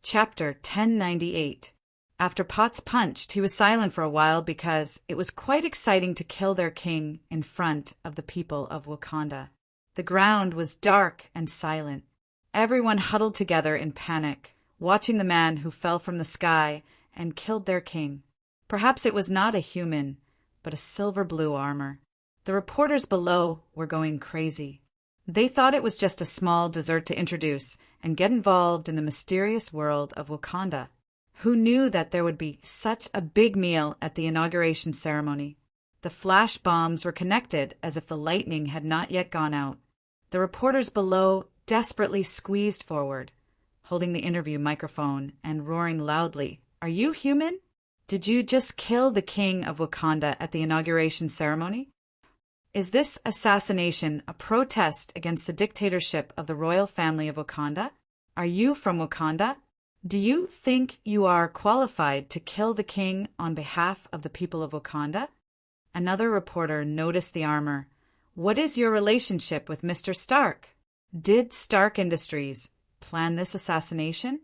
Chapter 1098. After Potts punched, he was silent for a while because it was quite exciting to kill their king in front of the people of Wakanda. The ground was dark and silent. Everyone huddled together in panic, watching the man who fell from the sky and killed their king. Perhaps it was not a human, but a silver-blue armor. The reporters below were going crazy. They thought it was just a small dessert to introduce and get involved in the mysterious world of Wakanda. Who knew that there would be such a big meal at the inauguration ceremony? The flash bombs were connected as if the lightning had not yet gone out. The reporters below desperately squeezed forward, holding the interview microphone and roaring loudly, "Are you human? Did you just kill the king of Wakanda at the inauguration ceremony? Is this assassination a protest against the dictatorship of the royal family of Wakanda? Are you from Wakanda? Do you think you are qualified to kill the king on behalf of the people of Wakanda?" Another reporter noticed the armor. "What is your relationship with Mr. Stark? Did Stark Industries plan this assassination?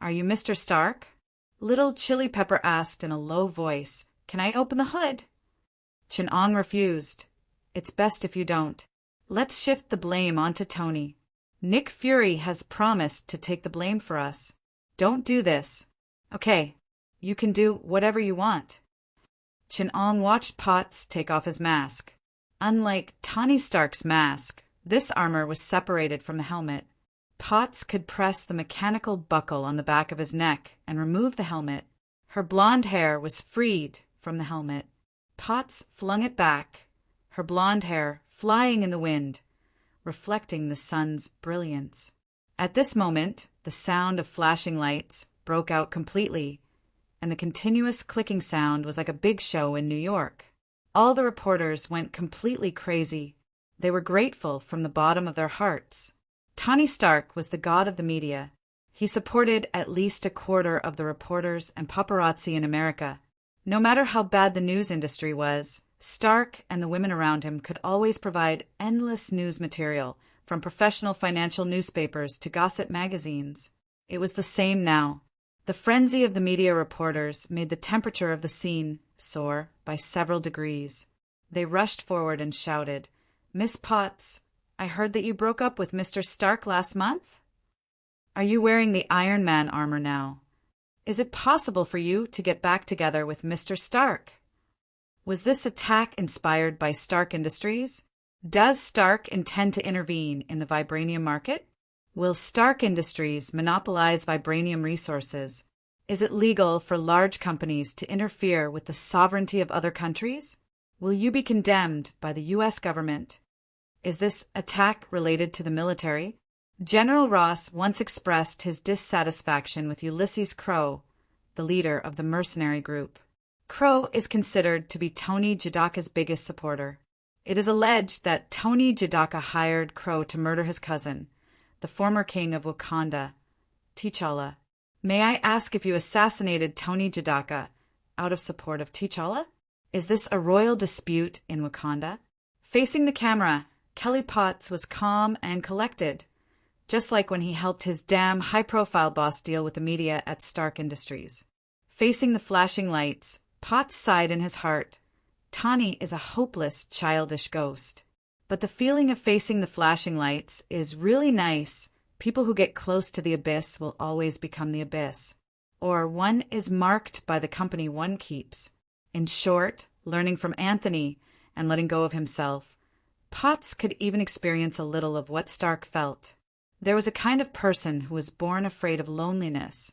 Are you Mr. Stark?" Little Chili Pepper asked in a low voice, "Can I open the hood?" Chin-Ong refused. "It's best if you don't. Let's shift the blame onto Tony. Nick Fury has promised to take the blame for us. Don't do this. Okay, you can do whatever you want." Chin-Ong watched Potts take off his mask. Unlike Tony Stark's mask, this armor was separated from the helmet. Potts could press the mechanical buckle on the back of his neck and remove the helmet. Her blonde hair was freed from the helmet. Potts flung it back, her blonde hair flying in the wind, reflecting the sun's brilliance. At this moment, the sound of flashing lights broke out completely, and the continuous clicking sound was like a big show in New York. All the reporters went completely crazy. They were grateful from the bottom of their hearts. Tony Stark was the god of the media. He supported at least a quarter of the reporters and paparazzi in America. No matter how bad the news industry was, Stark and the women around him could always provide endless news material, from professional financial newspapers to gossip magazines. It was the same now. The frenzy of the media reporters made the temperature of the scene soar by several degrees. They rushed forward and shouted, "Miss Potts, I heard that you broke up with Mr. Stark last month? Are you wearing the Iron Man armor now? Is it possible for you to get back together with Mr. Stark? Was this attack inspired by Stark Industries? Does Stark intend to intervene in the vibranium market? Will Stark Industries monopolize vibranium resources? Is it legal for large companies to interfere with the sovereignty of other countries? Will you be condemned by the U.S. government? Is this attack related to the military?" General Ross once expressed his dissatisfaction with Ulysses Crow, the leader of the mercenary group. Crow is considered to be Tony Jadaka's biggest supporter. It is alleged that Tony Jadaka hired Crow to murder his cousin, the former king of Wakanda, T'Challa. May I ask if you assassinated Tony Jadaka out of support of T'Challa? Is this a royal dispute in Wakanda? Facing the camera, Kelly Potts was calm and collected, just like when he helped his damn high-profile boss deal with the media at Stark Industries. Facing the flashing lights, Potts sighed in his heart. Tawny is a hopeless, childish ghost. But the feeling of facing the flashing lights is really nice. People who get close to the abyss will always become the abyss. Or one is marked by the company one keeps. In short, learning from Anthony and letting go of himself, Potts could even experience a little of what Stark felt. There was a kind of person who was born afraid of loneliness,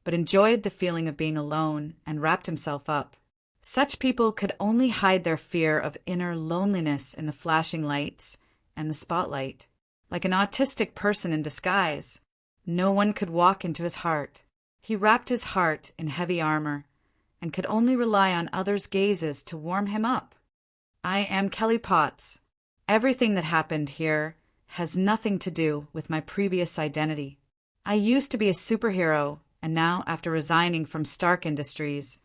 but enjoyed the feeling of being alone and wrapped himself up. Such people could only hide their fear of inner loneliness in the flashing lights and the spotlight, like an autistic person in disguise. No one could walk into his heart. He wrapped his heart in heavy armor and could only rely on others' gazes to warm him up. I am Kelly Potts. Everything that happened here has nothing to do with my previous identity. I used to be a superhero, and now, after resigning from Stark Industries,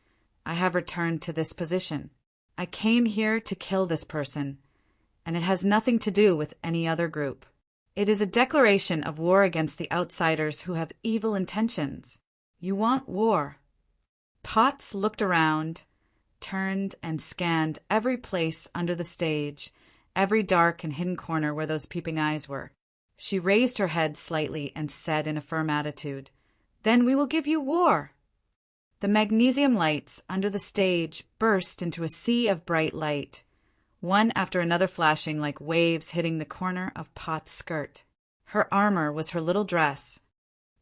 I have returned to this position. I came here to kill this person, and it has nothing to do with any other group. It is a declaration of war against the outsiders who have evil intentions. You want war. Potts looked around, turned and scanned every place under the stage, every dark and hidden corner where those peeping eyes were. She raised her head slightly and said in a firm attitude, "Then we will give you war." The magnesium lights under the stage burst into a sea of bright light, one after another flashing like waves hitting the corner of Potts' skirt. Her armor was her little dress.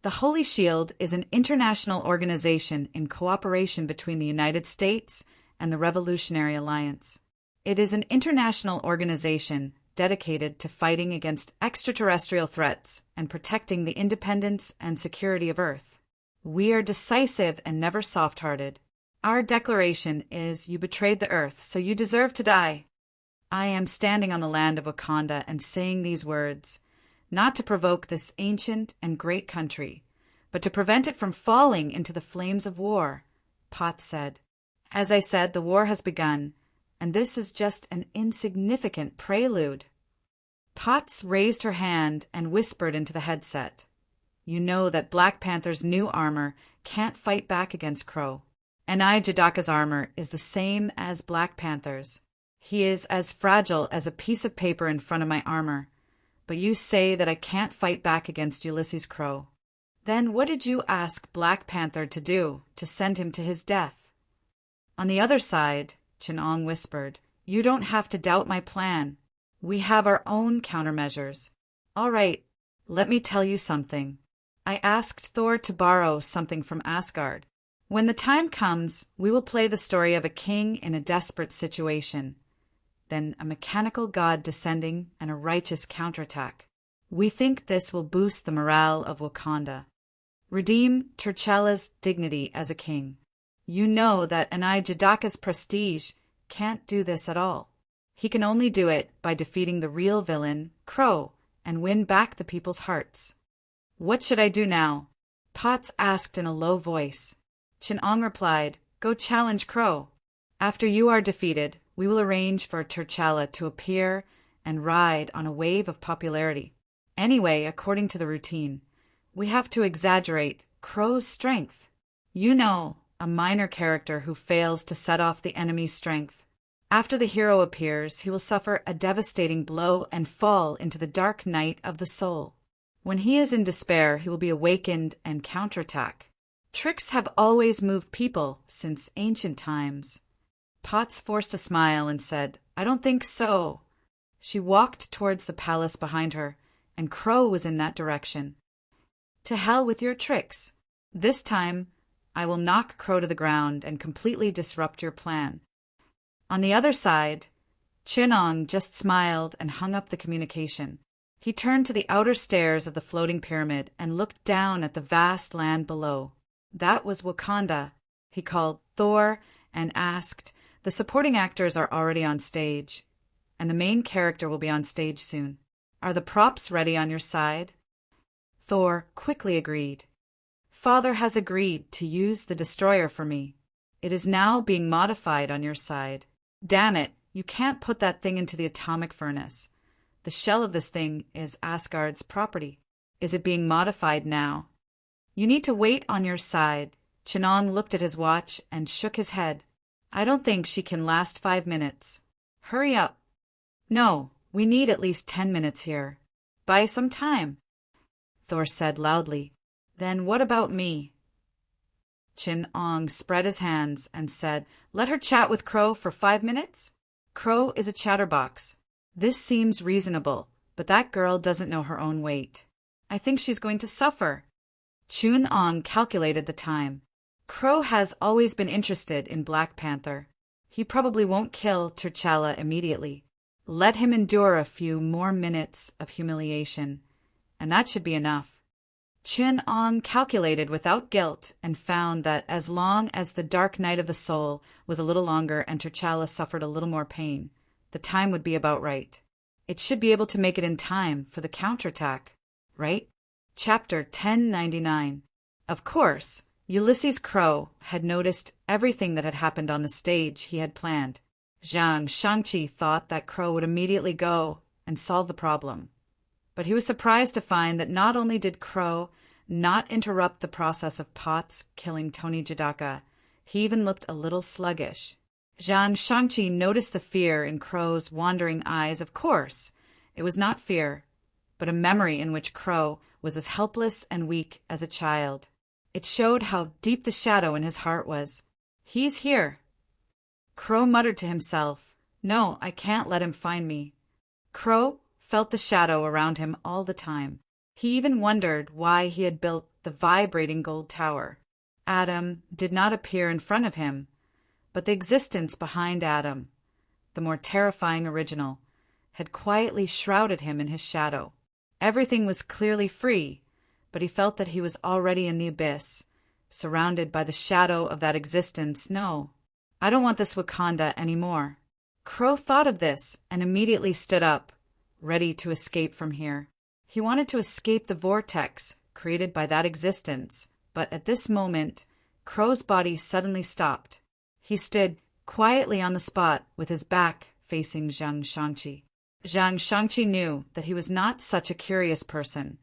The Holy Shield is an international organization in cooperation between the United States and the Revolutionary Alliance. It is an international organization dedicated to fighting against extraterrestrial threats and protecting the independence and security of Earth. We are decisive and never soft-hearted. Our declaration is, you betrayed the Earth, so you deserve to die. I am standing on the land of Wakanda and saying these words, not to provoke this ancient and great country, but to prevent it from falling into the flames of war, Potts said. As I said, the war has begun, and this is just an insignificant prelude. Potts raised her hand and whispered into the headset. You know that Black Panther's new armor can't fight back against Crow. And Jadaka's armor is the same as Black Panther's. He is as fragile as a piece of paper in front of my armor. But you say that I can't fight back against Ulysses Crow. Then what did you ask Black Panther to do to send him to his death? On the other side, Chinong whispered, you don't have to doubt my plan. We have our own countermeasures. All right, let me tell you something. I asked Thor to borrow something from Asgard. When the time comes, we will play the story of a king in a desperate situation, then a mechanical god descending and a righteous counterattack. We think this will boost the morale of Wakanda. Redeem T'Challa's dignity as a king. You know that Jadaka's prestige can't do this at all. He can only do it by defeating the real villain, Crow, and win back the people's hearts. What should I do now? Potts asked in a low voice. Chinong replied, go challenge Crow. After you are defeated, we will arrange for T'Challa to appear and ride on a wave of popularity. Anyway, according to the routine, we have to exaggerate Crow's strength. You know, a minor character who fails to set off the enemy's strength. After the hero appears, he will suffer a devastating blow and fall into the dark night of the soul. When he is in despair, he will be awakened and counterattack. Tricks have always moved people since ancient times. Potts forced a smile and said, I don't think so. She walked towards the palace behind her, and Crow was in that direction. To hell with your tricks. This time, I will knock Crow to the ground and completely disrupt your plan. On the other side, Chinong just smiled and hung up the communication. He turned to the outer stairs of the floating pyramid and looked down at the vast land below. That was Wakanda. He called Thor and asked, the supporting actors are already on stage, and the main character will be on stage soon. Are the props ready on your side? Thor quickly agreed. Father has agreed to use the destroyer for me. It is now being modified on your side. Damn it, you can't put that thing into the atomic furnace. The shell of this thing is Asgard's property. Is it being modified now? You need to wait on your side. Chinong looked at his watch and shook his head. I don't think she can last 5 minutes. Hurry up. No, we need at least 10 minutes here. Buy some time. Thor said loudly. Then what about me? Chinong spread his hands and said, let her chat with Crow for 5 minutes? Crow is a chatterbox. This seems reasonable, but that girl doesn't know her own weight. I think she's going to suffer. Chinong calculated the time. Crow has always been interested in Black Panther. He probably won't kill T'Challa immediately. Let him endure a few more minutes of humiliation, and that should be enough. Chinong calculated without guilt and found that as long as the dark night of the soul was a little longer and T'Challa suffered a little more pain, the time would be about right. It should be able to make it in time for the counterattack, right? Chapter 1099. Of course, Ulysses Crow had noticed everything that had happened on the stage he had planned. Shang-Chi thought that Crow would immediately go and solve the problem. But he was surprised to find that not only did Crow not interrupt the process of Potts killing Tony Jadaka, he even looked a little sluggish. Zhang Shangqi noticed the fear in Crow's wandering eyes. Of course, it was not fear, but a memory in which Crow was as helpless and weak as a child. It showed how deep the shadow in his heart was. "He's here." Crow muttered to himself, "No, I can't let him find me." Crow felt the shadow around him all the time. He even wondered why he had built the vibrating gold tower. Adam did not appear in front of him, but the existence behind Adam, the more terrifying original, had quietly shrouded him in his shadow. Everything was clearly free, but he felt that he was already in the abyss, surrounded by the shadow of that existence. "No, I don't want this Wakanda anymore." Crow thought of this and immediately stood up, ready to escape from here. He wanted to escape the vortex created by that existence, but at this moment, Crow's body suddenly stopped. He stood quietly on the spot with his back facing Zhang Shangqi. Zhang Shangqi knew that he was not such a curious person,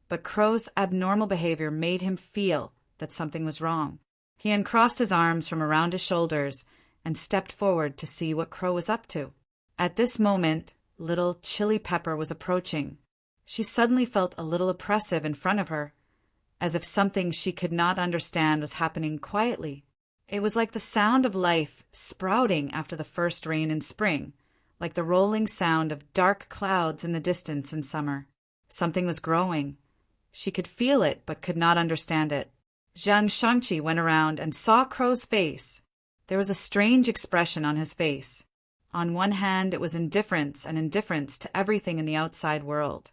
but Crow's abnormal behavior made him feel that something was wrong. He uncrossed his arms from around his shoulders and stepped forward to see what Crow was up to. At this moment, little Chili Pepper was approaching. She suddenly felt a little oppressive in front of her, as if something she could not understand was happening quietly. It was like the sound of life sprouting after the first rain in spring, like the rolling sound of dark clouds in the distance in summer. Something was growing. She could feel it, but could not understand it. Zhang Shangqi went around and saw Crow's face. There was a strange expression on his face. On one hand, it was indifference to everything in the outside world.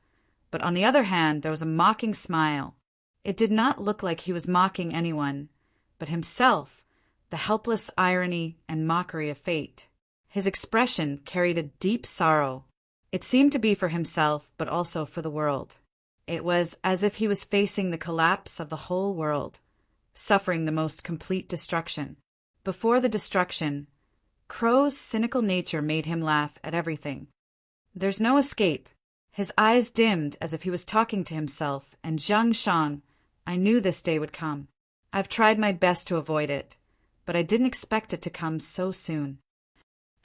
But on the other hand, there was a mocking smile. It did not look like he was mocking anyone, but himself, the helpless irony and mockery of fate. His expression carried a deep sorrow. It seemed to be for himself, but also for the world. It was as if he was facing the collapse of the whole world, suffering the most complete destruction. Before the destruction, Crow's cynical nature made him laugh at everything. "There's no escape." His eyes dimmed as if he was talking to himself, and Zhang Shang, "I knew this day would come. I've tried my best to avoid it, but I didn't expect it to come so soon."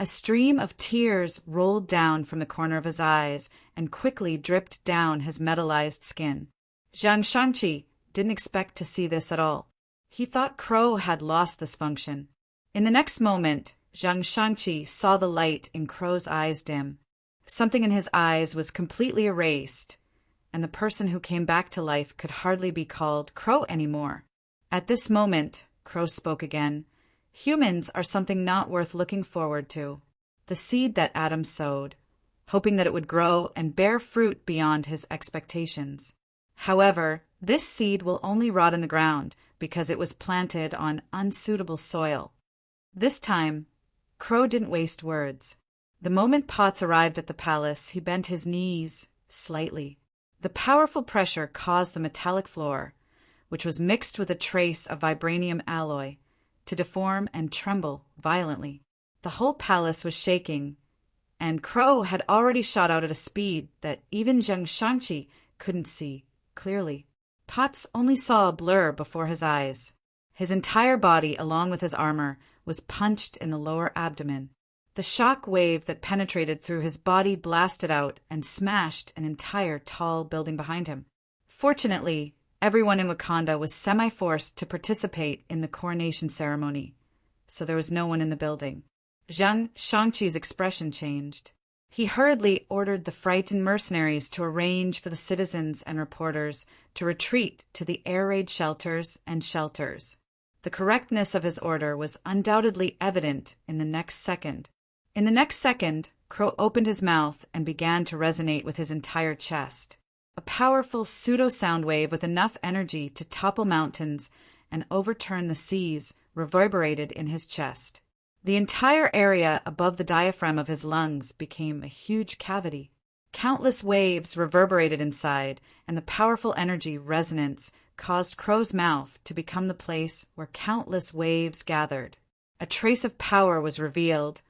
A stream of tears rolled down from the corner of his eyes and quickly dripped down his metallized skin. Zhang Shangqi didn't expect to see this at all. He thought Crow had lost this function. In the next moment, Zhang Shangqi saw the light in Crow's eyes dim. Something in his eyes was completely erased, and the person who came back to life could hardly be called Crow anymore. At this moment, Crow spoke again. "Humans are something not worth looking forward to. The seed that Adam sowed, hoping that it would grow and bear fruit beyond his expectations. However, this seed will only rot in the ground because it was planted on unsuitable soil." This time, Crow didn't waste words. The moment Potts arrived at the palace, he bent his knees slightly. The powerful pressure caused the metallic floor, which was mixed with a trace of vibranium alloy, to deform and tremble violently. The whole palace was shaking, and Crow had already shot out at a speed that even Zhang Shangqi couldn't see clearly. Potts only saw a blur before his eyes. His entire body, along with his armor, was punched in the lower abdomen. The shock wave that penetrated through his body blasted out and smashed an entire tall building behind him. Fortunately, everyone in Wakanda was semi-forced to participate in the coronation ceremony, so there was no one in the building. Zhang Shangqi's expression changed. He hurriedly ordered the frightened mercenaries to arrange for the citizens and reporters to retreat to the air raid shelters and shelters. The correctness of his order was undoubtedly evident in the next second. In the next second, Crow opened his mouth and began to resonate with his entire chest. A powerful pseudo-sound wave with enough energy to topple mountains and overturn the seas reverberated in his chest. The entire area above the diaphragm of his lungs became a huge cavity. Countless waves reverberated inside, and the powerful energy resonance caused Crow's mouth to become the place where countless waves gathered. A trace of power was revealed,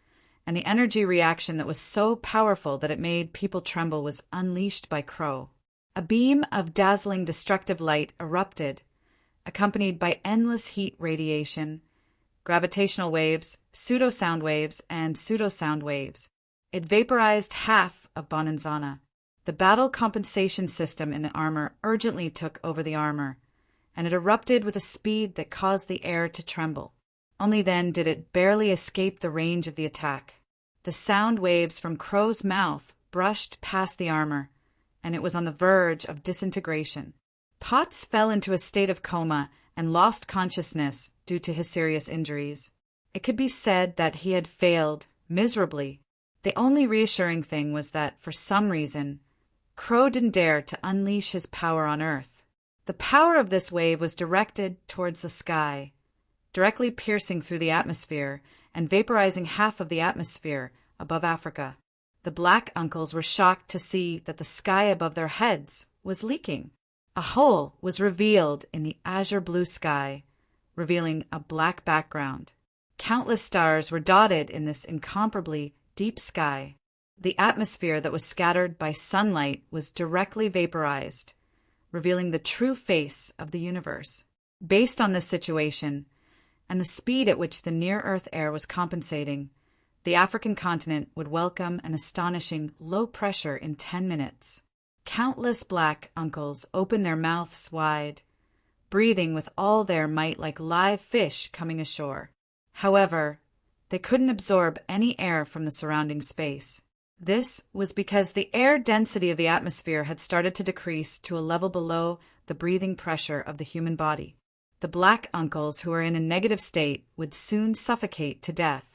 and the energy reaction that was so powerful that it made people tremble was unleashed by Crow. A beam of dazzling destructive light erupted, accompanied by endless heat radiation, gravitational waves, pseudo-sound waves, and pseudo-sound waves. It vaporized half of Bonanzana. The battle compensation system in the armor urgently took over the armor, and it erupted with a speed that caused the air to tremble. Only then did it barely escape the range of the attack. The sound waves from Crow's mouth brushed past the armor, and it was on the verge of disintegration. Potts fell into a state of coma and lost consciousness due to his serious injuries. It could be said that he had failed miserably. The only reassuring thing was that, for some reason, Crow didn't dare to unleash his power on Earth. The power of this wave was directed towards the sky, directly piercing through the atmosphere and vaporizing half of the atmosphere above Africa. The black uncles were shocked to see that the sky above their heads was leaking. A hole was revealed in the azure blue sky, revealing a black background. Countless stars were dotted in this incomparably deep sky. The atmosphere that was scattered by sunlight was directly vaporized, revealing the true face of the universe. Based on this situation, and the speed at which the near-Earth air was compensating, the African continent would welcome an astonishing low pressure in 10 minutes. Countless black uncles opened their mouths wide, breathing with all their might like live fish coming ashore. However, they couldn't absorb any air from the surrounding space. This was because the air density of the atmosphere had started to decrease to a level below the breathing pressure of the human body. The black uncles who were in a negative state would soon suffocate to death.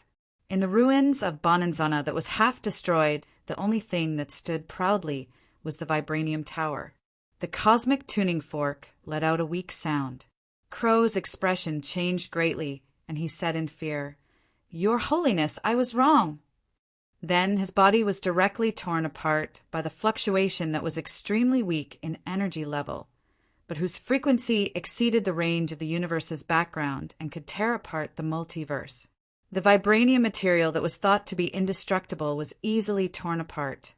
In the ruins of Bonanzana that was half destroyed, the only thing that stood proudly was the vibranium tower. The cosmic tuning fork let out a weak sound. Crow's expression changed greatly, and he said in fear, "Your Holiness, I was wrong." Then his body was directly torn apart by the fluctuation that was extremely weak in energy level, but whose frequency exceeded the range of the universe's background and could tear apart the multiverse. The vibranium material that was thought to be indestructible was easily torn apart,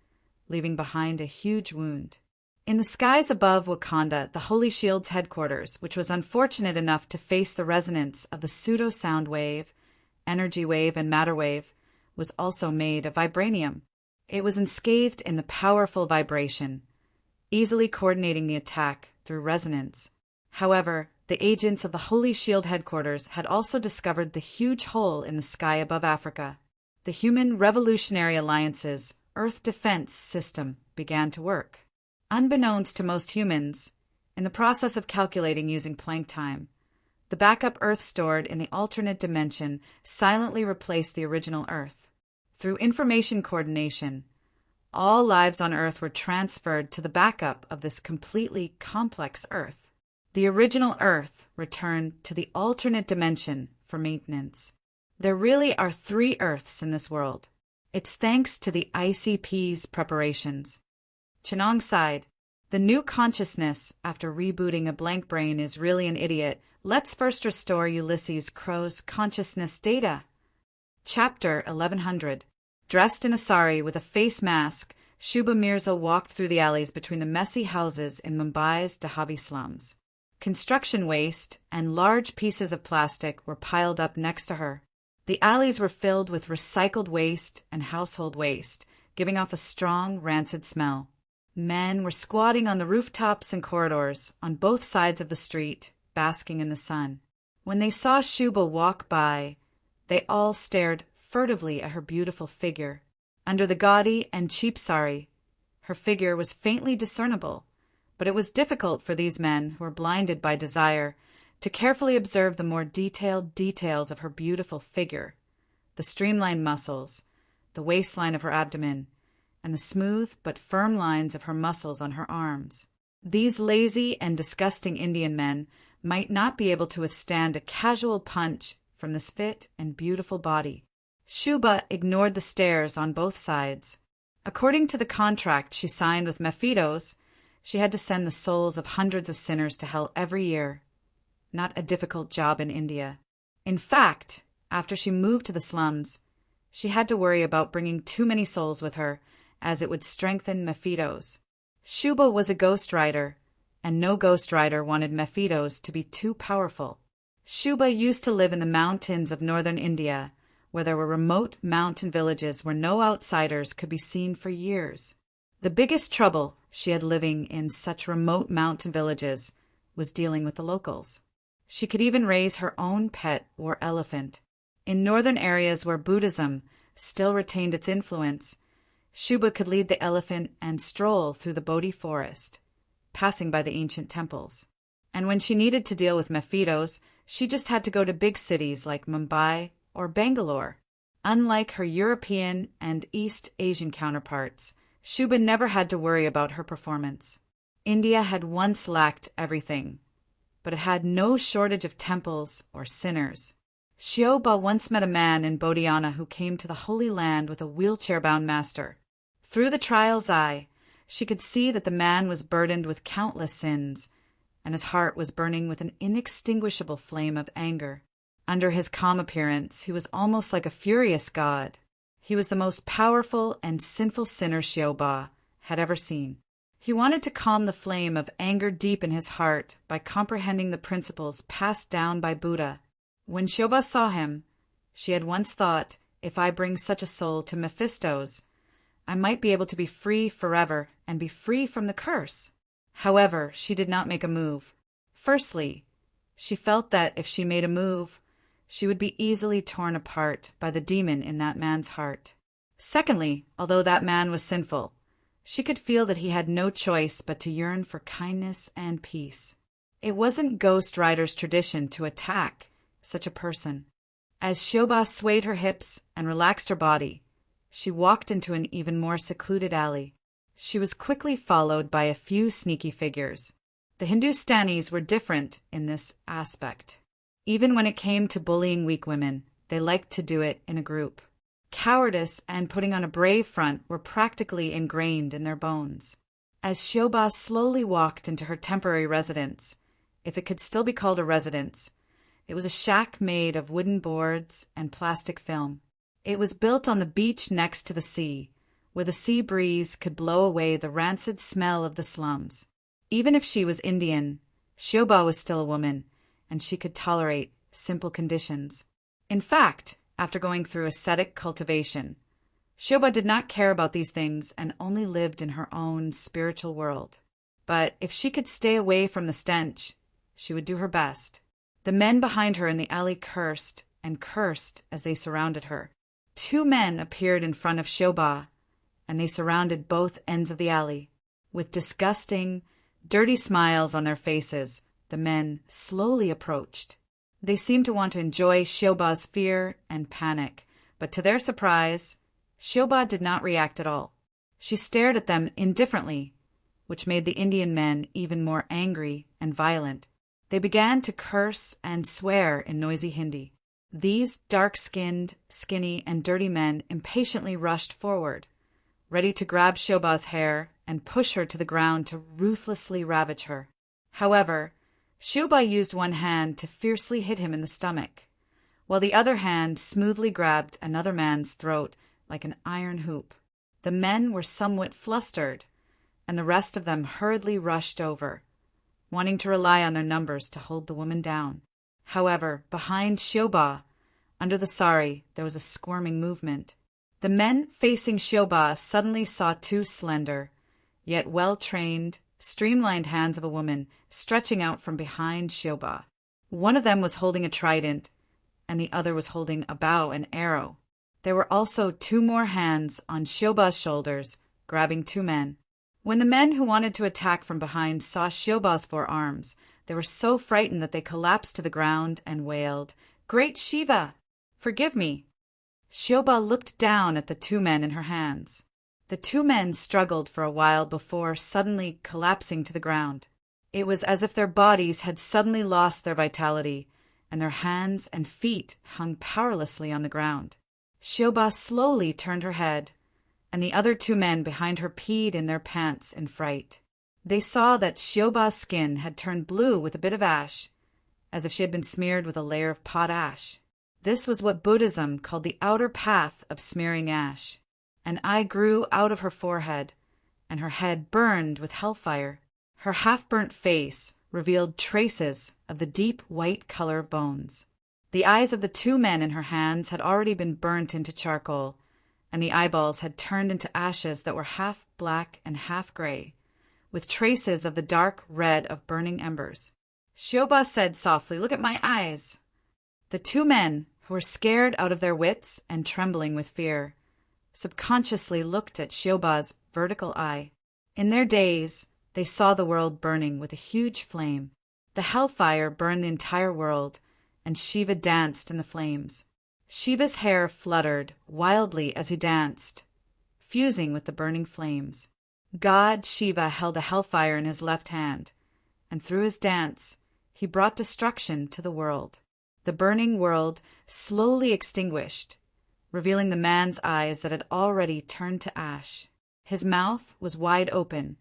leaving behind a huge wound. In the skies above Wakanda, the Holy Shield's headquarters, which was unfortunate enough to face the resonance of the pseudo-sound wave, energy wave, and matter wave, was also made of vibranium. It was enscathed in the powerful vibration, easily coordinating the attack through resonance. However, the agents of the Holy Shield headquarters had also discovered the huge hole in the sky above Africa. The Human Revolutionary Alliance's Earth Defense System began to work. Unbeknownst to most humans, in the process of calculating using Planck time, the backup Earth stored in the alternate dimension silently replaced the original Earth. Through information coordination, all lives on Earth were transferred to the backup of this completely complex Earth. The original Earth returned to the alternate dimension for maintenance. There really are 3 Earths in this world. It's thanks to the ICP's preparations. Chinong sighed. The new consciousness, after rebooting a blank brain, is really an idiot. Let's first restore Ulysses Crow's consciousness data. Chapter 1100. Dressed in a sari with a face mask, Shubha Mirza walked through the alleys between the messy houses in Mumbai's Dhabi slums. Construction waste and large pieces of plastic were piled up next to her. The alleys were filled with recycled waste and household waste, giving off a strong, rancid smell. Men were squatting on the rooftops and corridors on both sides of the street, basking in the sun. When they saw Shubha walk by, they all stared furtively at her beautiful figure. Under the gaudy and cheap sari, her figure was faintly discernible, but it was difficult for these men, who were blinded by desire, to carefully observe the more detailed details of her beautiful figure, the streamlined muscles, the waistline of her abdomen, and the smooth but firm lines of her muscles on her arms. These lazy and disgusting Indian men might not be able to withstand a casual punch from this fit and beautiful body. Shubha ignored the stares on both sides. According to the contract she signed with Mephitos, she had to send the souls of hundreds of sinners to hell every year. Not a difficult job in India. In fact, after she moved to the slums, she had to worry about bringing too many souls with her, as it would strengthen Mephitos. Shuba was a ghost rider, and no ghost rider wanted Mephitos to be too powerful. Shuba used to live in the mountains of northern India, where there were remote mountain villages where no outsiders could be seen for years. The biggest trouble she had living in such remote mountain villages was dealing with the locals. She could even raise her own pet war elephant. In northern areas where Buddhism still retained its influence, Shuba could lead the elephant and stroll through the Bodhi forest, passing by the ancient temples. And when she needed to deal with Mephitos, she just had to go to big cities like Mumbai or Bangalore. Unlike her European and East Asian counterparts, Shuba never had to worry about her performance. India had once lacked everything, but it had no shortage of temples or sinners. Shuba once met a man in Bodhiana who came to the Holy Land with a wheelchair-bound master. Through the trial's eye, she could see that the man was burdened with countless sins, and his heart was burning with an inextinguishable flame of anger. Under his calm appearance, he was almost like a furious god. He was the most powerful and sinful sinner Shuba had ever seen. He wanted to calm the flame of anger deep in his heart by comprehending the principles passed down by Buddha. When Shuba saw him, she had once thought, if I bring such a soul to Mephisto's, I might be able to be free forever and be free from the curse. However, she did not make a move. Firstly, she felt that if she made a move, she would be easily torn apart by the demon in that man's heart. Secondly, although that man was sinful, she could feel that he had no choice but to yearn for kindness and peace. It wasn't Ghost Rider's tradition to attack such a person. As Shuba swayed her hips and relaxed her body, she walked into an even more secluded alley. She was quickly followed by a few sneaky figures. The Hindustanis were different in this aspect. Even when it came to bullying weak women, they liked to do it in a group. Cowardice and putting on a brave front were practically ingrained in their bones. As Shuba slowly walked into her temporary residence, if it could still be called a residence, it was a shack made of wooden boards and plastic film. It was built on the beach next to the sea, where the sea breeze could blow away the rancid smell of the slums. Even if she was Indian, Shuba was still a woman, and she could tolerate simple conditions. In fact, after going through ascetic cultivation, Shuba did not care about these things and only lived in her own spiritual world. But if she could stay away from the stench, she would do her best. The men behind her in the alley cursed and cursed as they surrounded her. 2 men appeared in front of Shuba, and they surrounded both ends of the alley. With disgusting, dirty smiles on their faces, the men slowly approached. They seemed to want to enjoy Shuba's fear and panic, but to their surprise, Shuba did not react at all. She stared at them indifferently, which made the Indian men even more angry and violent. They began to curse and swear in noisy Hindi. These dark-skinned, skinny, and dirty men impatiently rushed forward, ready to grab Shuba's hair and push her to the ground to ruthlessly ravage her. However, Shuba used one hand to fiercely hit him in the stomach, while the other hand smoothly grabbed another man's throat like an iron hoop. The men were somewhat flustered, and the rest of them hurriedly rushed over, wanting to rely on their numbers to hold the woman down. However, behind Shuba, under the sari, there was a squirming movement. The men facing Shuba suddenly saw 2 slender, yet well-trained, streamlined hands of a woman stretching out from behind Shuba. One of them was holding a trident, and the other was holding a bow and arrow. There were also 2 more hands on Shuba's shoulders, grabbing 2 men. When the men who wanted to attack from behind saw Shuba's 4 arms, they were so frightened that they collapsed to the ground and wailed, "Great Shiva, forgive me." Shuba looked down at the 2 men in her hands. The 2 men struggled for a while before suddenly collapsing to the ground. It was as if their bodies had suddenly lost their vitality, and their hands and feet hung powerlessly on the ground. Shuba slowly turned her head, and the other 2 men behind her peed in their pants in fright. They saw that Shuba's skin had turned blue with a bit of ash, as if she had been smeared with a layer of potash. This was what Buddhism called the outer path of smearing ash. An eye grew out of her forehead, and her head burned with hellfire. Her half-burnt face revealed traces of the deep white color of bones. The eyes of the two men in her hands had already been burnt into charcoal, and the eyeballs had turned into ashes that were half black and half gray, with traces of the dark red of burning embers. Shioba said softly, "Look at my eyes." The two men, who were scared out of their wits and trembling with fear, subconsciously looked at Shioba's vertical eye. In their daze, they saw the world burning with a huge flame. The hellfire burned the entire world, and Shiva danced in the flames. Shiva's hair fluttered wildly as he danced, fusing with the burning flames. God Shiva held a hellfire in his left hand, and through his dance, he brought destruction to the world. The burning world slowly extinguished, revealing the man's eyes that had already turned to ash. His mouth was wide open,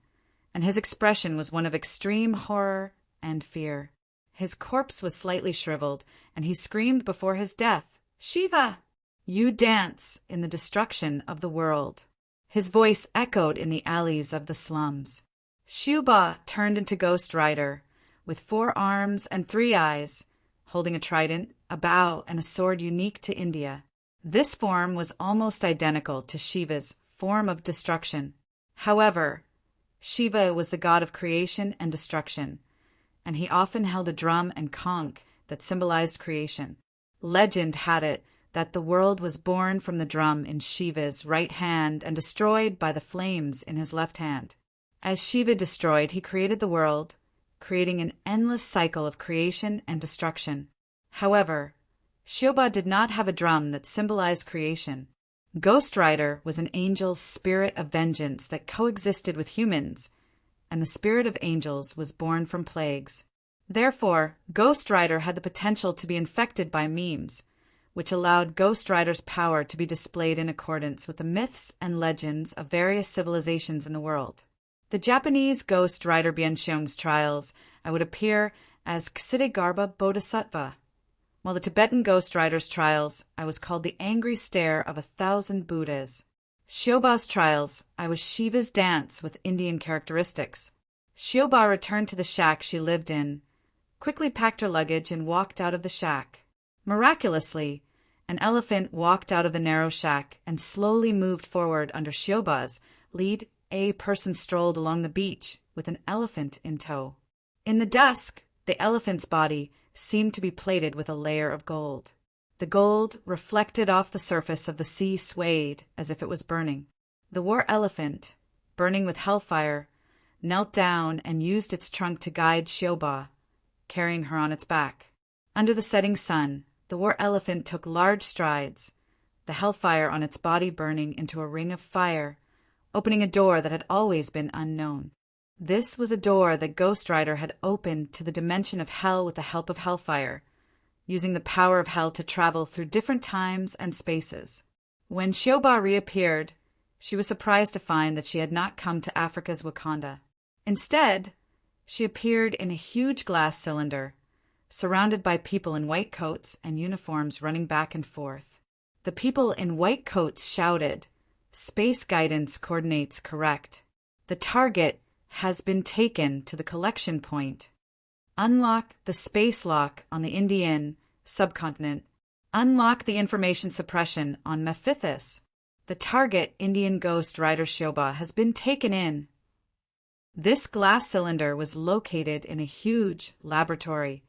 and his expression was one of extreme horror and fear. His corpse was slightly shriveled, and he screamed before his death, "Shiva, you dance in the destruction of the world." His voice echoed in the alleys of the slums. Shiva turned into Ghost Rider, with 4 arms and 3 eyes, holding a trident, a bow, and a sword unique to India. This form was almost identical to Shiva's form of destruction. However, Shiva was the god of creation and destruction, and he often held a drum and conch that symbolized creation. Legend had it that the world was born from the drum in Shiva's right hand and destroyed by the flames in his left hand. As Shiva destroyed, he created the world, creating an endless cycle of creation and destruction. However, Shiva did not have a drum that symbolized creation. Ghost Rider was an angel's spirit of vengeance that coexisted with humans, and the spirit of angels was born from plagues. Therefore, Ghost Rider had the potential to be infected by memes, which allowed Ghost Rider's power to be displayed in accordance with the myths and legends of various civilizations in the world. The Japanese Ghost Rider Bianxiong's trials, I would appear as Ksitigarbha Bodhisattva, while the Tibetan Ghost Rider's trials, I was called the angry stare of 1,000 Buddhas. Shioba's trials, I was Shiva's dance with Indian characteristics. Shioba returned to the shack she lived in, quickly packed her luggage, and walked out of the shack. Miraculously, an elephant walked out of the narrow shack and slowly moved forward under Shioba's lead. A person strolled along the beach with an elephant in tow. In the dusk, the elephant's body seemed to be plated with a layer of gold. The gold reflected off the surface of the sea swayed as if it was burning. The war elephant, burning with hellfire, knelt down and used its trunk to guide Shioba, carrying her on its back. Under the setting sun, the war elephant took large strides, the hellfire on its body burning into a ring of fire, opening a door that had always been unknown. This was a door that Ghost Rider had opened to the dimension of hell with the help of hellfire, using the power of hell to travel through different times and spaces. When Shioba reappeared, she was surprised to find that she had not come to Africa's Wakanda. Instead, she appeared in a huge glass cylinder, surrounded by people in white coats and uniforms running back and forth. The people in white coats shouted, "Space guidance coordinates correct. The target has been taken to the collection point. Unlock the space lock on the Indian subcontinent. Unlock the information suppression on Mephithus. The target, Indian Ghost Rider Shioba, has been taken in." This glass cylinder was located in a huge laboratory,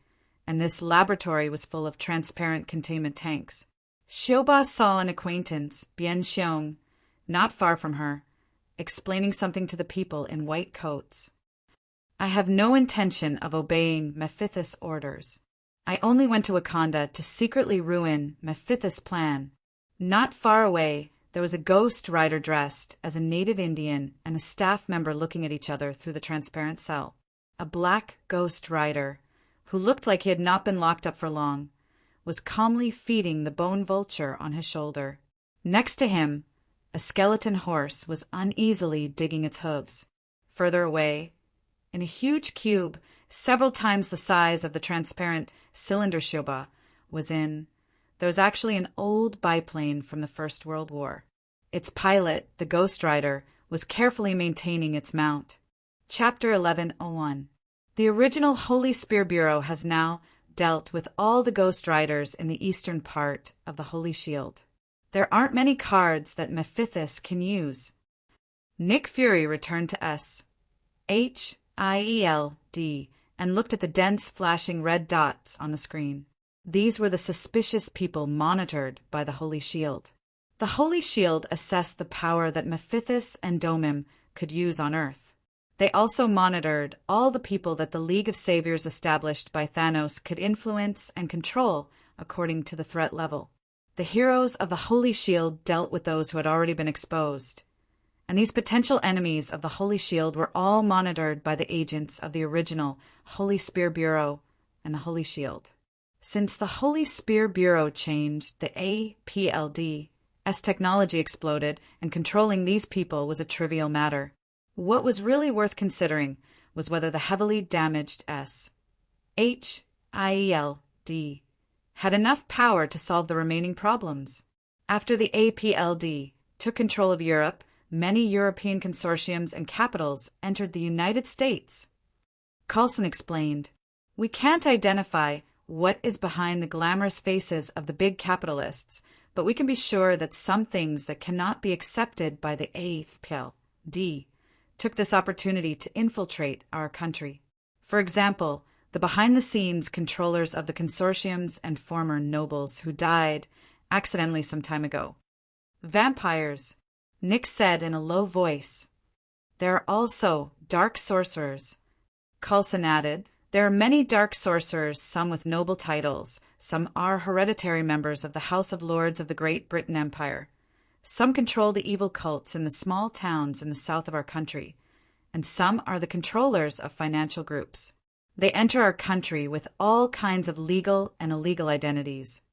and this laboratory was full of transparent containment tanks. Shioba saw an acquaintance, Bianxiong, not far from her, explaining something to the people in white coats. "I have no intention of obeying Mephithus' orders. I only went to Wakanda to secretly ruin Mephithus' plan." Not far away, there was a ghost rider dressed as a native Indian and a staff member looking at each other through the transparent cell. A black ghost rider, who looked like he had not been locked up for long, was calmly feeding the bone vulture on his shoulder. Next to him, a skeleton horse was uneasily digging its hooves. Further away, in a huge cube several times the size of the transparent cylinder Shioba was in, there was actually an old biplane from the First World War. Its pilot, the Ghost Rider, was carefully maintaining its mount. Chapter 11:01. The original Holy Spear Bureau has now dealt with all the Ghost Riders in the eastern part of the Holy Shield. There aren't many cards that Mephithus can use. Nick Fury returned to SHIELD and looked at the dense flashing red dots on the screen. These were the suspicious people monitored by the Holy Shield. The Holy Shield assessed the power that Mephithus and Domim could use on Earth. They also monitored all the people that the League of Saviors established by Thanos could influence and control according to the threat level. The heroes of the Holy Shield dealt with those who had already been exposed, and these potential enemies of the Holy Shield were all monitored by the agents of the original Holy Spear Bureau and the Holy Shield. Since the Holy Spear Bureau changed the APLD, as technology exploded, and controlling these people was a trivial matter. What was really worth considering was whether the heavily damaged SHIELD had enough power to solve the remaining problems. After the APLD took control of Europe, many European consortiums and capitals entered the United States. Coulson explained, "We can't identify what is behind the glamorous faces of the big capitalists, but we can be sure that some things that cannot be accepted by the APLD took this opportunity to infiltrate our country. For example, the behind-the-scenes controllers of the consortiums and former nobles who died accidentally some time ago. Vampires," Nick said in a low voice. "There are also dark sorcerers." Coulson added, "There are many dark sorcerers, some with noble titles. Some are hereditary members of the House of Lords of the Great Britain Empire. Some control the evil cults in the small towns in the south of our country, and some are the controllers of financial groups. They enter our country with all kinds of legal and illegal identities.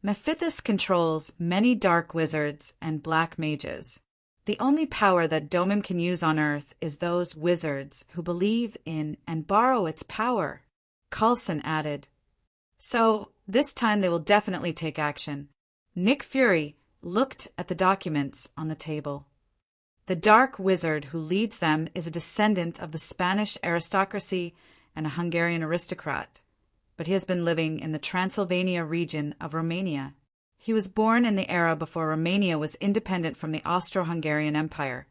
Mephithus controls many dark wizards and black mages. The only power that Domim can use on Earth is those wizards who believe in and borrow its power." Coulson added, "So, this time they will definitely take action." Nick Fury looked at the documents on the table. The dark wizard who leads them is a descendant of the Spanish aristocracy and a Hungarian aristocrat, but he has been living in the Transylvania region of Romania. He was born in the era before Romania was independent from the Austro-Hungarian Empire,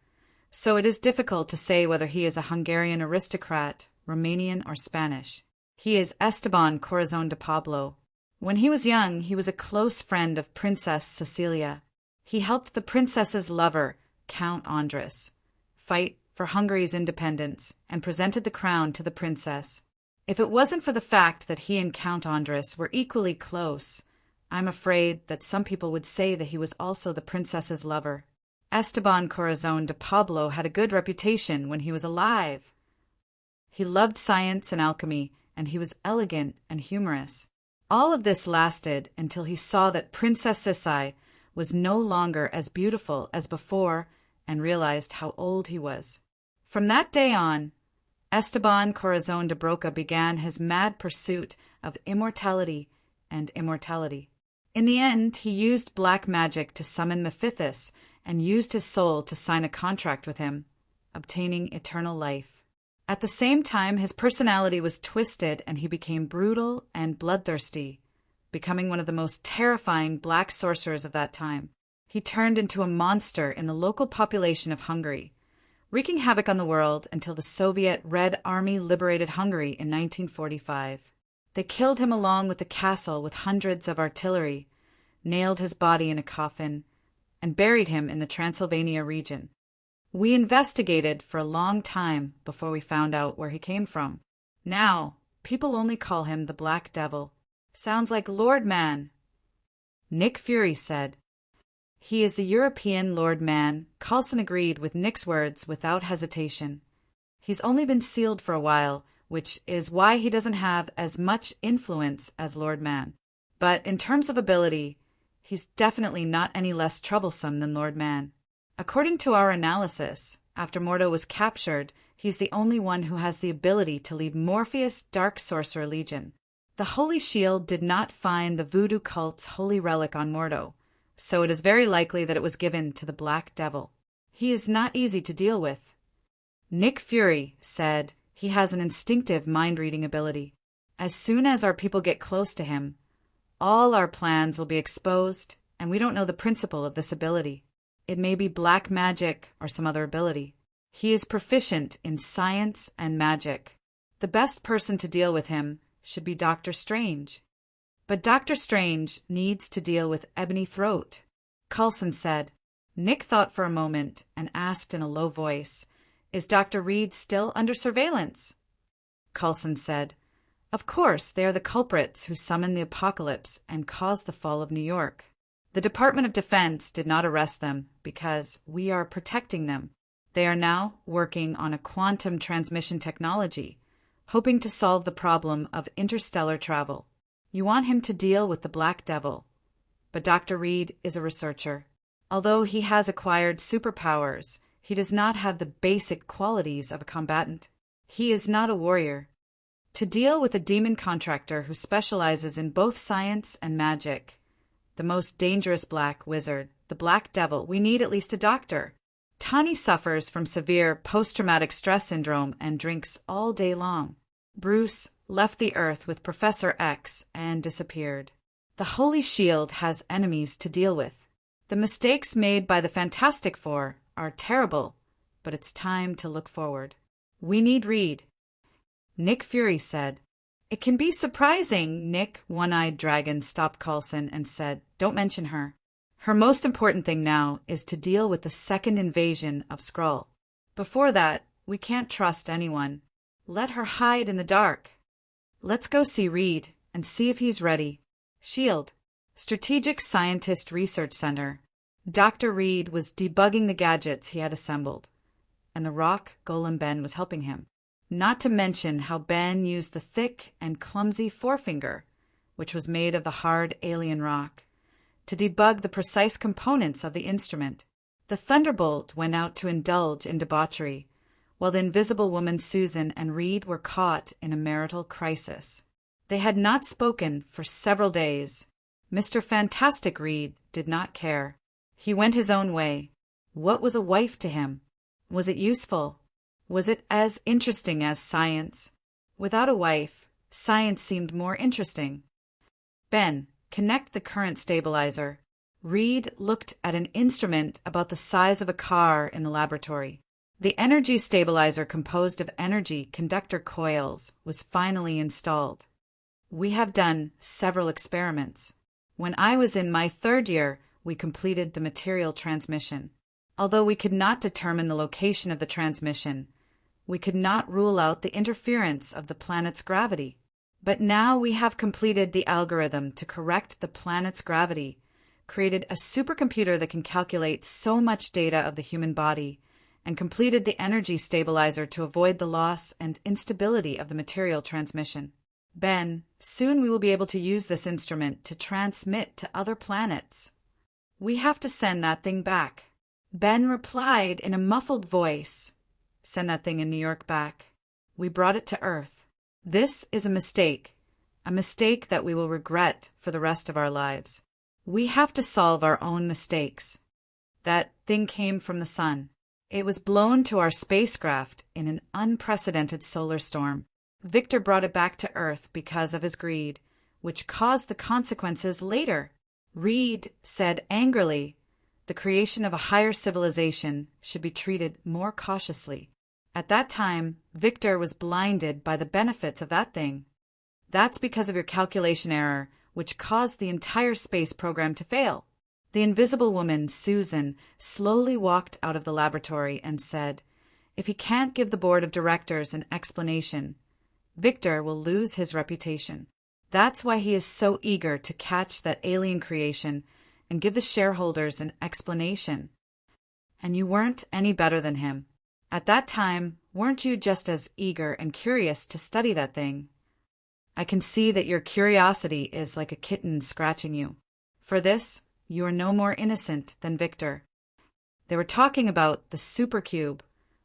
so it is difficult to say whether he is a Hungarian aristocrat, Romanian, or Spanish. He is Esteban Corazon de Pablo. When he was young, he was a close friend of Princess Cecilia. He helped the princess's lover, Count Andres, fight for Hungary's independence and presented the crown to the princess. If it wasn't for the fact that he and Count Andres were equally close, I'm afraid that some people would say that he was also the princess's lover. Esteban Corazon de Pablo had a good reputation when he was alive. He loved science and alchemy, and he was elegant and humorous. All of this lasted until he saw that Princess Sisai was no longer as beautiful as before and realized how old he was. From that day on, Esteban Corazon de Broca began his mad pursuit of immortality and immortality. In the end, he used black magic to summon Mephithus and used his soul to sign a contract with him, obtaining eternal life. At the same time, his personality was twisted and he became brutal and bloodthirsty, becoming one of the most terrifying black sorcerers of that time. He turned into a monster in the local population of Hungary, wreaking havoc on the world until the Soviet Red Army liberated Hungary in 1945. They killed him along with the castle with hundreds of artillery, nailed his body in a coffin, and buried him in the Transylvania region. We investigated for a long time before we found out where he came from. Now, people only call him the Black Devil. Sounds like Lord Man. Nick Fury said, "He is the European Lord Man." Coulson agreed with Nick's words without hesitation. He's only been sealed for a while, which is why he doesn't have as much influence as Lord Man. But in terms of ability, he's definitely not any less troublesome than Lord Man. According to our analysis, after Mordo was captured, he's the only one who has the ability to lead Morpheus' Dark Sorcerer Legion. The Holy Shield did not find the voodoo cult's holy relic on Mordo, so it is very likely that it was given to the Black Devil. He is not easy to deal with. Nick Fury said he has an instinctive mind-reading ability. As soon as our people get close to him, all our plans will be exposed, and we don't know the principle of this ability. It may be black magic or some other ability. He is proficient in science and magic. The best person to deal with him should be Dr. Strange. But Dr. Strange needs to deal with Ebony Throat, Coulson said. Nick thought for a moment and asked in a low voice, "Is Dr. Reed still under surveillance?" Coulson said, "Of course, they are the culprits who summoned the apocalypse and caused the fall of New York. The Department of Defense did not arrest them because we are protecting them. They are now working on a quantum transmission technology, hoping to solve the problem of interstellar travel. You want him to deal with the Black Devil. But Dr. Reed is a researcher. Although he has acquired superpowers, he does not have the basic qualities of a combatant. He is not a warrior. To deal with a demon contractor who specializes in both science and magic, the most dangerous black wizard, the Black Devil, we need at least a doctor. Tani suffers from severe post-traumatic stress syndrome and drinks all day long. Bruce left the Earth with Professor X and disappeared. The Holy Shield has enemies to deal with. The mistakes made by the Fantastic Four are terrible, but it's time to look forward. We need Reed." Nick Fury said. "It can be surprising." Nick, One-Eyed Dragon, stopped Coulson and said, "Don't mention her. Her most important thing now is to deal with the second invasion of Skrull. Before that, we can't trust anyone. Let her hide in the dark. Let's go see Reed and see if he's ready." SHIELD, Strategic Scientist Research Center. Dr. Reed was debugging the gadgets he had assembled, and the rock golem Ben was helping him. Not to mention how Ben used the thick and clumsy forefinger, which was made of the hard alien rock, to debug the precise components of the instrument. The Thunderbolt went out to indulge in debauchery, while the Invisible Woman Susan and Reed were caught in a marital crisis. They had not spoken for several days. Mr. Fantastic Reed did not care. He went his own way. What was a wife to him? Was it useful? Was it as interesting as science? Without a wife, science seemed more interesting. Ben, connect the current stabilizer. Reed looked at an instrument about the size of a car in the laboratory. The energy stabilizer, composed of energy conductor coils, was finally installed. We have done several experiments. When I was in my 3rd year, we completed the material transmission. Although we could not determine the location of the transmission, we could not rule out the interference of the planet's gravity. But now we have completed the algorithm to correct the planet's gravity, created a supercomputer that can calculate so much data of the human body, and completed the energy stabilizer to avoid the loss and instability of the material transmission. Ben, soon we will be able to use this instrument to transmit to other planets. We have to send that thing back. Ben replied in a muffled voice, "Send that thing in New York back. We brought it to Earth. This is a mistake that we will regret for the rest of our lives. We have to solve our own mistakes. That thing came from the sun. It was blown to our spacecraft in an unprecedented solar storm. Victor brought it back to Earth because of his greed, which caused the consequences later." Reed said angrily, "The creation of a higher civilization should be treated more cautiously. At that time, Victor was blinded by the benefits of that thing. That's because of your calculation error, which caused the entire space program to fail." The Invisible Woman, Susan, slowly walked out of the laboratory and said, "If he can't give the board of directors an explanation, Victor will lose his reputation. That's why he is so eager to catch that alien creation and give the shareholders an explanation. And you weren't any better than him. At that time, weren't you just as eager and curious to study that thing? I can see that your curiosity is like a kitten scratching you. For this, you are no more innocent than Victor." They were talking about the supercube,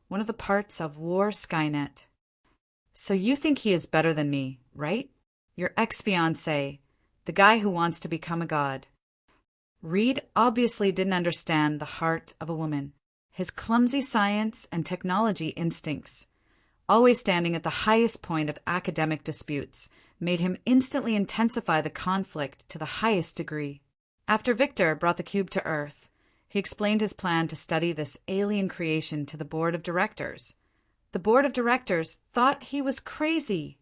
one of the parts of War Skynet. "So you think he is better than me, right? Your ex-fiancé, the guy who wants to become a god." Reed obviously didn't understand the heart of a woman. His clumsy science and technology instincts, always standing at the highest point of academic disputes, made him instantly intensify the conflict to the highest degree. After Victor brought the cube to Earth, he explained his plan to study this alien creation to the board of directors. The board of directors thought he was crazy.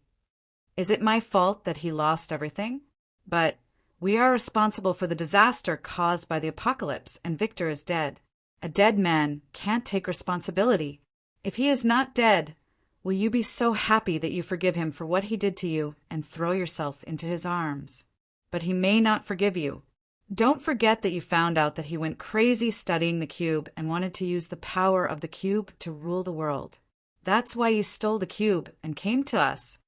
Is it my fault that he lost everything? But we are responsible for the disaster caused by the apocalypse, and Victor is dead. A dead man can't take responsibility. If he is not dead, will you be so happy that you forgive him for what he did to you and throw yourself into his arms? But he may not forgive you. Don't forget that you found out that he went crazy studying the cube and wanted to use the power of the cube to rule the world. That's why you stole the cube and came to us.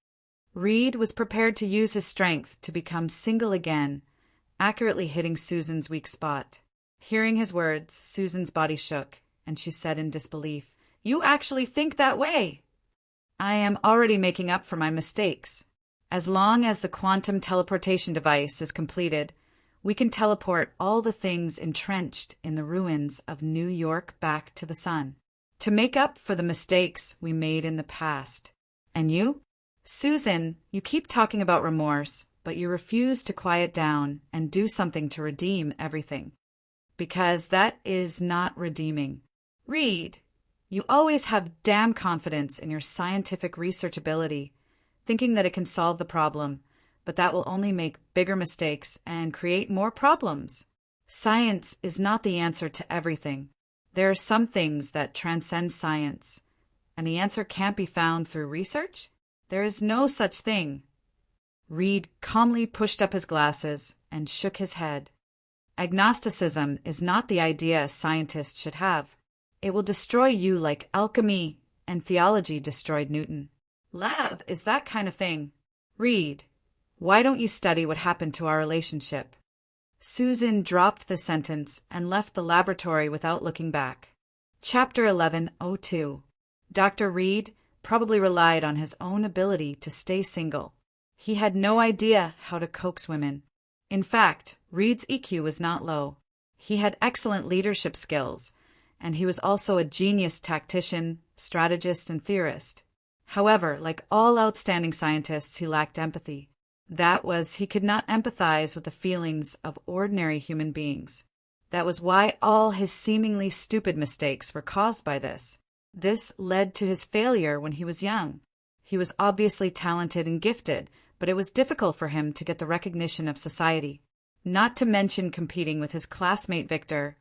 Reed was prepared to use his strength to become single again, accurately hitting Susan's weak spot. Hearing his words, Susan's body shook, and she said in disbelief, "You actually think that way?" "I am already making up for my mistakes. As long as the quantum teleportation device is completed, we can teleport all the things entrenched in the ruins of New York back to the sun, to make up for the mistakes we made in the past. And you? Susan, you keep talking about remorse, but you refuse to quiet down and do something to redeem everything. Because that is not redeeming. Reed, you always have damn confidence in your scientific research ability, thinking that it can solve the problem, but that will only make bigger mistakes and create more problems. Science is not the answer to everything. There are some things that transcend science, and the answer can't be found through research? There is no such thing. Reed calmly pushed up his glasses and shook his head. Agnosticism is not the idea a scientist should have. It will destroy you like alchemy and theology destroyed Newton. Love is that kind of thing. Reed, why don't you study what happened to our relationship? Susan dropped the sentence and left the laboratory without looking back. Chapter 11:02. Dr. Reed probably relied on his own ability to stay single. He had no idea how to coax women. In fact, Reed's EQ was not low. He had excellent leadership skills, and he was also a genius tactician, strategist, and theorist. However, like all outstanding scientists, he lacked empathy. That was, he could not empathize with the feelings of ordinary human beings. That was why all his seemingly stupid mistakes were caused by this. This led to his failure when he was young. He was obviously talented and gifted, but it was difficult for him to get the recognition of society. Not to mention competing with his classmate Victor,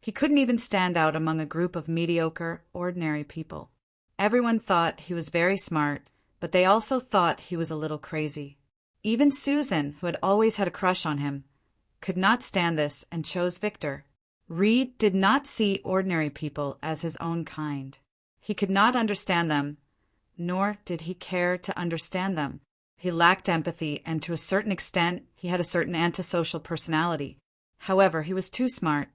he couldn't even stand out among a group of mediocre, ordinary people. Everyone thought he was very smart, but they also thought he was a little crazy. Even Susan, who had always had a crush on him, could not stand this and chose Victor. Reed did not see ordinary people as his own kind. He could not understand them, nor did he care to understand them. He lacked empathy, and to a certain extent, he had a certain antisocial personality. However, he was too smart.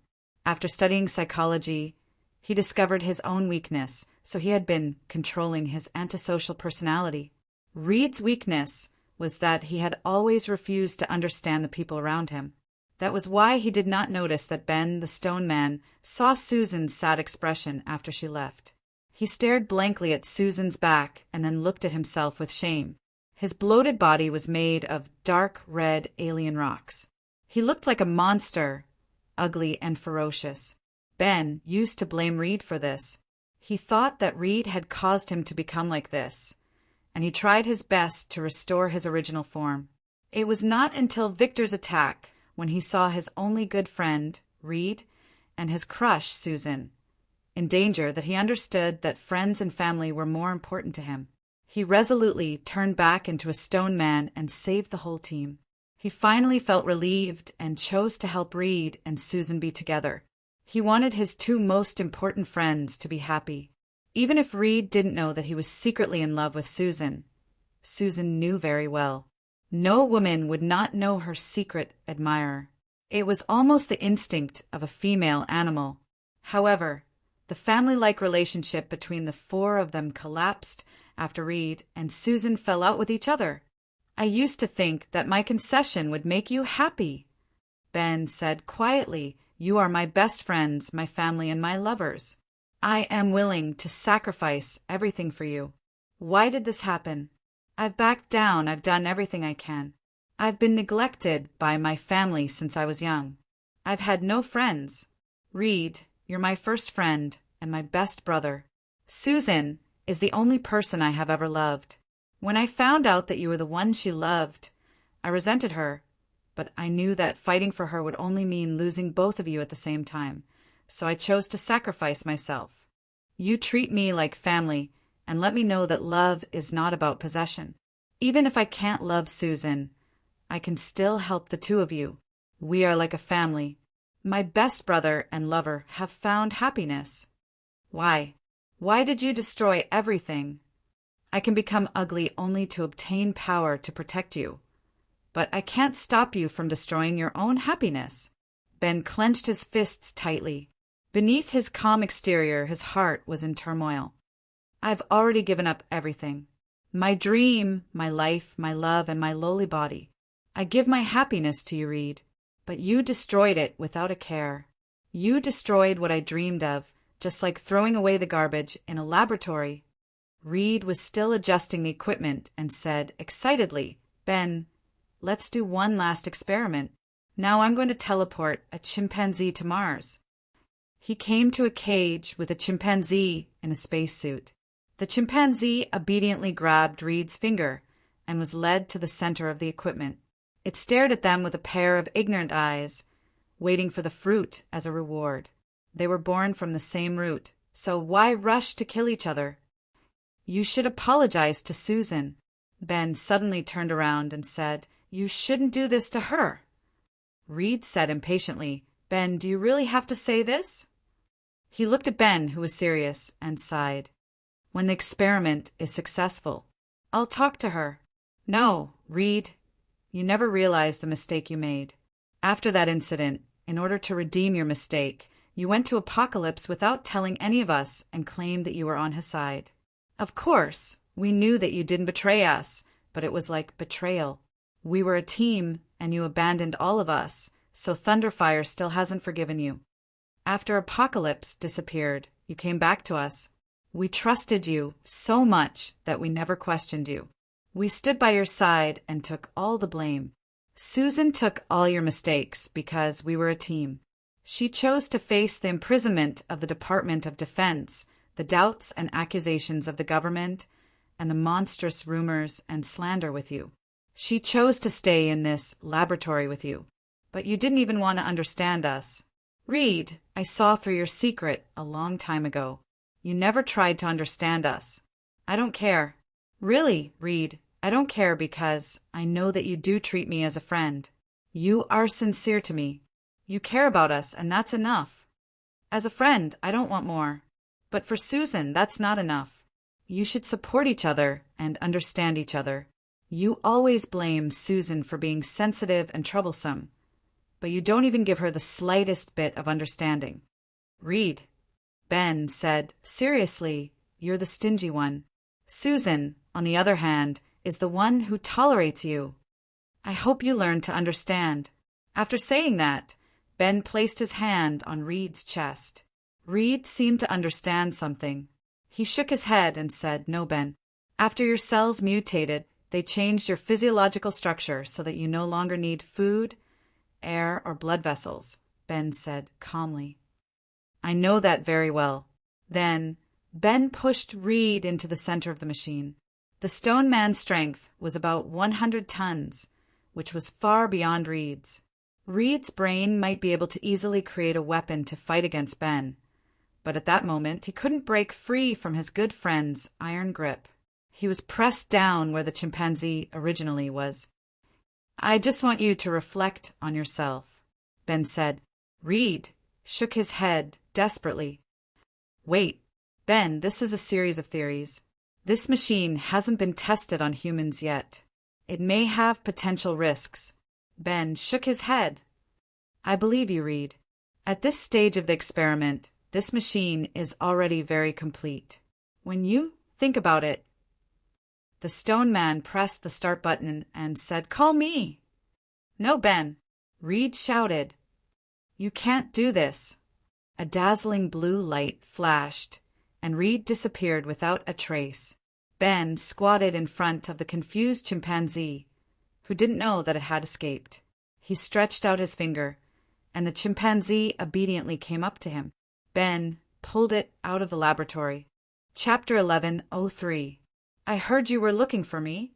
After studying psychology, he discovered his own weakness, so he had been controlling his antisocial personality. Reed's weakness was that he had always refused to understand the people around him. That was why he did not notice that Ben, the stone man, saw Susan's sad expression after she left. He stared blankly at Susan's back and then looked at himself with shame. His bloated body was made of dark red alien rocks. He looked like a monster, ugly and ferocious. Ben used to blame Reed for this. He thought that Reed had caused him to become like this, and he tried his best to restore his original form. It was not until Victor's attack, when he saw his only good friend, Reed, and his crush, Susan, in danger, that he understood that friends and family were more important to him. He resolutely turned back into a stone man and saved the whole team. He finally felt relieved and chose to help Reed and Susan be together. He wanted his two most important friends to be happy. Even if Reed didn't know that he was secretly in love with Susan, Susan knew very well. No woman would not know her secret admirer. It was almost the instinct of a female animal. However, the family-like relationship between the four of them collapsed after Reed and Susan fell out with each other. "I used to think that my concession would make you happy," Ben said quietly. "You are my best friends, my family, and my lovers. I am willing to sacrifice everything for you. Why did this happen? I've backed down. I've done everything I can. I've been neglected by my family since I was young. I've had no friends. Reed, you're my first friend and my best brother. Susan is the only person I have ever loved. When I found out that you were the one she loved, I resented her, but I knew that fighting for her would only mean losing both of you at the same time, so I chose to sacrifice myself. You treat me like family and let me know that love is not about possession. Even if I can't love Susan, I can still help the two of you. We are like a family. My best brother and lover have found happiness. Why? Why did you destroy everything? I can become ugly only to obtain power to protect you. But I can't stop you from destroying your own happiness. Ben clenched his fists tightly. Beneath his calm exterior, his heart was in turmoil. I've already given up everything. My dream, my life, my love, and my lowly body. I give my happiness to you, Reed. But you destroyed it without a care. You destroyed what I dreamed of, just like throwing away the garbage in a laboratory. Reed was still adjusting the equipment and said excitedly, Ben, let's do one last experiment. Now I'm going to teleport a chimpanzee to Mars. He came to a cage with a chimpanzee in a spacesuit. The chimpanzee obediently grabbed Reed's finger and was led to the center of the equipment. It stared at them with a pair of ignorant eyes, waiting for the fruit as a reward. They were born from the same root, so why rush to kill each other? You should apologize to Susan. Ben suddenly turned around and said, You shouldn't do this to her. Reed said impatiently, Ben, do you really have to say this? He looked at Ben, who was serious, and sighed. When the experiment is successful, I'll talk to her. No, Reed, you never realized the mistake you made. After that incident, in order to redeem your mistake, you went to Apocalypse without telling any of us and claimed that you were on his side. Of course, we knew that you didn't betray us, but it was like betrayal. We were a team, and you abandoned all of us, so Thunderfire still hasn't forgiven you. After Apocalypse disappeared, you came back to us. We trusted you so much that we never questioned you. We stood by your side and took all the blame. Susan took all your mistakes because we were a team. She chose to face the imprisonment of the Department of Defense, the doubts and accusations of the government, and the monstrous rumors and slander with you. She chose to stay in this laboratory with you, but you didn't even want to understand us. Reed, I saw through your secret a long time ago. You never tried to understand us. I don't care. Really, Reed, I don't care because I know that you do treat me as a friend. You are sincere to me. You care about us, and that's enough. As a friend, I don't want more. But for Susan, that's not enough. You should support each other and understand each other. You always blame Susan for being sensitive and troublesome, but you don't even give her the slightest bit of understanding. Reed, Ben said, seriously, you're the stingy one. Susan, on the other hand, is the one who tolerates you. I hope you learn to understand. After saying that, Ben placed his hand on Reed's chest. Reed seemed to understand something. He shook his head and said, No, Ben. After your cells mutated, they changed your physiological structure so that you no longer need food, air, or blood vessels, Ben said calmly. I know that very well. Then, Ben pushed Reed into the center of the machine. The stone man's strength was about 100 tons, which was far beyond Reed's. Reed's brain might be able to easily create a weapon to fight against Ben, but at that moment he couldn't break free from his good friend's iron grip. He was pressed down where the chimpanzee originally was. I just want you to reflect on yourself, Ben said. Reed shook his head desperately. Wait, Ben, this is a series of theories. This machine hasn't been tested on humans yet. It may have potential risks. Ben shook his head. I believe you, Reed. At this stage of the experiment, this machine is already very complete. When you think about it, the stone man pressed the start button and said, Call me. No, Ben, Reed shouted. You can't do this. A dazzling blue light flashed, and Reed disappeared without a trace. Ben squatted in front of the confused chimpanzee, who didn't know that it had escaped. He stretched out his finger, and the chimpanzee obediently came up to him. Ben pulled it out of the laboratory. Chapter 11:03. I heard you were looking for me.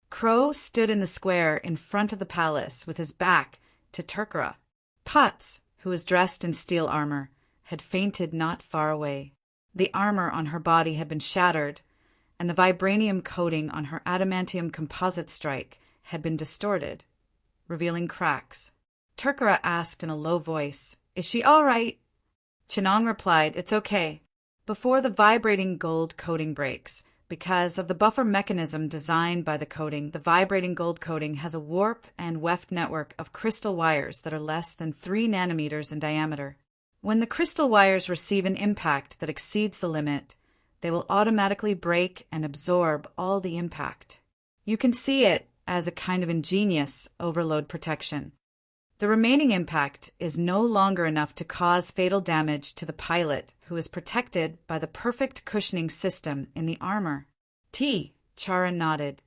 Crow stood in the square in front of the palace with his back to Turkara. Potts, who was dressed in steel armor, had fainted not far away. The armor on her body had been shattered, and the vibranium coating on her adamantium composite strike had been distorted, revealing cracks. Turkara asked in a low voice, "Is she all right?" Chinong replied, "It's okay." Before the vibrating gold coating breaks, because of the buffer mechanism designed by the coating, the vibrating gold coating has a warp and weft network of crystal wires that are less than 3 nanometers in diameter. When the crystal wires receive an impact that exceeds the limit, they will automatically break and absorb all the impact. You can see it as a kind of ingenious overload protection. The remaining impact is no longer enough to cause fatal damage to the pilot, who is protected by the perfect cushioning system in the armor. Chara nodded.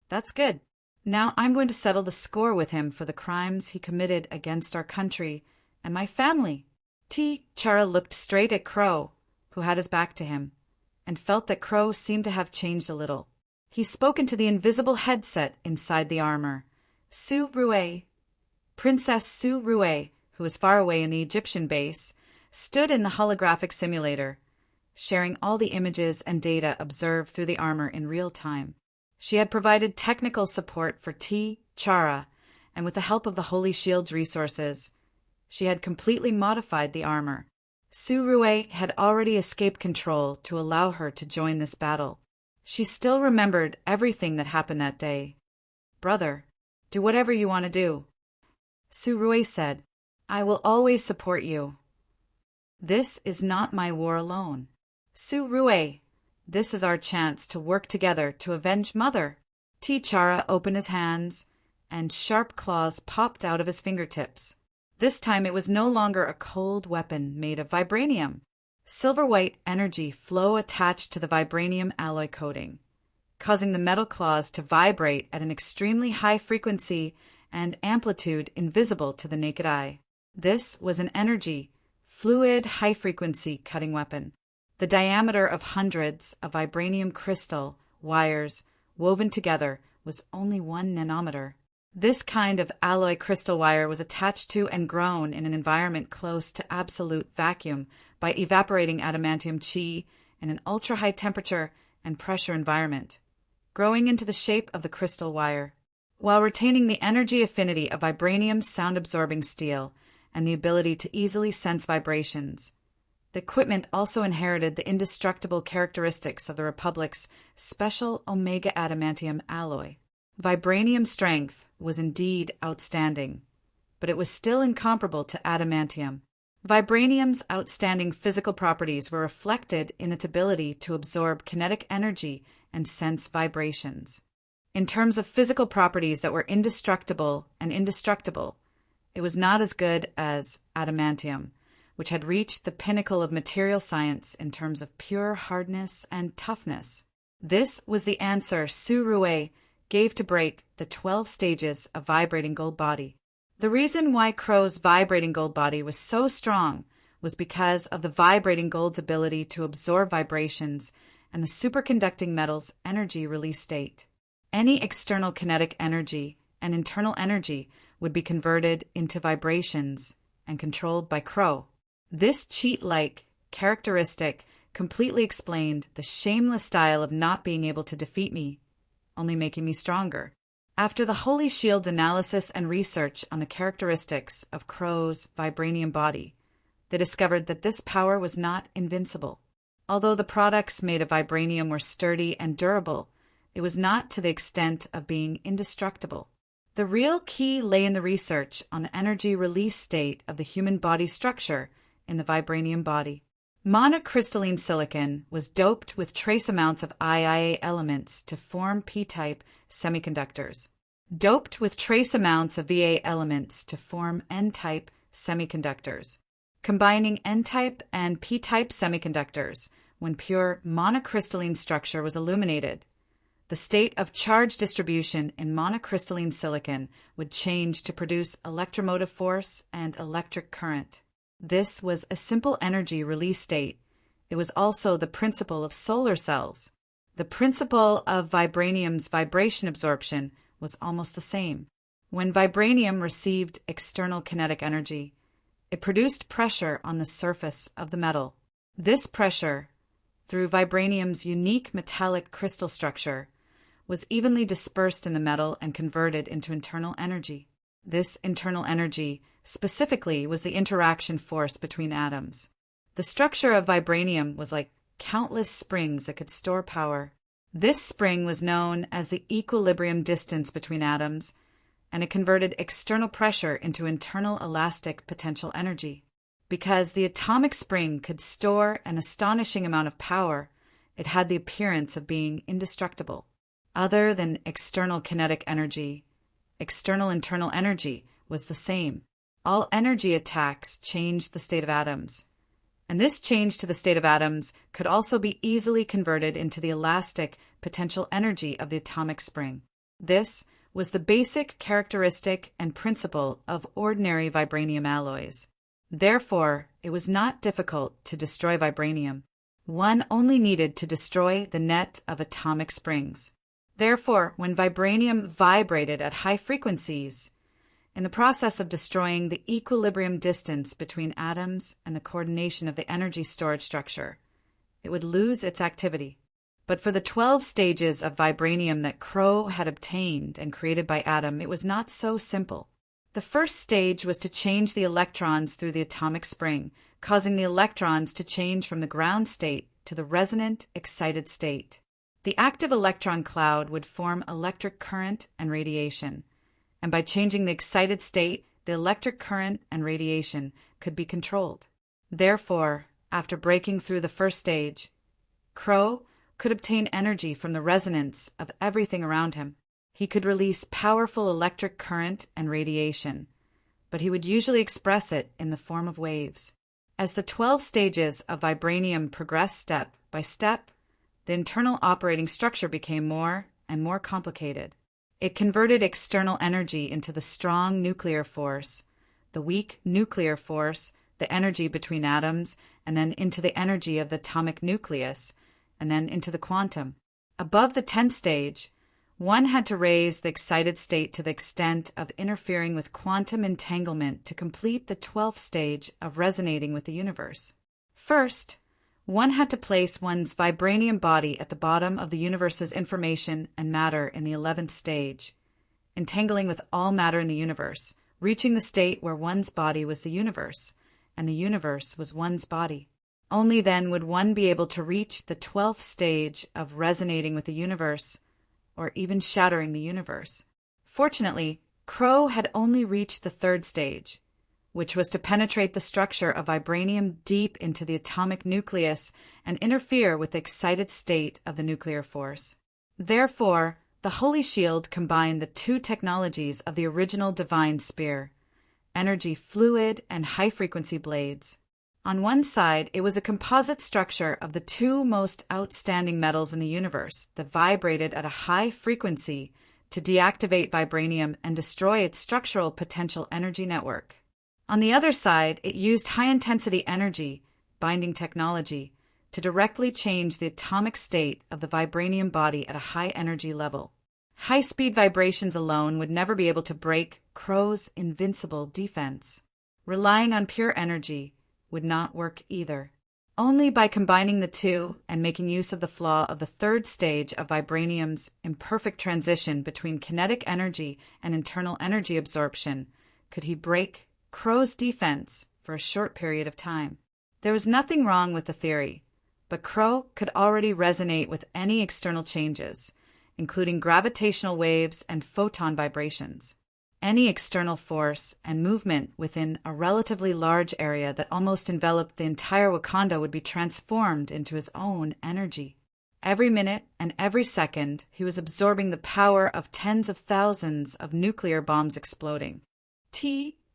That's good. Now I'm going to settle the score with him for the crimes he committed against our country and my family. Chara looked straight at Crow, who had his back to him, and felt that Crow seemed to have changed a little. He spoke into the invisible headset inside the armor. Su Rue, Princess Su Rue, who was far away in the Egyptian base, stood in the holographic simulator, sharing all the images and data observed through the armor in real time. She had provided technical support for Chara, and with the help of the Holy Shield's resources, she had completely modified the armor. Su Rue had already escaped control to allow her to join this battle. She still remembered everything that happened that day. "Brother, do whatever you want to do." Su Rue said, "I will always support you. This is not my war alone. Su Rue, this is our chance to work together to avenge Mother." Chara opened his hands, and sharp claws popped out of his fingertips. This time it was no longer a cold weapon made of vibranium. Silver-white energy flow attached to the vibranium alloy coating, causing the metal claws to vibrate at an extremely high frequency and amplitude invisible to the naked eye. This was an energy, fluid, high-frequency cutting weapon. The diameter of hundreds of vibranium crystal wires woven together was only 1 nanometer. This kind of alloy crystal wire was attached to and grown in an environment close to absolute vacuum by evaporating adamantium chi in an ultra-high temperature and pressure environment, growing into the shape of the crystal wire, while retaining the energy affinity of vibranium sound-absorbing steel and the ability to easily sense vibrations. The equipment also inherited the indestructible characteristics of the Republic's special omega adamantium alloy. Vibranium strength was indeed outstanding, but it was still incomparable to adamantium. Vibranium's outstanding physical properties were reflected in its ability to absorb kinetic energy and sense vibrations. In terms of physical properties that were indestructible and indestructible, it was not as good as adamantium, which had reached the pinnacle of material science in terms of pure hardness and toughness. This was the answer Su Rue gave to break the 12 stages of vibrating gold body. The reason why Crow's vibrating gold body was so strong was because of the vibrating gold's ability to absorb vibrations and the superconducting metal's energy release state. Any external kinetic energy and internal energy would be converted into vibrations and controlled by Crow. This cheat-like characteristic completely explained the shameless style of not being able to defeat me, only making me stronger. After the Holy Shield's analysis and research on the characteristics of Crow's vibranium body, they discovered that this power was not invincible. Although the products made of vibranium were sturdy and durable, it was not to the extent of being indestructible. The real key lay in the research on the energy release state of the human body structure in the vibranium body. Monocrystalline silicon was doped with trace amounts of IIA elements to form P-type semiconductors, doped with trace amounts of VA elements to form N-type semiconductors, combining N-type and P-type semiconductors when pure monocrystalline structure was illuminated. The state of charge distribution in monocrystalline silicon would change to produce electromotive force and electric current. This was a simple energy release state. It was also the principle of solar cells. The principle of vibranium's vibration absorption was almost the same. When vibranium received external kinetic energy, it produced pressure on the surface of the metal. This pressure, through vibranium's unique metallic crystal structure, was evenly dispersed in the metal and converted into internal energy. This internal energy, specifically, was the interaction force between atoms. The structure of vibranium was like countless springs that could store power. This spring was known as the equilibrium distance between atoms, and it converted external pressure into internal elastic potential energy. Because the atomic spring could store an astonishing amount of power, it had the appearance of being indestructible. Other than external kinetic energy, external internal energy was the same. All energy attacks changed the state of atoms. And this change to the state of atoms could also be easily converted into the elastic potential energy of the atomic spring. This was the basic characteristic and principle of ordinary vibranium alloys. Therefore, it was not difficult to destroy vibranium. One only needed to destroy the net of atomic springs. Therefore, when vibranium vibrated at high frequencies, in the process of destroying the equilibrium distance between atoms and the coordination of the energy storage structure, it would lose its activity. But for the 12 stages of vibranium that Crow had obtained and created by Atom, it was not so simple. The first stage was to change the electrons through the atomic spring, causing the electrons to change from the ground state to the resonant, excited state. The active electron cloud would form electric current and radiation, and by changing the excited state, the electric current and radiation could be controlled. Therefore, after breaking through the first stage, Crow could obtain energy from the resonance of everything around him. He could release powerful electric current and radiation, but he would usually express it in the form of waves. As the 12 stages of vibranium progressed step by step, the internal operating structure became more and more complicated. It converted external energy into the strong nuclear force, the weak nuclear force, the energy between atoms, and then into the energy of the atomic nucleus, and then into the quantum. Above the 10th stage, one had to raise the excited state to the extent of interfering with quantum entanglement to complete the 12th stage of resonating with the universe. First, one had to place one's vibranium body at the bottom of the universe's information and matter in the 11th stage, entangling with all matter in the universe, reaching the state where one's body was the universe, and the universe was one's body. Only then would one be able to reach the 12th stage of resonating with the universe, or even shattering the universe. Fortunately, Crow had only reached the 3rd stage, which was to penetrate the structure of vibranium deep into the atomic nucleus and interfere with the excited state of the nuclear force. Therefore, the Holy Shield combined the two technologies of the original divine spear, energy fluid and high-frequency blades. On one side, it was a composite structure of the two most outstanding metals in the universe that vibrated at a high frequency to deactivate vibranium and destroy its structural potential energy network. On the other side, it used high-intensity energy, binding technology, to directly change the atomic state of the vibranium body at a high energy level. High-speed vibrations alone would never be able to break Crow's invincible defense. Relying on pure energy would not work either. Only by combining the two and making use of the flaw of the 3rd stage of vibranium's imperfect transition between kinetic energy and internal energy absorption could he break Crow's defense for a short period of time. There was nothing wrong with the theory, but Crow could already resonate with any external changes, including gravitational waves and photon vibrations. Any external force and movement within a relatively large area that almost enveloped the entire Wakanda would be transformed into his own energy. Every minute and every second, he was absorbing the power of tens of thousands of nuclear bombs exploding.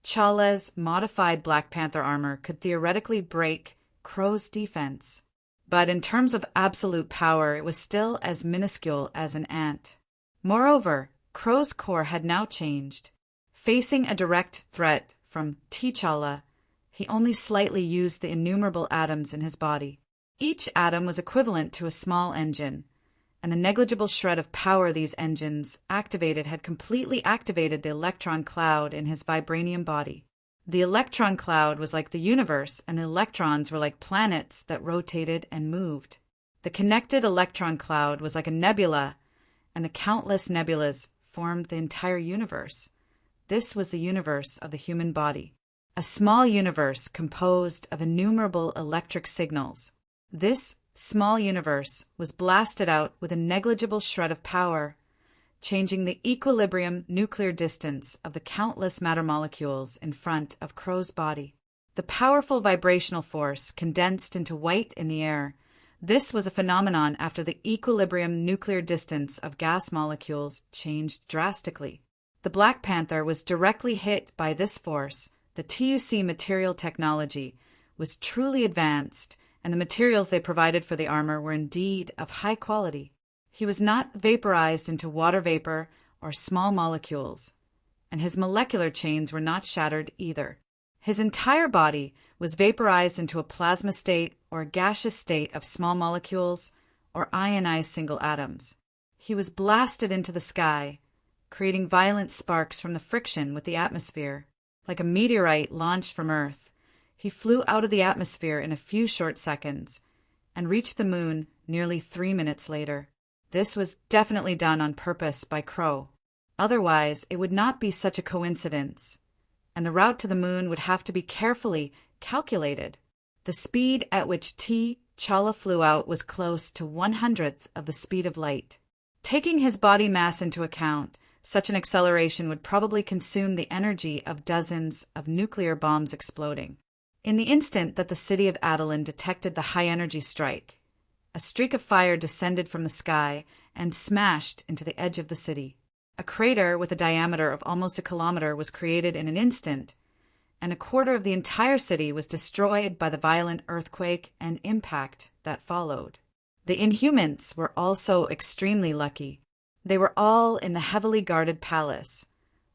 T'Challa's modified Black Panther armor could theoretically break Crow's defense. But in terms of absolute power, it was still as minuscule as an ant. Moreover, Crow's core had now changed. Facing a direct threat from T'Challa, he only slightly used the innumerable atoms in his body. Each atom was equivalent to a small engine, and the negligible shred of power these engines activated had completely activated the electron cloud in his vibranium body. The electron cloud was like the universe, and the electrons were like planets that rotated and moved. The connected electron cloud was like a nebula, and the countless nebulas formed the entire universe. This was the universe of the human body, a small universe composed of innumerable electric signals. This small universe was blasted out with a negligible shred of power, changing the equilibrium nuclear distance of the countless matter molecules in front of Crow's body. The powerful vibrational force condensed into white in the air. This was a phenomenon after the equilibrium nuclear distance of gas molecules changed drastically. The Black Panther was directly hit by this force. The TUC material technology was truly advanced, and the materials they provided for the armor were indeed of high quality. He was not vaporized into water vapor or small molecules, and his molecular chains were not shattered either. His entire body was vaporized into a plasma state or a gaseous state of small molecules or ionized single atoms. He was blasted into the sky, creating violent sparks from the friction with the atmosphere. Like a meteorite launched from Earth, he flew out of the atmosphere in a few short seconds and reached the moon nearly 3 minutes later. This was definitely done on purpose by Crow. Otherwise, it would not be such a coincidence, and the route to the moon would have to be carefully calculated. The speed at which T'Challa flew out was close to 1/100th of the speed of light. Taking his body mass into account, such an acceleration would probably consume the energy of dozens of nuclear bombs exploding. In the instant that the city of Adolin detected the high-energy strike, a streak of fire descended from the sky and smashed into the edge of the city. A crater with a diameter of almost a kilometer was created in an instant, and a quarter of the entire city was destroyed by the violent earthquake and impact that followed. The Inhumans were also extremely lucky. They were all in the heavily guarded palace,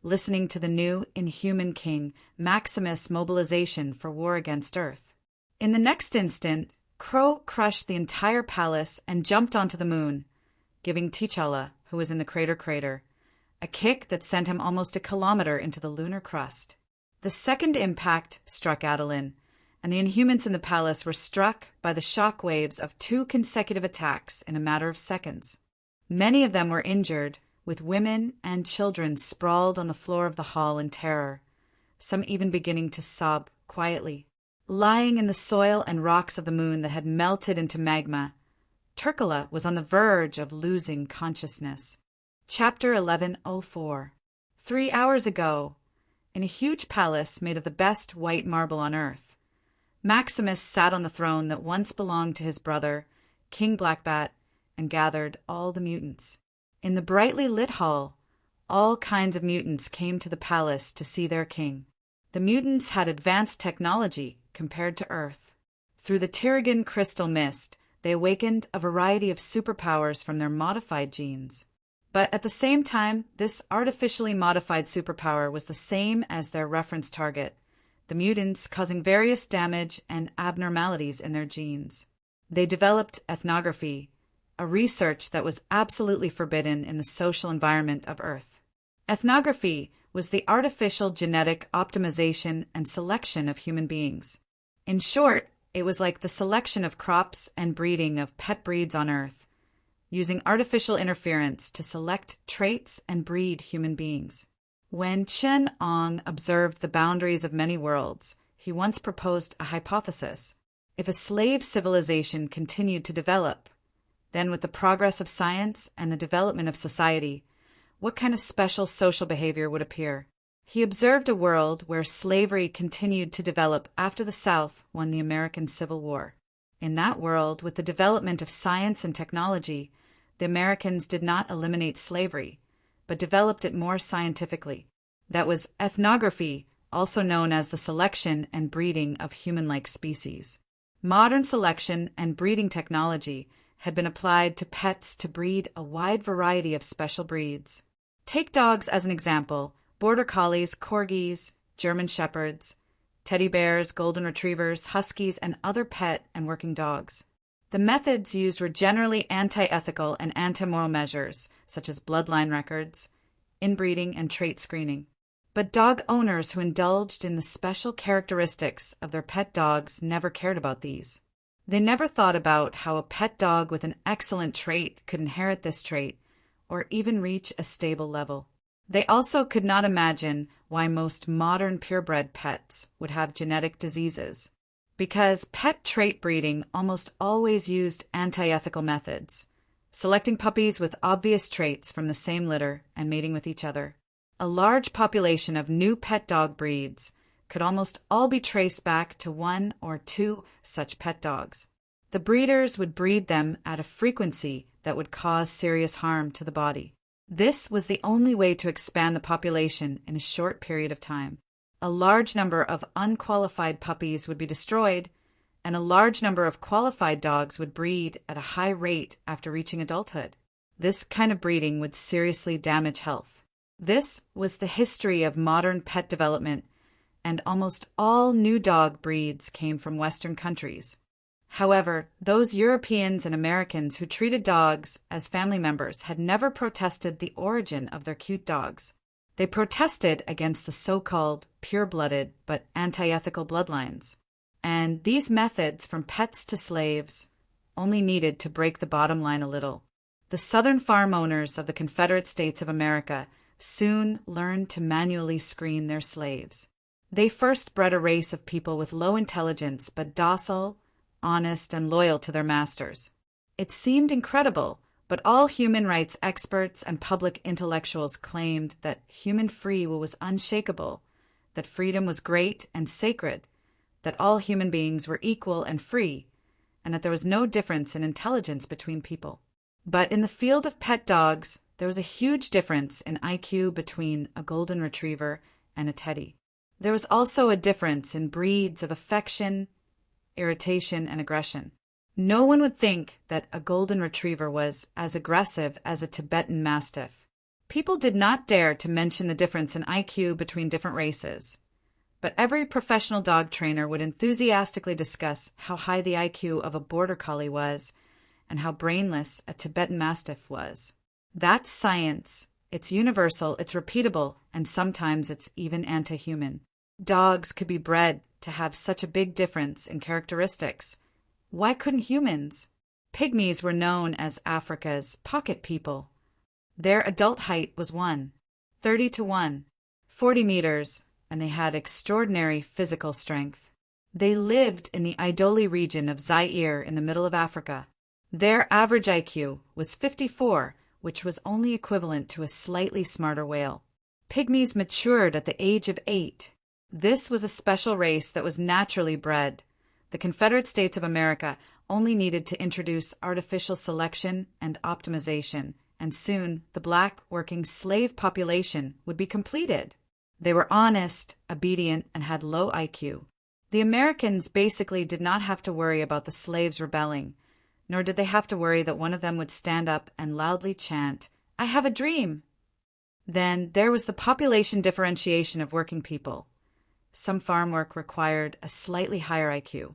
listening to the new Inhuman King Maximus' mobilization for war against Earth. In the next instant, Crow crushed the entire palace and jumped onto the moon, giving T'Challa, who was in the crater, a kick that sent him almost a kilometer into the lunar crust. The second impact struck Adolin, and the Inhumans in the palace were struck by the shock waves of 2 consecutive attacks in a matter of seconds. Many of them were injured, with women and children sprawled on the floor of the hall in terror, some even beginning to sob quietly. Lying in the soil and rocks of the moon that had melted into magma, T'Challa was on the verge of losing consciousness. Chapter 1104. 3 hours ago, in a huge palace made of the best white marble on Earth, Maximus sat on the throne that once belonged to his brother, King Blackbat, and gathered all the mutants. In the brightly lit hall, all kinds of mutants came to the palace to see their king. The mutants had advanced technology compared to Earth. Through the Tyrigan crystal mist, they awakened a variety of superpowers from their modified genes. But at the same time, this artificially modified superpower was the same as their reference target, the mutants, causing various damage and abnormalities in their genes. They developed ethnography, a research that was absolutely forbidden in the social environment of Earth. Ethnography was the artificial genetic optimization and selection of human beings. In short, it was like the selection of crops and breeding of pet breeds on Earth, using artificial interference to select traits and breed human beings. When Chen Ong observed the boundaries of many worlds, he once proposed a hypothesis. If a slave civilization continued to develop, then with the progress of science and the development of society, what kind of special social behavior would appear? He observed a world where slavery continued to develop after the South won the American Civil War. In that world, with the development of science and technology, the Americans did not eliminate slavery, but developed it more scientifically. That was ethnography also known as the selection and breeding of human-like species. Modern selection and breeding technology had been applied to pets to breed a wide variety of special breeds. Take dogs as an example: border collies, corgis, German shepherds, teddy bears, golden retrievers, huskies, and other pet and working dogs. The methods used were generally anti-ethical and anti-moral measures, such as bloodline records, inbreeding, and trait screening. But dog owners who indulged in the special characteristics of their pet dogs never cared about these. They never thought about how a pet dog with an excellent trait could inherit this trait or even reach a stable level. They also could not imagine why most modern purebred pets would have genetic diseases, because pet trait breeding almost always used anti-ethical methods, selecting puppies with obvious traits from the same litter and mating with each other. A large population of new pet dog breeds could almost all be traced back to one or two such pet dogs. The breeders would breed them at a frequency that would cause serious harm to the body. This was the only way to expand the population in a short period of time. A large number of unqualified puppies would be destroyed, and a large number of qualified dogs would breed at a high rate after reaching adulthood. This kind of breeding would seriously damage health. This was the history of modern pet development, and almost all new dog breeds came from Western countries. However, those Europeans and Americans who treated dogs as family members had never protested the origin of their cute dogs. They protested against the so-called pure-blooded but anti-ethical bloodlines. And these methods, from pets to slaves, only needed to break the bottom line a little. The southern farm owners of the Confederate States of America soon learned to manually screen their slaves. They first bred a race of people with low intelligence but docile, honest, and loyal to their masters. It seemed incredible, but all human rights experts and public intellectuals claimed that human free will was unshakable, that freedom was great and sacred, that all human beings were equal and free, and that there was no difference in intelligence between people. But in the field of pet dogs, there was a huge difference in IQ between a golden retriever and a teddy. There was also a difference in breeds of affection, irritation, and aggression. No one would think that a golden retriever was as aggressive as a Tibetan mastiff. People did not dare to mention the difference in IQ between different races, but every professional dog trainer would enthusiastically discuss how high the IQ of a border collie was and how brainless a Tibetan mastiff was. That's science. It's universal, it's repeatable, and sometimes it's even anti-human. Dogs could be bred to have such a big difference in characteristics. Why couldn't humans? Pygmies were known as Africa's pocket people. Their adult height was 30 to 1, 40 meters, and they had extraordinary physical strength. They lived in the Idoli region of Zaire in the middle of Africa. Their average IQ was 54, which was only equivalent to a slightly smarter whale. Pygmies matured at the age of 8. This was a special race that was naturally bred. The Confederate States of America only needed to introduce artificial selection and optimization, and soon the black working slave population would be completed. They were honest, obedient, and had low IQ. The Americans basically did not have to worry about the slaves rebelling, nor did they have to worry that one of them would stand up and loudly chant, "I have a dream." Then there was the population differentiation of working people. Some farm work required a slightly higher IQ,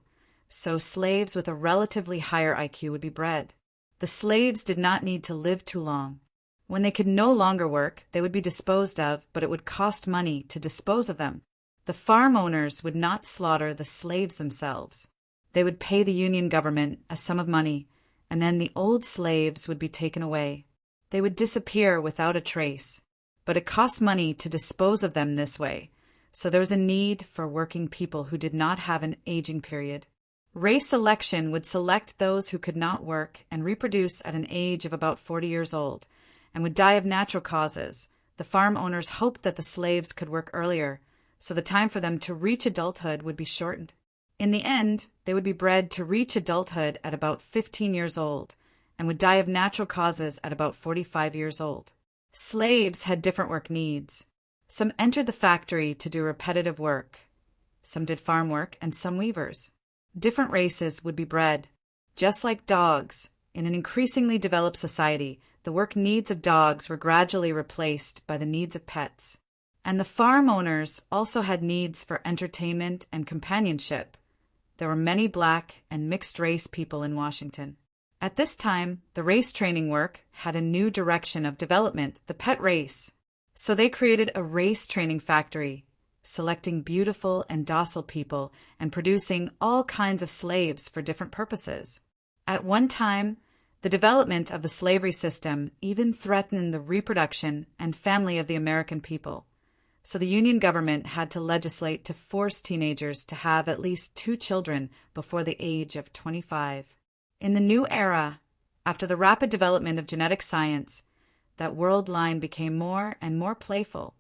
so slaves with a relatively higher IQ would be bred. The slaves did not need to live too long. When they could no longer work, they would be disposed of, but it would cost money to dispose of them. The farm owners would not slaughter the slaves themselves. They would pay the Union government a sum of money, and then the old slaves would be taken away. They would disappear without a trace, but it cost money to dispose of them this way. So there was a need for working people who did not have an aging period. Race selection would select those who could not work and reproduce at an age of about 40 years old and would die of natural causes. The farm owners hoped that the slaves could work earlier, so the time for them to reach adulthood would be shortened. In the end, they would be bred to reach adulthood at about 15 years old and would die of natural causes at about 45 years old. Slaves had different work needs. Some entered the factory to do repetitive work. Some did farm work, and some weavers. Different races would be bred. Just like dogs, in an increasingly developed society, the work needs of dogs were gradually replaced by the needs of pets. And the farm owners also had needs for entertainment and companionship. There were many black and mixed-race people in Washington. At this time, the race training work had a new direction of development, the pet race. So they created a race training factory, selecting beautiful and docile people and producing all kinds of slaves for different purposes. At one time, the development of the slavery system even threatened the reproduction and family of the American people. So the Union government had to legislate to force teenagers to have at least 2 children before the age of 25. In the new era, after the rapid development of genetic science, that world line became more and more playful,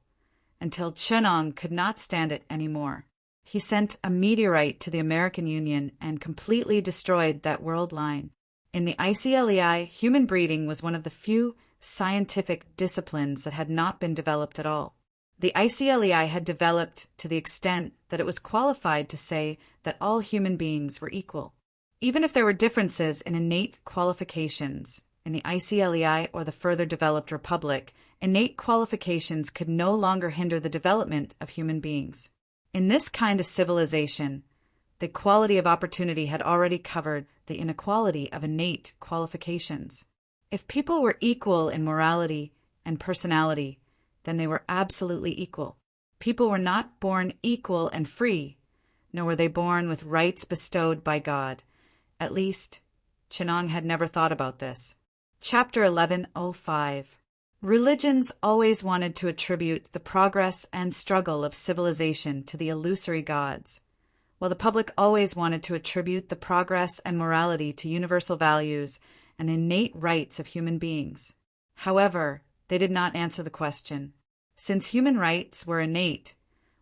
until Chenong could not stand it anymore. He sent a meteorite to the American Union and completely destroyed that world line. In the ICLEI, human breeding was one of the few scientific disciplines that had not been developed at all. The ICLEI had developed to the extent that it was qualified to say that all human beings were equal. Even if there were differences in innate qualifications, in the ICLEI or the further developed republic, innate qualifications could no longer hinder the development of human beings. In this kind of civilization, the equality of opportunity had already covered the inequality of innate qualifications. If people were equal in morality and personality, then they were absolutely equal. People were not born equal and free, nor were they born with rights bestowed by God. At least, Chenong had never thought about this. Chapter 1105. Religions always wanted to attribute the progress and struggle of civilization to the illusory gods, while the public always wanted to attribute the progress and morality to universal values and innate rights of human beings. However, they did not answer the question. Since human rights were innate,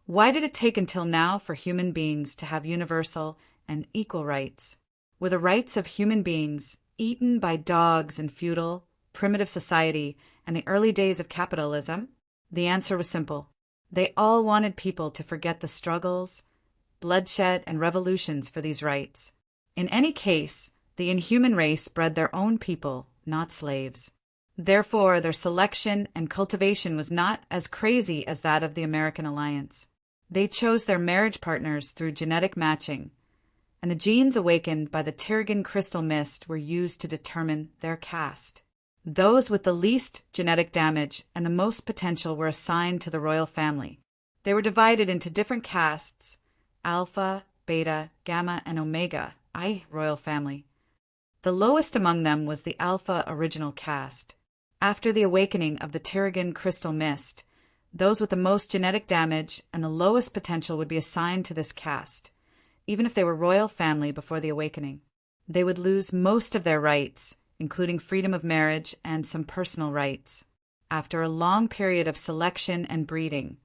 why did it take until now for human beings to have universal and equal rights? Were the rights of human beings eaten by dogs in feudal, primitive society and the early days of capitalism? The answer was simple. They all wanted people to forget the struggles, bloodshed, and revolutions for these rights. In any case, the inhuman race bred their own people, not slaves. Therefore, their selection and cultivation was not as crazy as that of the American alliance. They chose their marriage partners through genetic matching, and the genes awakened by the Tirigan crystal mist were used to determine their caste. Those with the least genetic damage and the most potential were assigned to the royal family. They were divided into different castes: Alpha, Beta, Gamma, and Omega, royal family. The lowest among them was the Alpha original caste. After the awakening of the Tirigan crystal mist, those with the most genetic damage and the lowest potential would be assigned to this caste, even if they were royal family before the awakening. They would lose most of their rights, including freedom of marriage and some personal rights. After a long period of selection and breeding,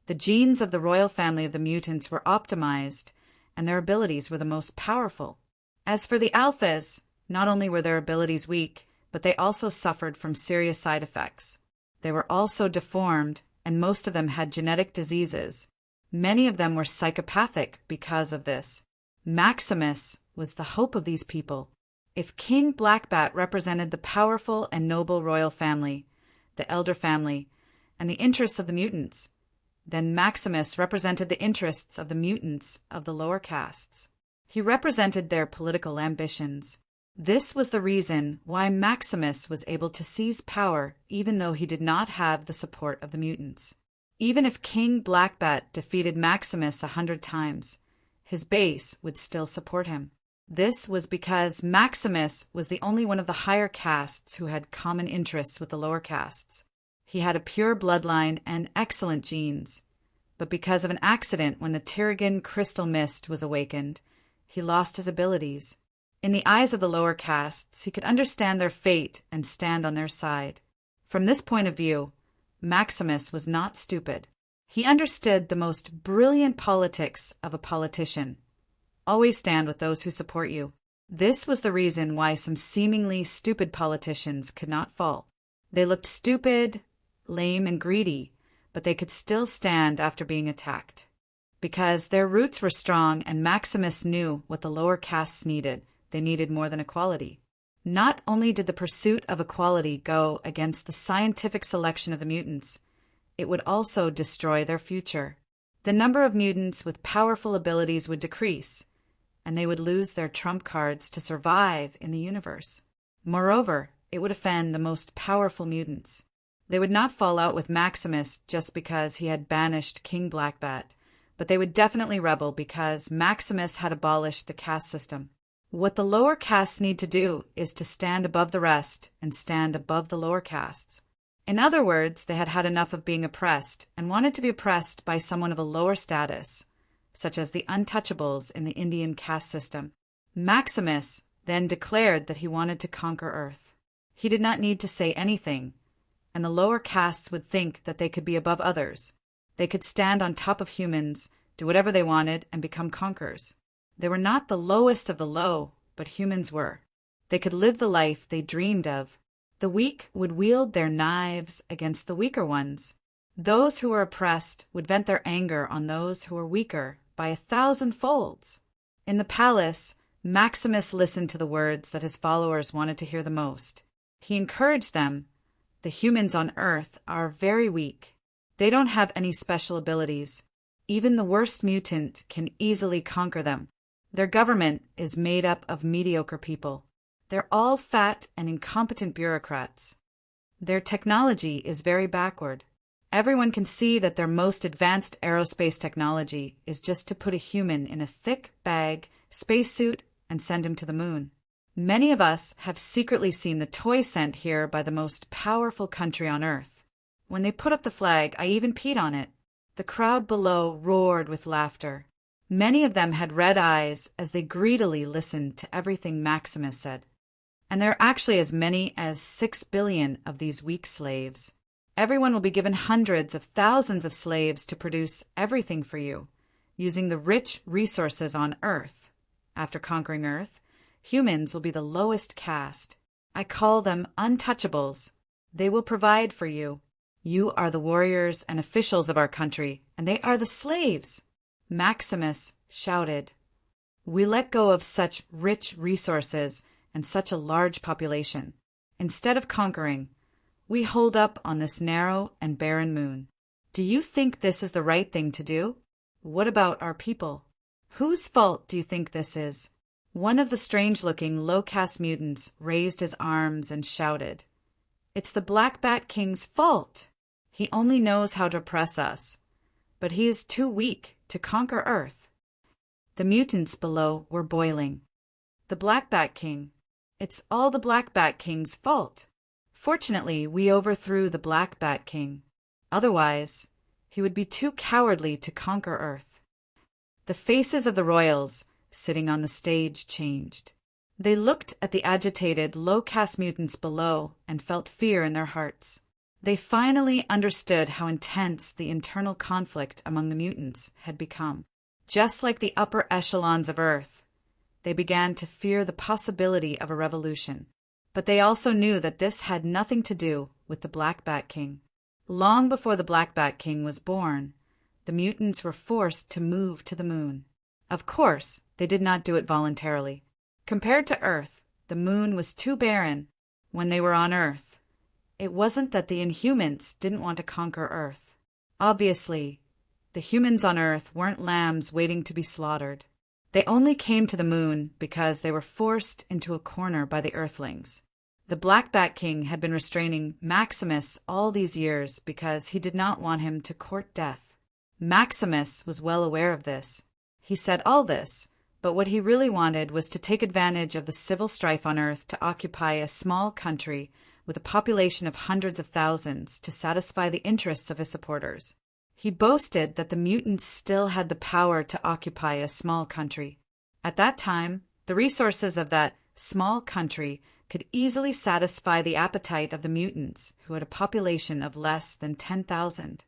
the genes of the royal family of the mutants were optimized, and their abilities were the most powerful. As for the alphas, not only were their abilities weak, but they also suffered from serious side effects. They were also deformed, and most of them had genetic diseases. Many of them were psychopathic because of this. Maximus was the hope of these people. If King Blackbat represented the powerful and noble royal family, the elder family, and the interests of the mutants, then Maximus represented the interests of the mutants of the lower castes. He represented their political ambitions. This was the reason why Maximus was able to seize power even though he did not have the support of the mutants. Even if King Blackbat defeated Maximus 100 times, his base would still support him. This was because Maximus was the only one of the higher castes who had common interests with the lower castes. He had a pure bloodline and excellent genes, but because of an accident when the Tirigan crystal mist was awakened, he lost his abilities. In the eyes of the lower castes, he could understand their fate and stand on their side. From this point of view, Maximus was not stupid. He understood the most brilliant politics of a politician. Always stand with those who support you. This was the reason why some seemingly stupid politicians could not fall. They looked stupid, lame, and greedy, but they could still stand after being attacked. Because their roots were strong and Maximus knew what the lower castes needed, they needed more than equality. Not only did the pursuit of equality go against the scientific selection of the mutants, it would also destroy their future. The number of mutants with powerful abilities would decrease, and they would lose their trump cards to survive in the universe. Moreover, it would offend the most powerful mutants. They would not fall out with Maximus just because he had banished King Blackbat, but they would definitely rebel because Maximus had abolished the caste system. What the lower castes need to do is to stand above the rest and stand above the lower castes. In other words, they had had enough of being oppressed and wanted to be oppressed by someone of a lower status, such as the untouchables in the Indian caste system. Maximus then declared that he wanted to conquer Earth. He did not need to say anything, and the lower castes would think that they could be above others. They could stand on top of humans, do whatever they wanted, and become conquerors. They were not the lowest of the low, but humans were. They could live the life they dreamed of. The weak would wield their knives against the weaker ones. Those who were oppressed would vent their anger on those who were weaker by 1,000 folds. In the palace, Maximus listened to the words that his followers wanted to hear the most. He encouraged them. The humans on Earth are very weak. They don't have any special abilities. Even the worst mutant can easily conquer them. Their government is made up of mediocre people. They're all fat and incompetent bureaucrats. Their technology is very backward. Everyone can see that their most advanced aerospace technology is just to put a human in a thick bag, spacesuit, and send him to the moon. Many of us have secretly seen the toy sent here by the most powerful country on Earth. When they put up the flag, I even peed on it. The crowd below roared with laughter. Many of them had red eyes as they greedily listened to everything Maximus said. And there are actually as many as 6 billion of these weak slaves. Everyone will be given hundreds of thousands of slaves to produce everything for you, using the rich resources on Earth. After conquering Earth, humans will be the lowest caste. I call them untouchables. They will provide for you. You are the warriors and officials of our country, and they are the slaves. Maximus shouted, "We let go of such rich resources and such a large population. Instead of conquering, we hold up on this narrow and barren moon. Do you think this is the right thing to do? What about our people? Whose fault do you think this is?" One of the strange-looking low-caste mutants raised his arms and shouted, "It's the Black Bat King's fault. He only knows how to oppress us, but he is too weak to conquer Earth." The mutants below were boiling. The Black Bat King. It's all the Black Bat King's fault. Fortunately, we overthrew the Black Bat King. Otherwise, he would be too cowardly to conquer Earth. The faces of the royals sitting on the stage changed. They looked at the agitated, low-caste mutants below and felt fear in their hearts. They finally understood how intense the internal conflict among the mutants had become. Just like the upper echelons of Earth, they began to fear the possibility of a revolution. But they also knew that this had nothing to do with the Black Bat King. Long before the Black Bat King was born, the mutants were forced to move to the moon. Of course, they did not do it voluntarily. Compared to Earth, the moon was too barren. When they were on Earth, it wasn't that the Inhumans didn't want to conquer Earth. Obviously, the humans on Earth weren't lambs waiting to be slaughtered. They only came to the moon because they were forced into a corner by the Earthlings. The Black Bat King had been restraining Maximus all these years because he did not want him to court death. Maximus was well aware of this. He said all this, but what he really wanted was to take advantage of the civil strife on Earth to occupy a small country with a population of hundreds of thousands to satisfy the interests of his supporters. He boasted that the mutants still had the power to occupy a small country. At that time, the resources of that small country could easily satisfy the appetite of the mutants, who had a population of less than 10,000.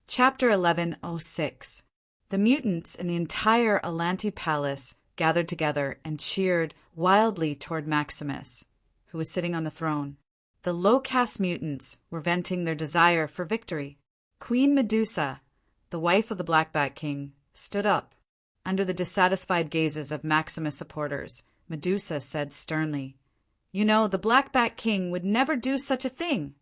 Chapter 1106. The mutants in the entire Alanti Palace gathered together and cheered wildly toward Maximus, who was sitting on the throne. The low-caste mutants were venting their desire for victory. Queen Medusa, the wife of the Black Bat King, stood up. Under the dissatisfied gazes of Maximus' supporters, Medusa said sternly, "You know, the Black Bat King would never do such a thing."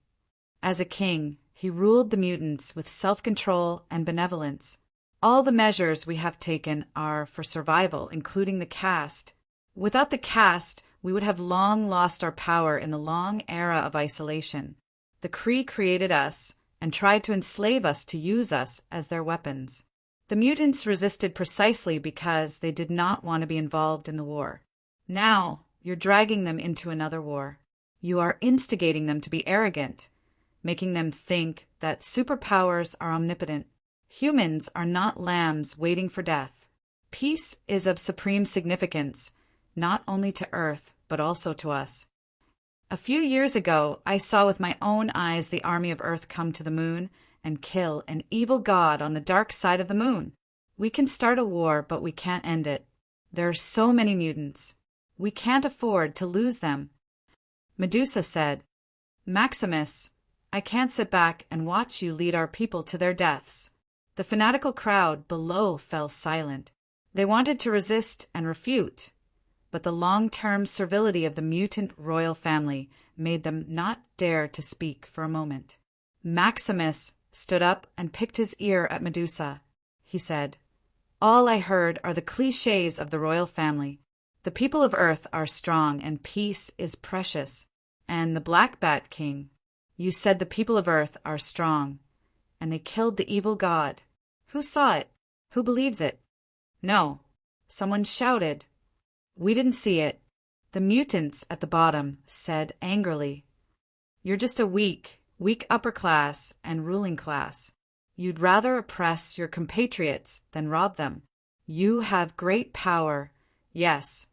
As a king, he ruled the mutants with self-control and benevolence. All the measures we have taken are for survival, including the caste. Without the caste, we would have long lost our power in the long era of isolation. The Kree created us and tried to enslave us to use us as their weapons. The mutants resisted precisely because they did not want to be involved in the war. Now, you're dragging them into another war. You are instigating them to be arrogant, making them think that superpowers are omnipotent. Humans are not lambs waiting for death. Peace is of supreme significance, not only to Earth, but also to us. A few years ago, I saw with my own eyes the army of Earth come to the moon and kill an evil god on the dark side of the moon. We can start a war, but we can't end it. There are so many mutants. We can't afford to lose them. Medusa said, "Maximus, I can't sit back and watch you lead our people to their deaths." The fanatical crowd below fell silent. They wanted to resist and refute, but the long-term servility of the mutant royal family made them not dare to speak for a moment. Maximus stood up and picked his ear at Medusa. He said, "All I heard are the clichés of the royal family. The people of Earth are strong and peace is precious. And the Black Bat King, you said the people of Earth are strong, and they killed the evil god. Who saw it? Who believes it?" "No." Someone shouted. "We didn't see it." The mutants at the bottom said angrily, "You're just a weak upper class and ruling class. You'd rather oppress your compatriots than rob them. You have great power, yes,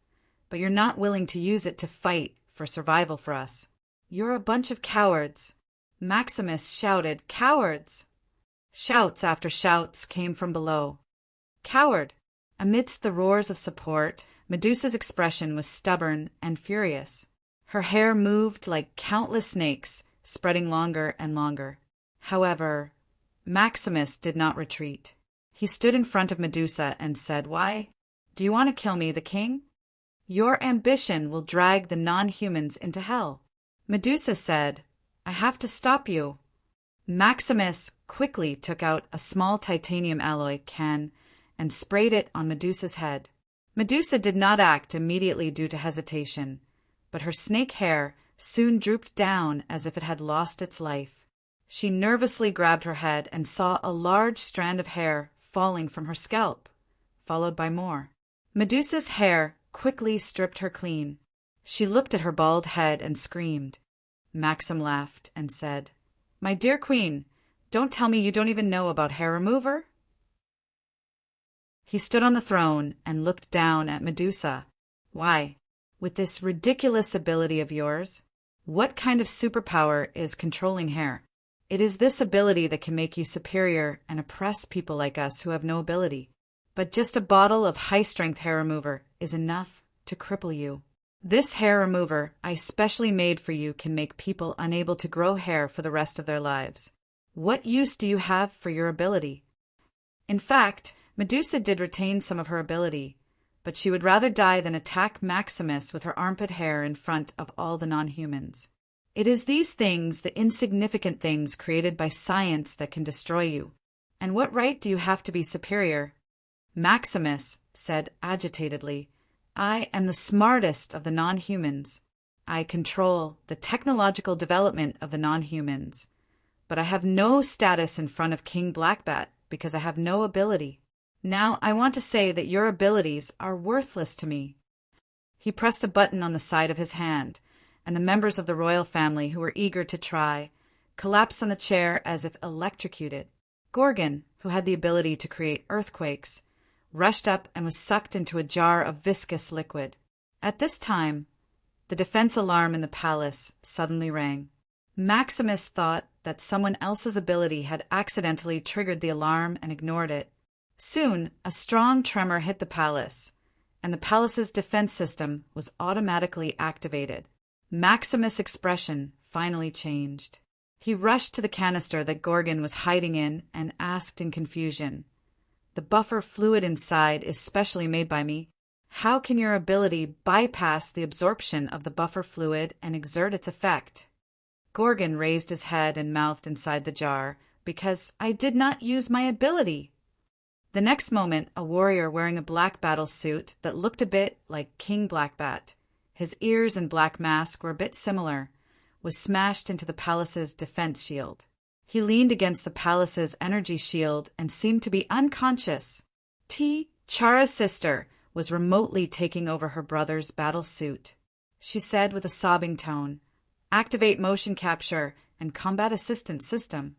but you're not willing to use it to fight for survival for us. You're a bunch of cowards." Maximus shouted, "Cowards!" Shouts after shouts came from below. "Coward!" Amidst the roars of support, Medusa's expression was stubborn and furious. Her hair moved like countless snakes, spreading longer and longer. However, Maximus did not retreat. He stood in front of Medusa and said, "Why? Do you want to kill me, the king? Your ambition will drag the non-humans into hell." Medusa said, "I have to stop you." Maximus quickly took out a small titanium alloy can and sprayed it on Medusa's head. Medusa did not act immediately due to hesitation, but her snake hair soon drooped down as if it had lost its life. She nervously grabbed her head and saw a large strand of hair falling from her scalp, followed by more. Medusa's hair quickly stripped her clean. She looked at her bald head and screamed. Maxim laughed and said, "My dear queen, don't tell me you don't even know about hair remover?" He stood on the throne and looked down at Medusa. "Why, with this ridiculous ability of yours, what kind of superpower is controlling hair? It is this ability that can make you superior and oppress people like us who have no ability. But just a bottle of high-strength hair remover is enough to cripple you. This hair remover I specially made for you can make people unable to grow hair for the rest of their lives. What use do you have for your ability?" In fact, Medusa did retain some of her ability, but she would rather die than attack Maximus with her armpit hair in front of all the non-humans. It is these things, the insignificant things created by science, that can destroy you. And what right do you have to be superior? Maximus said agitatedly, "I am the smartest of the non-humans. I control the technological development of the non-humans, but I have no status in front of King Blackbat because I have no ability. Now I want to say that your abilities are worthless to me." He pressed a button on the side of his hand, and the members of the royal family who were eager to try collapsed on the chair as if electrocuted. Gorgon, who had the ability to create earthquakes, rushed up and was sucked into a jar of viscous liquid. At this time, the defense alarm in the palace suddenly rang. Maximus thought that someone else's ability had accidentally triggered the alarm and ignored it. Soon, a strong tremor hit the palace, and the palace's defense system was automatically activated. Maximus' expression finally changed. He rushed to the canister that Gorgon was hiding in and asked in confusion, "The buffer fluid inside is specially made by me. How can your ability bypass the absorption of the buffer fluid and exert its effect?" Gorgon raised his head and mouthed inside the jar, "Because I did not use my ability." The next moment, a warrior wearing a black battle suit that looked a bit like King Blackbat, his ears and black mask were a bit similar, was smashed into the palace's defense shield. He leaned against the palace's energy shield and seemed to be unconscious. Chara's sister was remotely taking over her brother's battle suit. She said with a sobbing tone, "Activate motion capture and combat assistance system."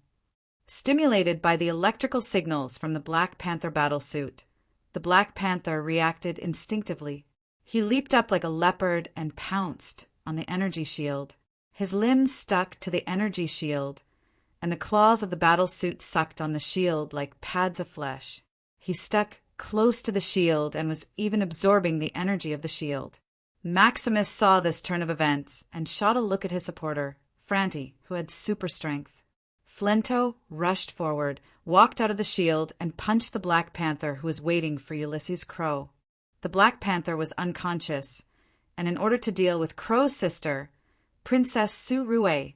Stimulated by the electrical signals from the Black Panther battlesuit, the Black Panther reacted instinctively. He leaped up like a leopard and pounced on the energy shield. His limbs stuck to the energy shield, and the claws of the battlesuit sucked on the shield like pads of flesh. He stuck close to the shield and was even absorbing the energy of the shield. Maximus saw this turn of events and shot a look at his supporter, Franti, who had super strength. Flento rushed forward, walked out of the shield, and punched the Black Panther who was waiting for Ulysses Crow. The Black Panther was unconscious, and in order to deal with Crow's sister, Princess Su-Rue,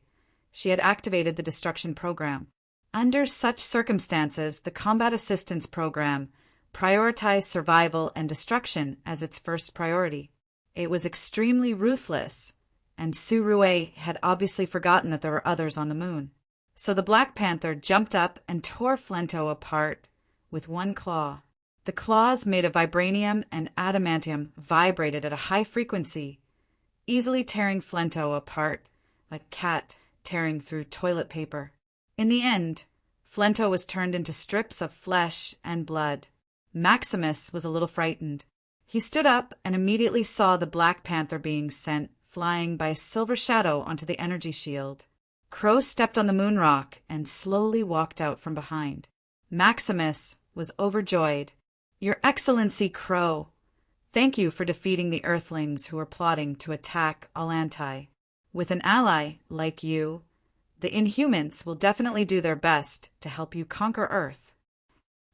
she had activated the destruction program. Under such circumstances, the Combat Assistance Program prioritized survival and destruction as its first priority. It was extremely ruthless, and Su-Rue had obviously forgotten that there were others on the moon. So the Black Panther jumped up and tore Flento apart with one claw. The claws made of vibranium and adamantium vibrated at a high frequency, easily tearing Flento apart like a cat tearing through toilet paper. In the end, Flento was turned into strips of flesh and blood. Maximus was a little frightened. He stood up and immediately saw the Black Panther being sent flying by a silver shadow onto the energy shield. Crow stepped on the moon rock and slowly walked out from behind. Maximus was overjoyed. "Your Excellency Crow, thank you for defeating the Earthlings who were plotting to attack Allantai. With an ally like you, the Inhumans will definitely do their best to help you conquer Earth."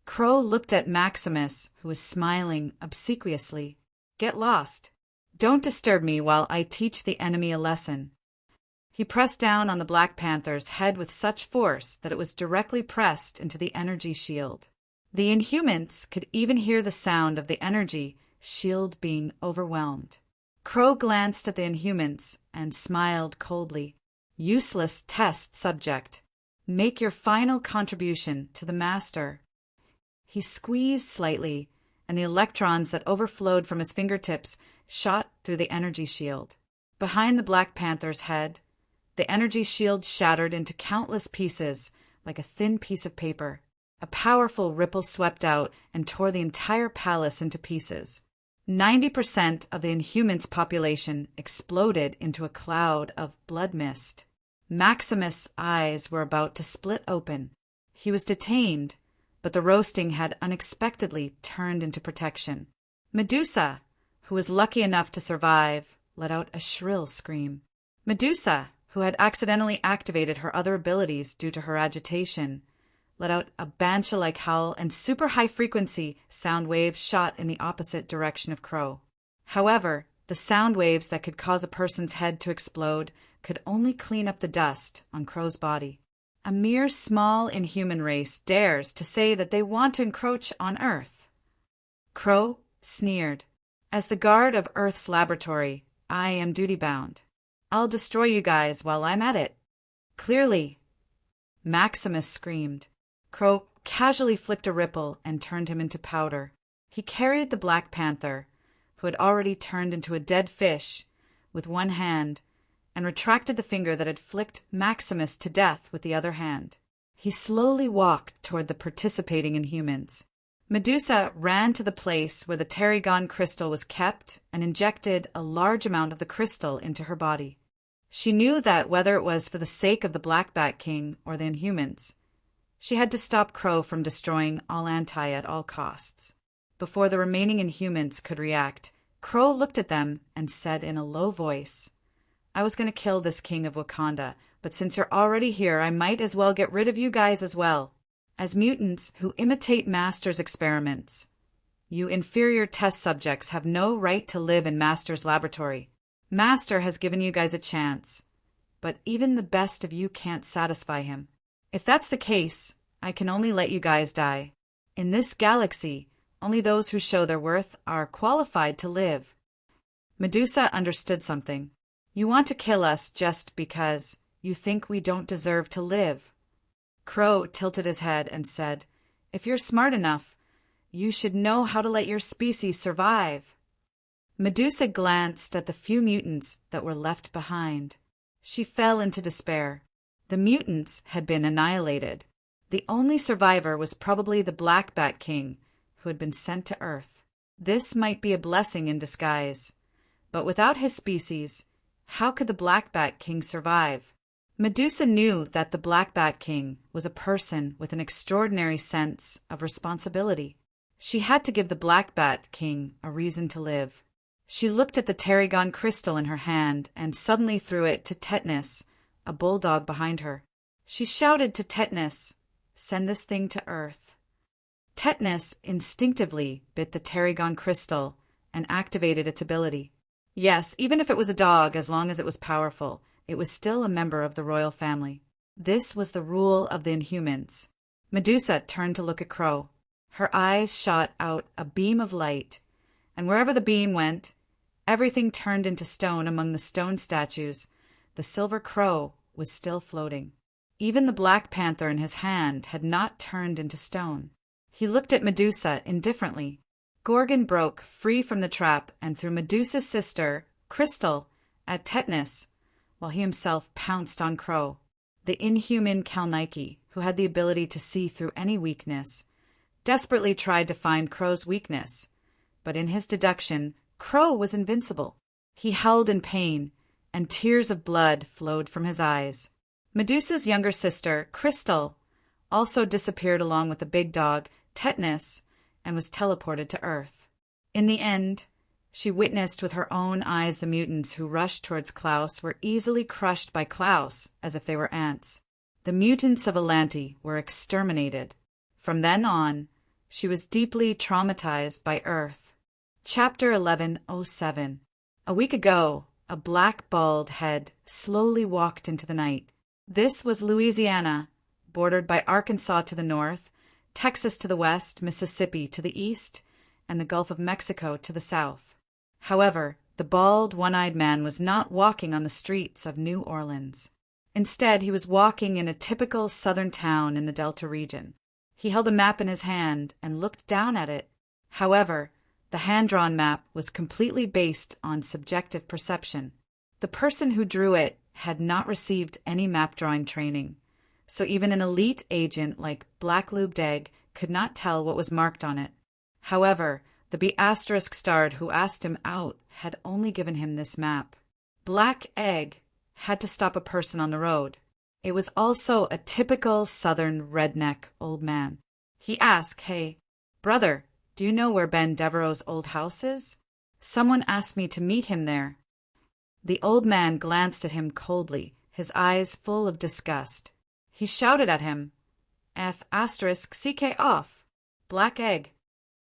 Crow looked at Maximus, who was smiling obsequiously. "Get lost. Don't disturb me while I teach the enemy a lesson." He pressed down on the Black Panther's head with such force that it was directly pressed into the energy shield. The Inhumans could even hear the sound of the energy shield being overwhelmed. Crow glanced at the Inhumans and smiled coldly. "Useless test subject. Make your final contribution to the Master." He squeezed slightly, and the electrons that overflowed from his fingertips shot through the energy shield. Behind the Black Panther's head, the energy shield shattered into countless pieces like a thin piece of paper. A powerful ripple swept out and tore the entire palace into pieces. 90% of the Inhumans' population exploded into a cloud of blood mist. Maximus' eyes were about to split open. He was detained, but the roasting had unexpectedly turned into protection. Medusa, who was lucky enough to survive, let out a shrill scream. Medusa, who had accidentally activated her other abilities due to her agitation, let out a banshee-like howl, and super high-frequency sound waves shot in the opposite direction of Crow. However, the sound waves that could cause a person's head to explode could only clean up the dust on Crow's body. A mere small Inhuman race dares to say that they want to encroach on Earth. Crow sneered. "As the guard of Earth's laboratory, I am duty-bound. I'll destroy you guys while I'm at it." "Clearly." Maximus screamed. Crow casually flicked a ripple and turned him into powder. He carried the Black Panther, who had already turned into a dead fish, with one hand, and retracted the finger that had flicked Maximus to death with the other hand. He slowly walked toward the participating Inhumans. Medusa ran to the place where the Terrigon crystal was kept and injected a large amount of the crystal into her body. She knew that whether it was for the sake of the Black Bat King or the Inhumans, she had to stop Crow from destroying Allantai at all costs. Before the remaining Inhumans could react, Crow looked at them and said in a low voice, "I was going to kill this king of Wakanda but since you're already here, I might as well get rid of you guys as well. As mutants who imitate Master's experiments, you inferior test subjects have no right to live in Master's laboratory. Master has given you guys a chance, but even the best of you can't satisfy him. If that's the case, I can only let you guys die. In this galaxy, only those who show their worth are qualified to live. Medusa understood something. You want to kill us just because you think we don't deserve to live. Crow tilted his head and said, If you're smart enough, you should know how to let your species survive. Medusa glanced at the few mutants that were left behind. She fell into despair. The mutants had been annihilated. The only survivor was probably the Black Bat King, who had been sent to Earth. This might be a blessing in disguise. But without his species, how could the Black Bat King survive? Medusa knew that the Black Bat King was a person with an extraordinary sense of responsibility. She had to give the Black Bat King a reason to live. She looked at the Tarragon crystal in her hand and suddenly threw it to Tetanus, a bulldog behind her. She shouted to Tetanus, Send this thing to Earth. Tetanus instinctively bit the Tarragon crystal and activated its ability. Yes, even if it was a dog, as long as it was powerful, it was still a member of the royal family. This was the rule of the Inhumans. Medusa turned to look at Crow. Her eyes shot out a beam of light, and wherever the beam went, everything turned into stone among the stone statues. The silver crow was still floating. Even the Black Panther in his hand had not turned into stone. He looked at Medusa indifferently. Gorgon broke free from the trap and threw Medusa's sister, Crystal, at Tetanus, while he himself pounced on Crow. The inhuman Kalnike, who had the ability to see through any weakness, desperately tried to find Crow's weakness, but in his deduction, Crow was invincible. He howled in pain, and tears of blood flowed from his eyes. Medusa's younger sister, Crystal, also disappeared along with the big dog, Tetanus, and was teleported to Earth. In the end, she witnessed with her own eyes the mutants who rushed towards Klaus were easily crushed by Klaus as if they were ants. The mutants of Atlanti were exterminated. From then on, she was deeply traumatized by Earth. Chapter 1107. A week ago, a black bald head slowly walked into the night. This was Louisiana, bordered by Arkansas to the north, Texas to the west, Mississippi to the east, and the Gulf of Mexico to the south. However, the bald, one-eyed man was not walking on the streets of New Orleans. Instead, he was walking in a typical southern town in the Delta region. He held a map in his hand and looked down at it. However, the hand-drawn map was completely based on subjective perception. The person who drew it had not received any map-drawing training, so even an elite agent like Black Lubed Egg could not tell what was marked on it. However, the B***starred who asked him out had only given him this map. Black Egg had to stop a person on the road. It was also a typical southern redneck old man. He asked, Hey, brother, do you know where Ben Devereaux's old house is? Someone asked me to meet him there. The old man glanced at him coldly, his eyes full of disgust. He shouted at him, F***CK off, Black Egg.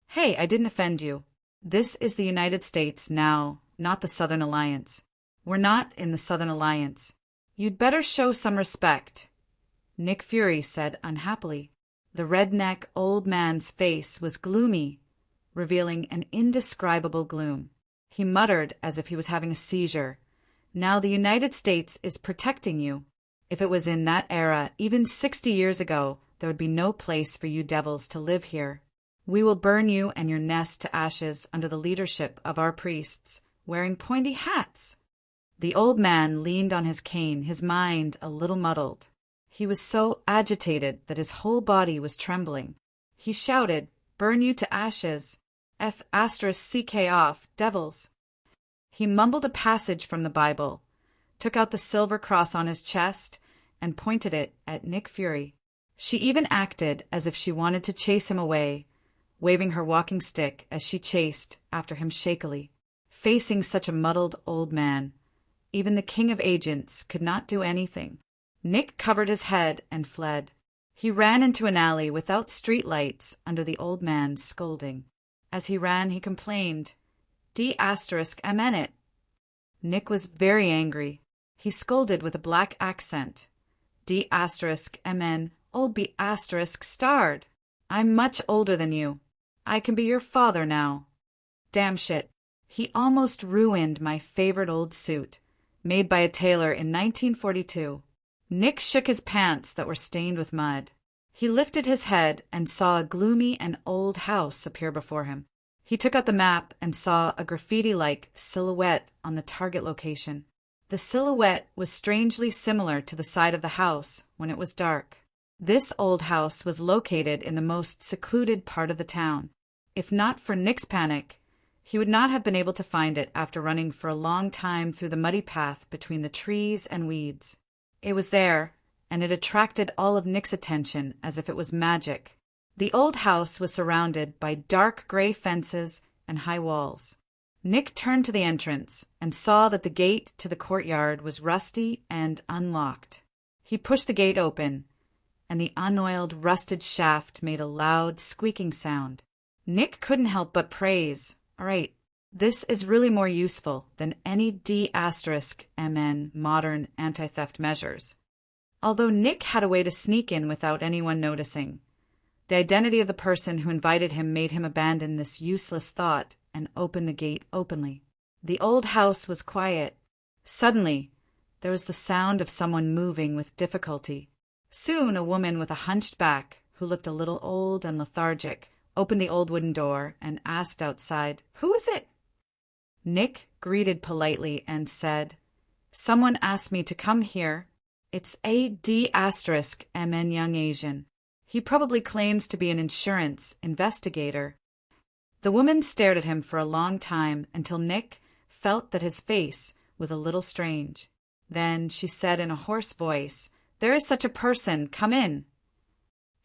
Hey, I didn't offend you. This is the United States now, not the Southern Alliance. We're not in the Southern Alliance. You'd better show some respect, Nick Fury said unhappily. The redneck old man's face was gloomy, revealing an indescribable gloom. He muttered as if he was having a seizure. Now the United States is protecting you. If it was in that era, even 60 years ago, there would be no place for you devils to live here. We will burn you and your nest to ashes under the leadership of our priests, wearing pointy hats. The old man leaned on his cane, his mind a little muddled. He was so agitated that his whole body was trembling. He shouted, Burn you to ashes. F***CK off, devils. He mumbled a passage from the Bible, took out the silver cross on his chest, and pointed it at Nick Fury. She even acted as if she wanted to chase him away, waving her walking stick as she chased after him shakily. Facing such a muddled old man, even the king of agents could not do anything. Nick covered his head and fled. He ran into an alley without streetlights under the old man's scolding. As he ran, he complained, "D*****mn it." Nick was very angry. He scolded with a black accent. "D*****mn, old be** starred. I'm much older than you. I can be your father now. Damn shit. He almost ruined my favorite old suit, made by a tailor in 1942. Nick shook his pants that were stained with mud. He lifted his head and saw a gloomy and old house appear before him. He took out the map and saw a graffiti-like silhouette on the target location. The silhouette was strangely similar to the side of the house when it was dark. This old house was located in the most secluded part of the town. If not for Nick's panic, he would not have been able to find it after running for a long time through the muddy path between the trees and weeds. It was there, and it attracted all of Nick's attention as if it was magic. The old house was surrounded by dark gray fences and high walls. Nick turned to the entrance and saw that the gate to the courtyard was rusty and unlocked. He pushed the gate open, and the unoiled, rusted shaft made a loud, squeaking sound. Nick couldn't help but praise, "All right, this is really more useful than any D*****mn modern anti-theft measures." Although Nick had a way to sneak in without anyone noticing, the identity of the person who invited him made him abandon this useless thought and open the gate openly. The old house was quiet. Suddenly, there was the sound of someone moving with difficulty. Soon a woman with a hunched back, who looked a little old and lethargic, opened the old wooden door and asked outside, "Who is it?" Nick greeted politely and said, "Someone asked me to come here. It's a D*****mn young Asian. He probably claims to be an insurance investigator." The woman stared at him for a long time until Nick felt that his face was a little strange. Then she said in a hoarse voice, "There is such a person. Come in."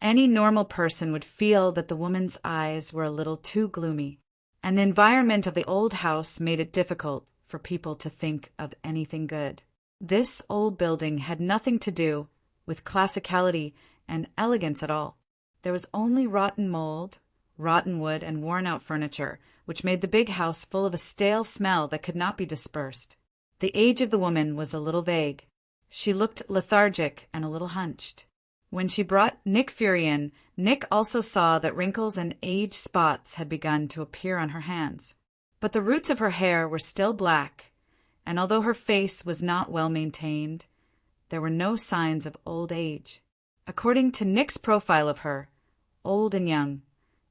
Any normal person would feel that the woman's eyes were a little too gloomy, and the environment of the old house made it difficult for people to think of anything good. This old building had nothing to do with classicality and elegance at all. There was only rotten mold, rotten wood, and worn-out furniture, which made the big house full of a stale smell that could not be dispersed. The age of the woman was a little vague. She looked lethargic and a little hunched. When she brought Nick Fury in, Nick also saw that wrinkles and age spots had begun to appear on her hands. But the roots of her hair were still black, and although her face was not well maintained, there were no signs of old age. According to Nick's profile of her, old and young,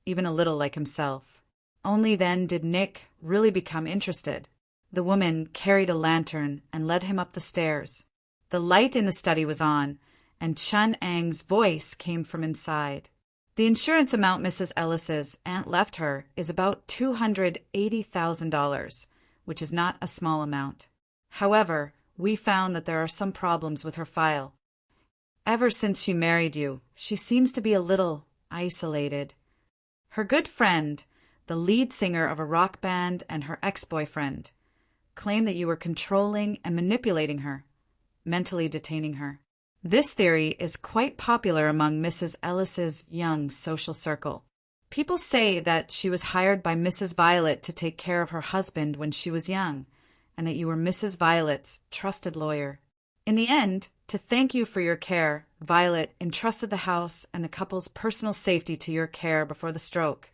even a little like himself. Only then did Nick really become interested. The woman carried a lantern and led him up the stairs. The light in the study was on, and Chun Ang's voice came from inside. "The insurance amount Mrs. Ellis's aunt left her is about $280,000, which is not a small amount. However, we found that there are some problems with her file. Ever since she married you, she seems to be a little isolated. Her good friend, the lead singer of a rock band, and her ex-boyfriend claim that you were controlling and manipulating her, mentally detaining her. This theory is quite popular among Mrs. Ellis's young social circle. People say that she was hired by Mrs. Violet to take care of her husband when she was young, and that you were Mrs. Violet's trusted lawyer. In the end, to thank you for your care, Violet entrusted the house and the couple's personal safety to your care before the stroke,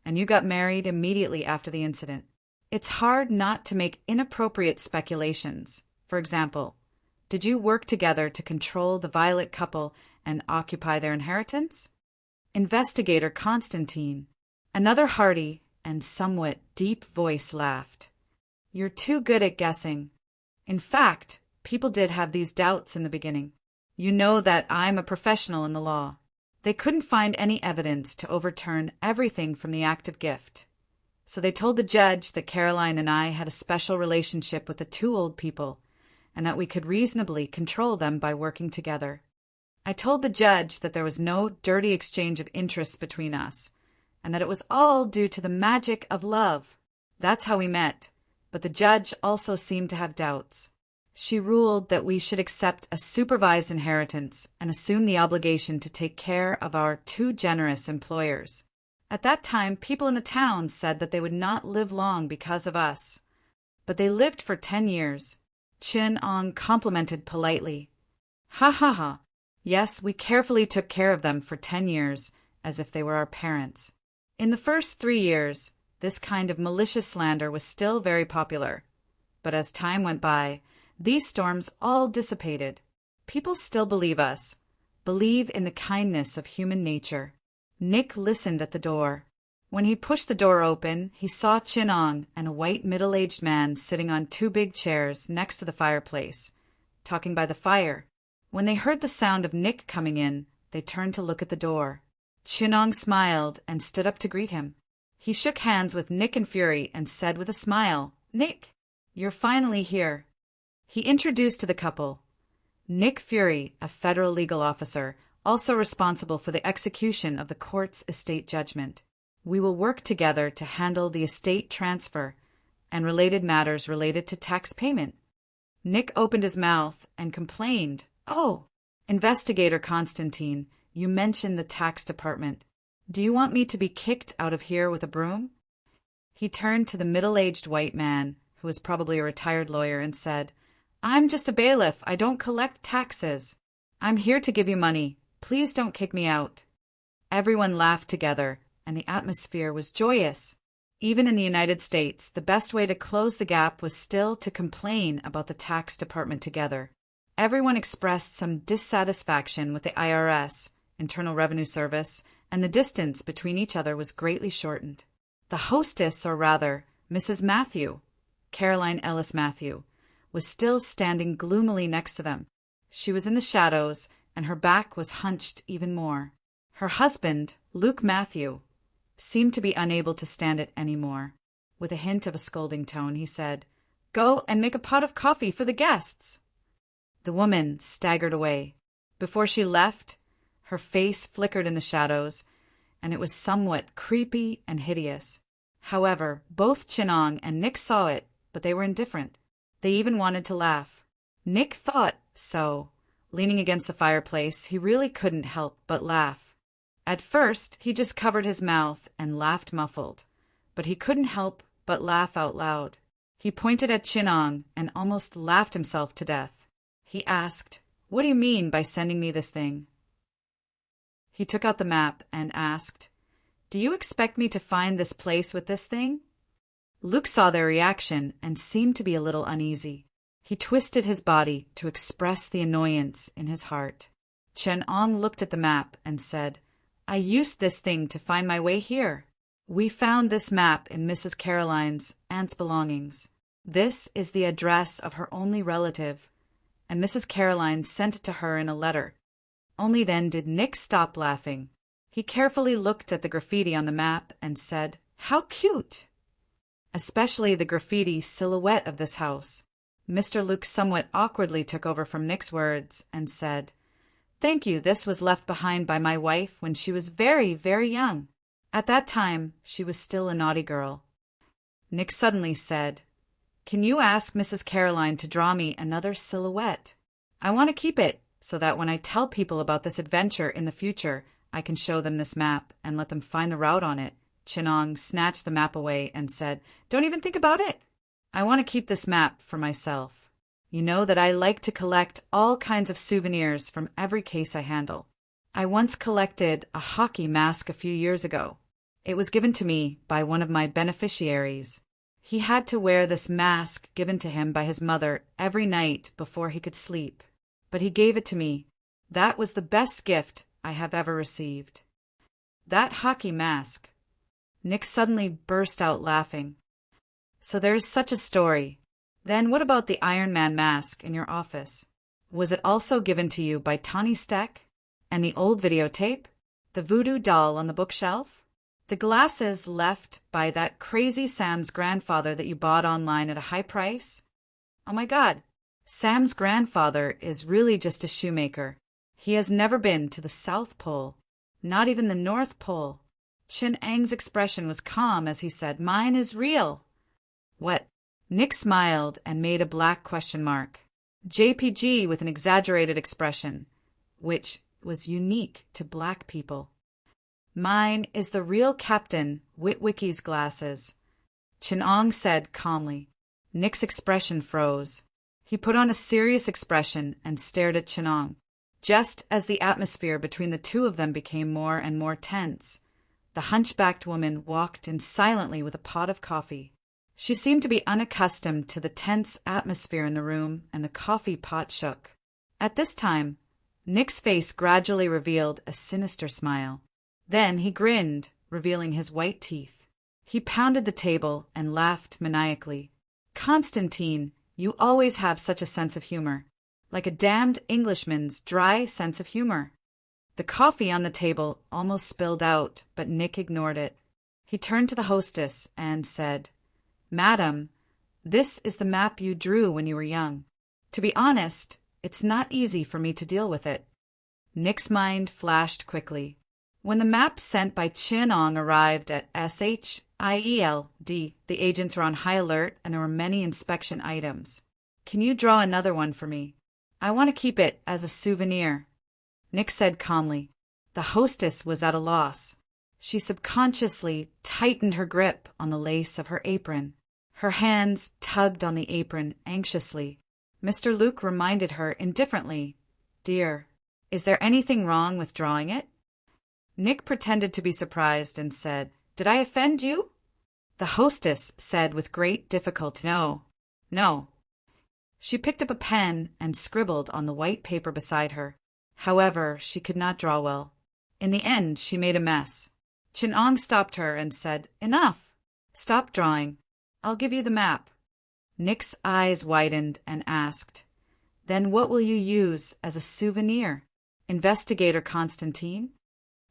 and you got married immediately after the incident. It's hard not to make inappropriate speculations. For example, did you work together to control the Violet couple and occupy their inheritance?" Investigator Constantine, another hearty and somewhat deep voice, laughed. "You're too good at guessing. In fact, people did have these doubts in the beginning. You know that I'm a professional in the law. They couldn't find any evidence to overturn everything from the act of gift. So they told the judge that Caroline and I had a special relationship with the two old people, and that we could reasonably control them by working together. I told the judge that there was no dirty exchange of interests between us, and that it was all due to the magic of love. That's how we met, but the judge also seemed to have doubts. She ruled that we should accept a supervised inheritance and assume the obligation to take care of our too generous employers. At that time, people in the town said that they would not live long because of us. But they lived for 10 years. Chin-Ong complimented politely. Ha ha ha. Yes, we carefully took care of them for 10 years, as if they were our parents. In the first 3 years, this kind of malicious slander was still very popular. But as time went by, these storms all dissipated. People still believe us, believe in the kindness of human nature. Nick listened at the door. When he pushed the door open, he saw Chin-Ong and a white middle-aged man sitting on 2 big chairs next to the fireplace, talking by the fire. When they heard the sound of Nick coming in, they turned to look at the door. Chin-Ong smiled and stood up to greet him. He shook hands with Nick and Fury and said with a smile, "Nick, you're finally here." He introduced to the couple Nick Fury, a federal legal officer, also responsible for the execution of the court's estate judgment. We will work together to handle the estate transfer and related matters related to tax payment. Nick opened his mouth and complained, "Oh, Investigator Constantine, you mentioned the tax department. Do you want me to be kicked out of here with a broom?" He turned to the middle-aged white man, who was probably a retired lawyer, and said, "I'm just a bailiff. I don't collect taxes. I'm here to give you money. Please don't kick me out." Everyone laughed together, and the atmosphere was joyous. Even in the United States, the best way to close the gap was still to complain about the tax department together. Everyone expressed some dissatisfaction with the IRS, Internal Revenue Service, and the distance between each other was greatly shortened. The hostess, or rather, Mrs. Matthew, Caroline Ellis Matthew, was still standing gloomily next to them. She was in the shadows, and her back was hunched even more. Her husband, Luke Matthew, seemed to be unable to stand it any more. With a hint of a scolding tone, he said, "Go and make a pot of coffee for the guests." The woman staggered away. Before she left, her face flickered in the shadows, and it was somewhat creepy and hideous. However, both Chin-Ong and Nick saw it, but they were indifferent. They even wanted to laugh. Nick thought so. Leaning against the fireplace, he really couldn't help but laugh. At first, he just covered his mouth and laughed muffled, but he couldn't help but laugh out loud. He pointed at Chin-Ong and almost laughed himself to death. He asked, "What do you mean by sending me this thing?" He took out the map and asked, "Do you expect me to find this place with this thing?" Luke saw their reaction and seemed to be a little uneasy. He twisted his body to express the annoyance in his heart. Chin-Ong looked at the map and said, "I used this thing to find my way here. We found this map in Mrs. Caroline's aunt's belongings. This is the address of her only relative, and Mrs. Caroline sent it to her in a letter." Only then did Nick stop laughing. He carefully looked at the graffiti on the map and said, "How cute!" Especially the graffiti silhouette of this house. Mr. Luke somewhat awkwardly took over from Nick's words and said, "Thank you, this was left behind by my wife when she was very, very young. At that time, she was still a naughty girl." Nick suddenly said, "Can you ask Mrs. Caroline to draw me another silhouette? I want to keep it so that when I tell people about this adventure in the future, I can show them this map and let them find the route on it." Chin-Ong snatched the map away and said, "Don't even think about it. I want to keep this map for myself. You know that I like to collect all kinds of souvenirs from every case I handle. I once collected a hockey mask a few years ago. It was given to me by one of my beneficiaries. He had to wear this mask given to him by his mother every night before he could sleep. But he gave it to me. That was the best gift I have ever received." That hockey mask. Nick suddenly burst out laughing. "So there is such a story. Then what about the Iron Man mask in your office? Was it also given to you by Tawny Steck? And the old videotape? The voodoo doll on the bookshelf? The glasses left by that crazy Sam's grandfather that you bought online at a high price? Oh my God, Sam's grandfather is really just a shoemaker. He has never been to the South Pole, not even the North Pole." Chin-Ang's expression was calm as he said, "Mine is real." "What?" Nick smiled and made a black question mark. JPG with an exaggerated expression, which was unique to black people. Mine is the real Captain Witwicky's glasses, Chinong said calmly. Nick's expression froze. He put on a serious expression and stared at Chinong. Just as the atmosphere between the two of them became more and more tense, the hunchbacked woman walked in silently with a pot of coffee. She seemed to be unaccustomed to the tense atmosphere in the room, and the coffee pot shook. At this time, Nick's face gradually revealed a sinister smile. Then he grinned, revealing his white teeth. He pounded the table and laughed maniacally. Constantine, you always have such a sense of humor, like a damned Englishman's dry sense of humor. The coffee on the table almost spilled out, but Nick ignored it. He turned to the hostess and said, "Madam, this is the map you drew when you were young. To be honest, it's not easy for me to deal with it." Nick's mind flashed quickly. When the map sent by Chinong arrived at SHIELD, the agents were on high alert and there were many inspection items. "Can you draw another one for me? I want to keep it as a souvenir," Nick said calmly. The hostess was at a loss. She subconsciously tightened her grip on the lace of her apron. Her hands tugged on the apron anxiously. Mr. Luke reminded her indifferently, "Dear, is there anything wrong with drawing it?" Nick pretended to be surprised and said, "Did I offend you?" The hostess said with great difficulty, No. She picked up a pen and scribbled on the white paper beside her. However, she could not draw well. In the end, she made a mess. Chinong stopped her and said, "Enough! Stop drawing. I'll give you the map." Nick's eyes widened and asked, "Then what will you use as a souvenir, Investigator Constantine?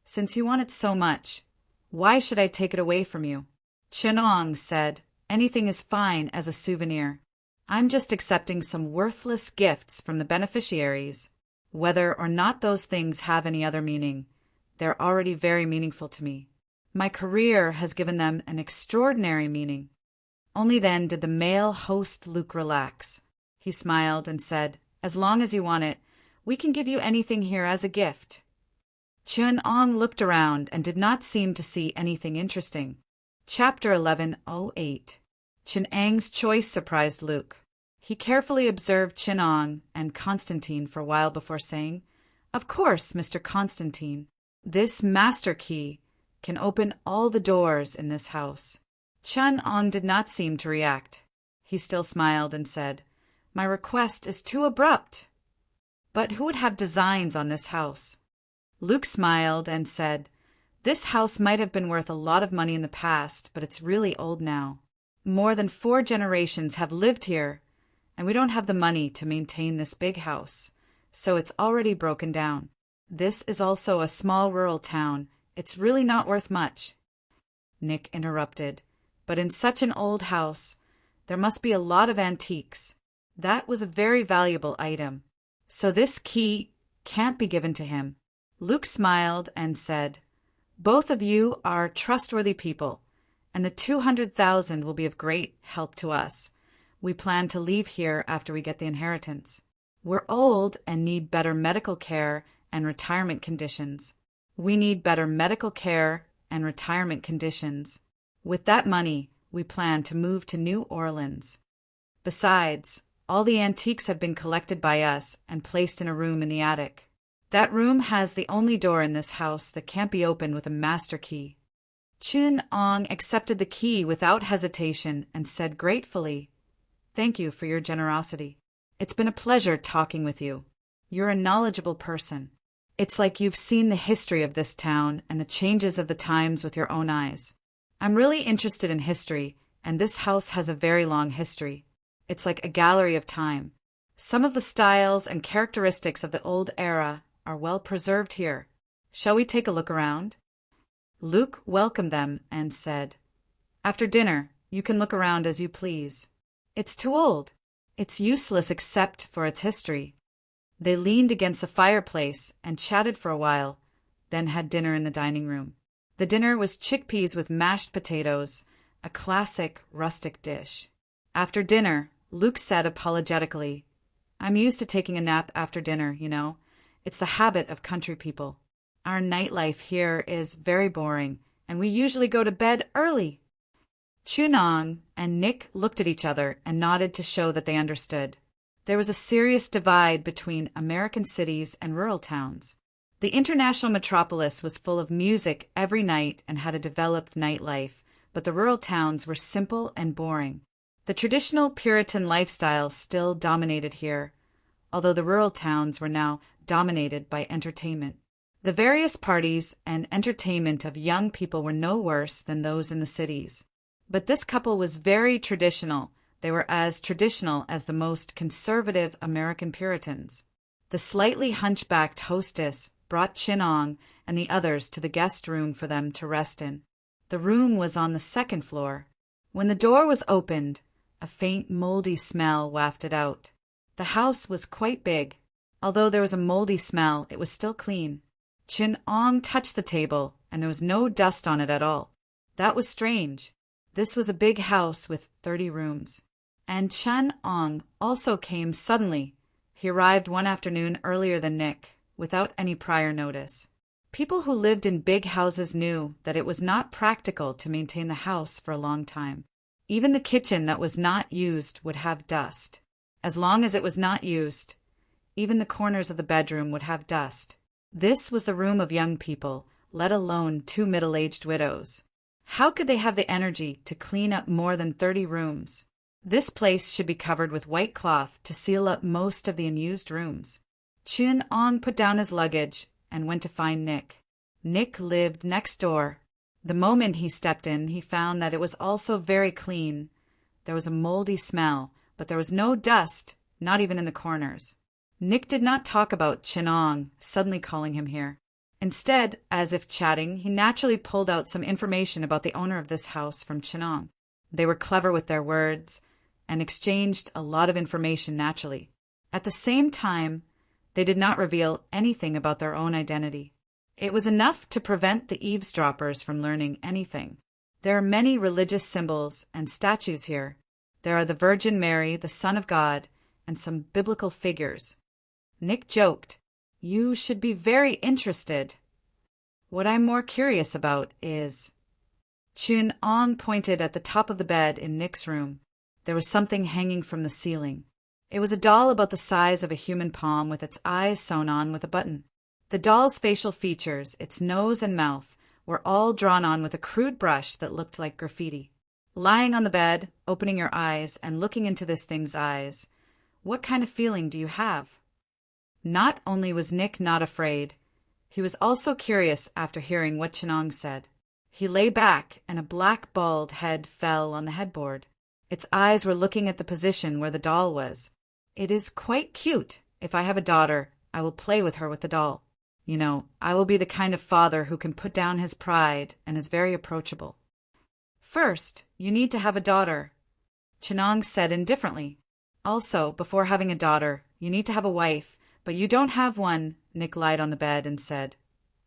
Since you want it so much, why should I take it away from you?" Chinong said, "Anything is fine as a souvenir. I'm just accepting some worthless gifts from the beneficiaries. Whether or not those things have any other meaning, they're already very meaningful to me. My career has given them an extraordinary meaning." Only then did the male host Luke relax. He smiled and said, "As long as you want it, we can give you anything here as a gift." Chinong looked around and did not seem to see anything interesting. Chapter 1108. Chinang's choice surprised Luke. He carefully observed Chinong and Constantine for a while before saying, "Of course, Mr. Constantine, this master key can open all the doors in this house." Chinong did not seem to react. He still smiled and said, "My request is too abrupt." "But who would have designs on this house?" Luke smiled and said, "This house might have been worth a lot of money in the past, but it's really old now. More than 4 generations have lived here, and we don't have the money to maintain this big house, so it's already broken down. This is also a small rural town. It's really not worth much." Nick interrupted, "But in such an old house, there must be a lot of antiques. That was a very valuable item. So this key can't be given to him." Luke smiled and said, "Both of you are trustworthy people, and the 200,000 will be of great help to us. We plan to leave here after we get the inheritance. We're old and need better medical care and retirement conditions. With that money, we plan to move to New Orleans. Besides, all the antiques have been collected by us and placed in a room in the attic. That room has the only door in this house that can't be opened with a master key." Chinong accepted the key without hesitation and said gratefully, "Thank you for your generosity. It's been a pleasure talking with you. You're a knowledgeable person. It's like you've seen the history of this town and the changes of the times with your own eyes. I'm really interested in history, and this house has a very long history. It's like a gallery of time. Some of the styles and characteristics of the old era are well preserved here. Shall we take a look around?" Luke welcomed them and said, "After dinner, you can look around as you please. It's too old. It's useless except for its history." They leaned against the fireplace and chatted for a while, then had dinner in the dining room. The dinner was chickpeas with mashed potatoes, a classic rustic dish. After dinner, Luke said apologetically, I'm used to taking a nap after dinner, you know. It's the habit of country people. Our nightlife here is very boring, and we usually go to bed early." Chunong and Nick looked at each other and nodded to show that they understood. There was a serious divide between American cities and rural towns. The international metropolis was full of music every night and had a developed nightlife, but the rural towns were simple and boring. The traditional Puritan lifestyle still dominated here, although the rural towns were now dominated by entertainment. The various parties and entertainment of young people were no worse than those in the cities. But this couple was very traditional. They were as traditional as the most conservative American Puritans. The slightly hunchbacked hostess brought Chinong and the others to the guest room for them to rest in. The room was on the second floor. When the door was opened, a faint moldy smell wafted out. The house was quite big. Although there was a moldy smell, it was still clean. Chin-ong touched the table, and there was no dust on it at all. That was strange. This was a big house with 30 rooms. And Chan-ong also came suddenly. He arrived one afternoon earlier than Nick, without any prior notice. People who lived in big houses knew that it was not practical to maintain the house for a long time. Even the kitchen that was not used would have dust. As long as it was not used, even the corners of the bedroom would have dust. This was the room of young people, let alone 2 middle-aged widows. How could they have the energy to clean up more than 30 rooms? This place should be covered with white cloth to seal up most of the unused rooms. Chun-ong put down his luggage and went to find Nick. Nick lived next door. The moment he stepped in, he found that it was also very clean. There was a moldy smell, but there was no dust, not even in the corners. Nick did not talk about Chinong suddenly calling him here. Instead, as if chatting, he naturally pulled out some information about the owner of this house from Chinong. They were clever with their words and exchanged a lot of information naturally. At the same time, they did not reveal anything about their own identity. It was enough to prevent the eavesdroppers from learning anything. There are many religious symbols and statues here. There are the Virgin Mary, the Son of God, and some biblical figures. Nick joked, "You should be very interested. What I'm more curious about is..." Chun-ong pointed at the top of the bed in Nick's room. There was something hanging from the ceiling. It was a doll about the size of a human palm with its eyes sewn on with a button. The doll's facial features, its nose and mouth, were all drawn on with a crude brush that looked like graffiti. Lying on the bed, opening your eyes and looking into this thing's eyes, what kind of feeling do you have? Not only was Nick not afraid, he was also curious after hearing what Chinong said. He lay back, and a black bald head fell on the headboard. Its eyes were looking at the position where the doll was. "It is quite cute. If I have a daughter, I will play with her with the doll. You know, I will be the kind of father who can put down his pride and is very approachable." "First, you need to have a daughter," Chinong said indifferently. "Also, before having a daughter, you need to have a wife, but you don't have one." Nick lied on the bed and said,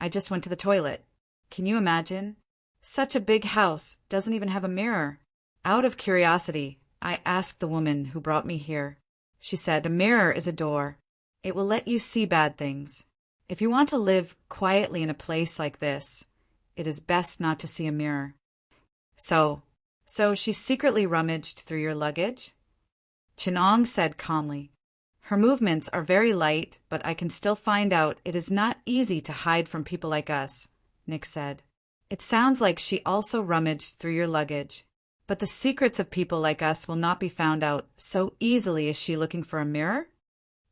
"I just went to the toilet." Can you imagine? Such a big house doesn't even have a mirror. Out of curiosity, I asked the woman who brought me here. She said, "A mirror is a door. It will let you see bad things. If you want to live quietly in a place like this, it is best not to see a mirror." So she secretly rummaged through your luggage? Chinong said calmly. "Her movements are very light, but I can still find out. It is not easy to hide from people like us," Nick said. "It sounds like she also rummaged through your luggage. But the secrets of people like us will not be found out so easily. Is she looking for a mirror?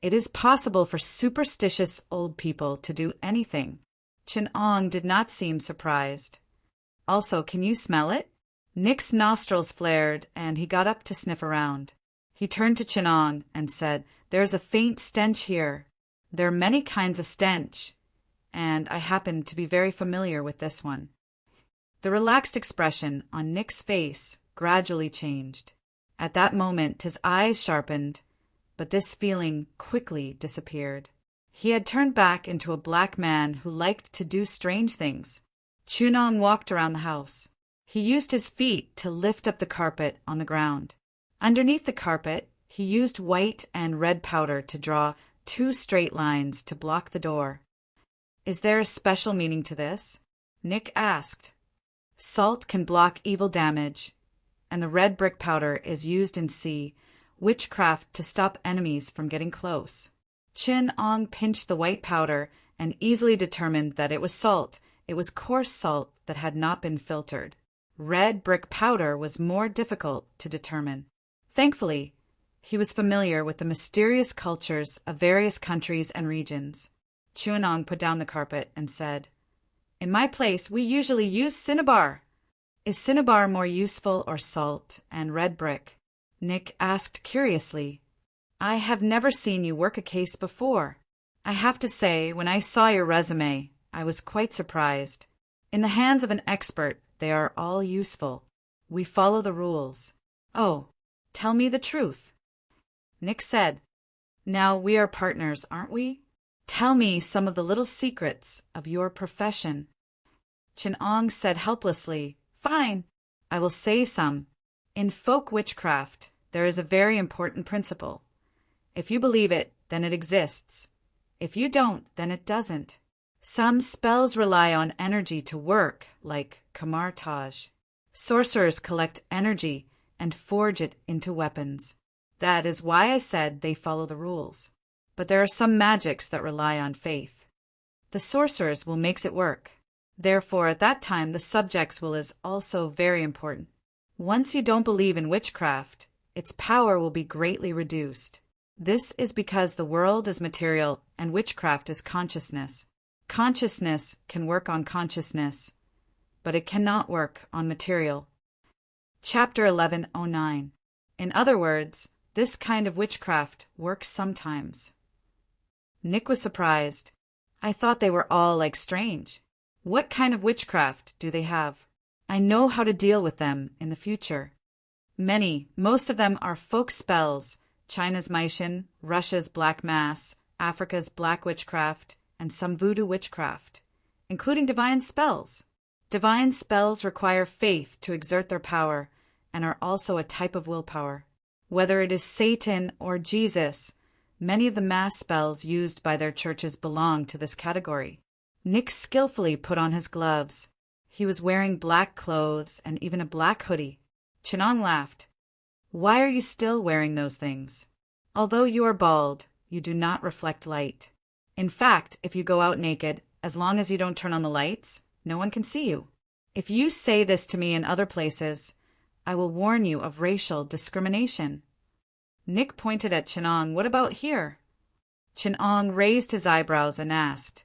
It is possible for superstitious old people to do anything." Chin-ong did not seem surprised. "Also, can you smell it?" Nick's nostrils flared, and he got up to sniff around. He turned to Chin-ong and said, "There is a faint stench here. There are many kinds of stench, and I happen to be very familiar with this one." The relaxed expression on Nick's face gradually changed. At that moment, his eyes sharpened, but this feeling quickly disappeared. He had turned back into a black man who liked to do strange things. Chunong walked around the house. He used his feet to lift up the carpet on the ground. Underneath the carpet, He used white and red powder to draw 2 straight lines to block the door. Is there a special meaning to this? Nick asked. Salt can block evil damage, and the red brick powder is used in witchcraft to stop enemies from getting close. Chin Ong pinched the white powder and easily determined that it was salt. It was coarse salt that had not been filtered. Red brick powder was more difficult to determine. Thankfully, he was familiar with the mysterious cultures of various countries and regions. Chuanong put down the carpet and said, In my place, we usually use cinnabar. Is cinnabar more useful or salt and red brick? Nick asked curiously. I have never seen you work a case before. I have to say, when I saw your resume, I was quite surprised. In the hands of an expert, they are all useful. We follow the rules. Oh, tell me the truth. Nick said, Now we are partners, aren't we? Tell me some of the little secrets of your profession. Chin Ong said helplessly, Fine, I will say some. In folk witchcraft, there is a very important principle. If you believe it, then it exists. If you don't, then it doesn't. Some spells rely on energy to work, like camartage. Sorcerers collect energy and forge it into weapons. That is why I said they follow the rules. But there are some magics that rely on faith. The sorcerer's will makes it work. Therefore, at that time, the subject's will is also very important. Once you don't believe in witchcraft, its power will be greatly reduced. This is because the world is material and witchcraft is consciousness. Consciousness can work on consciousness, but it cannot work on material. Chapter 1109. In other words, this kind of witchcraft works sometimes. Nick was surprised. I thought they were all like strange. What kind of witchcraft do they have? I know how to deal with them in the future. Most of them are folk spells, China's Maishan, Russia's Black Mass, Africa's Black Witchcraft, and some voodoo witchcraft, including divine spells. Divine spells require faith to exert their power and are also a type of willpower. Whether it is Satan or Jesus, many of the mass spells used by their churches belong to this category. Nick skillfully put on his gloves. He was wearing black clothes and even a black hoodie. Chinong laughed. Why are you still wearing those things? Although you are bald, you do not reflect light. In fact, if you go out naked, as long as you don't turn on the lights, no one can see you. If you say this to me in other places, I will warn you of racial discrimination. Nick pointed at Chinong. What about here? Chinong raised his eyebrows and asked.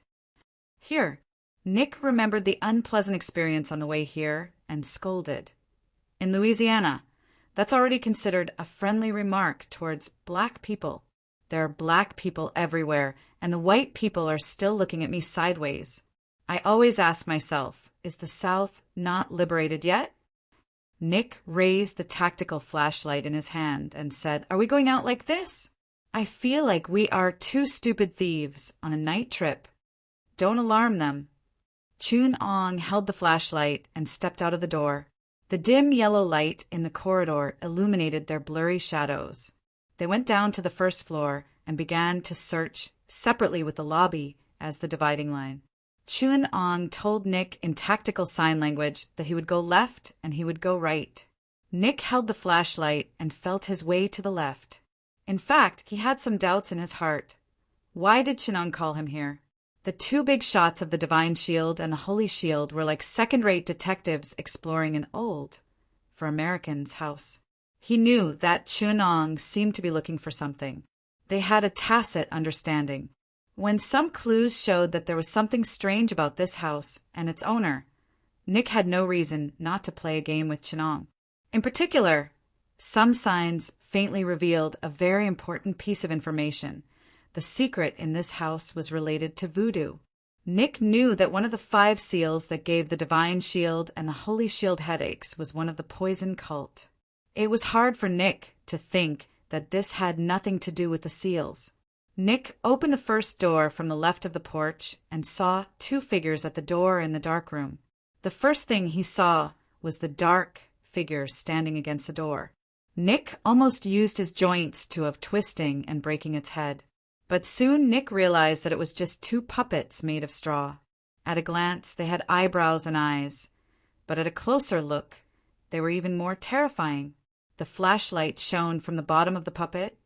Here. Nick remembered the unpleasant experience on the way here and scolded. In Louisiana, that's already considered a friendly remark towards black people. There are black people everywhere, and the white people are still looking at me sideways. I always ask myself, is the South not liberated yet? Nick raised the tactical flashlight in his hand and said, Are we going out like this? I feel like we are 2 stupid thieves on a night trip. Don't alarm them. Chun Ong held the flashlight and stepped out of the door. The dim yellow light in the corridor illuminated their blurry shadows. They went down to the first floor and began to search separately with the lobby as the dividing line. Chun Ong told Nick in tactical sign language that he would go left and he would go right. Nick held the flashlight and felt his way to the left. In fact, he had some doubts in his heart. Why did Chun Ong call him here? The 2 big shots of the Divine Shield and the Holy Shield were like second-rate detectives exploring an old, for Americans, house. He knew that Chun Ong seemed to be looking for something. They had a tacit understanding. When some clues showed that there was something strange about this house and its owner, Nick had no reason not to play a game with Chun Ong. In particular, some signs faintly revealed a very important piece of information. The secret in this house was related to voodoo. Nick knew that one of the 5 seals that gave the Divine Shield and the Holy Shield headaches was one of the poison cult. It was hard for Nick to think that this had nothing to do with the seals. Nick opened the first door from the left of the porch and saw 2 figures at the door in the dark room. The first thing he saw was the dark figure standing against the door. Nick almost used his joints to of twisting and breaking its head. But soon Nick realized that it was just two puppets made of straw. At a glance, they had eyebrows and eyes, but at a closer look, they were even more terrifying. The flashlight shone from the bottom of the puppet,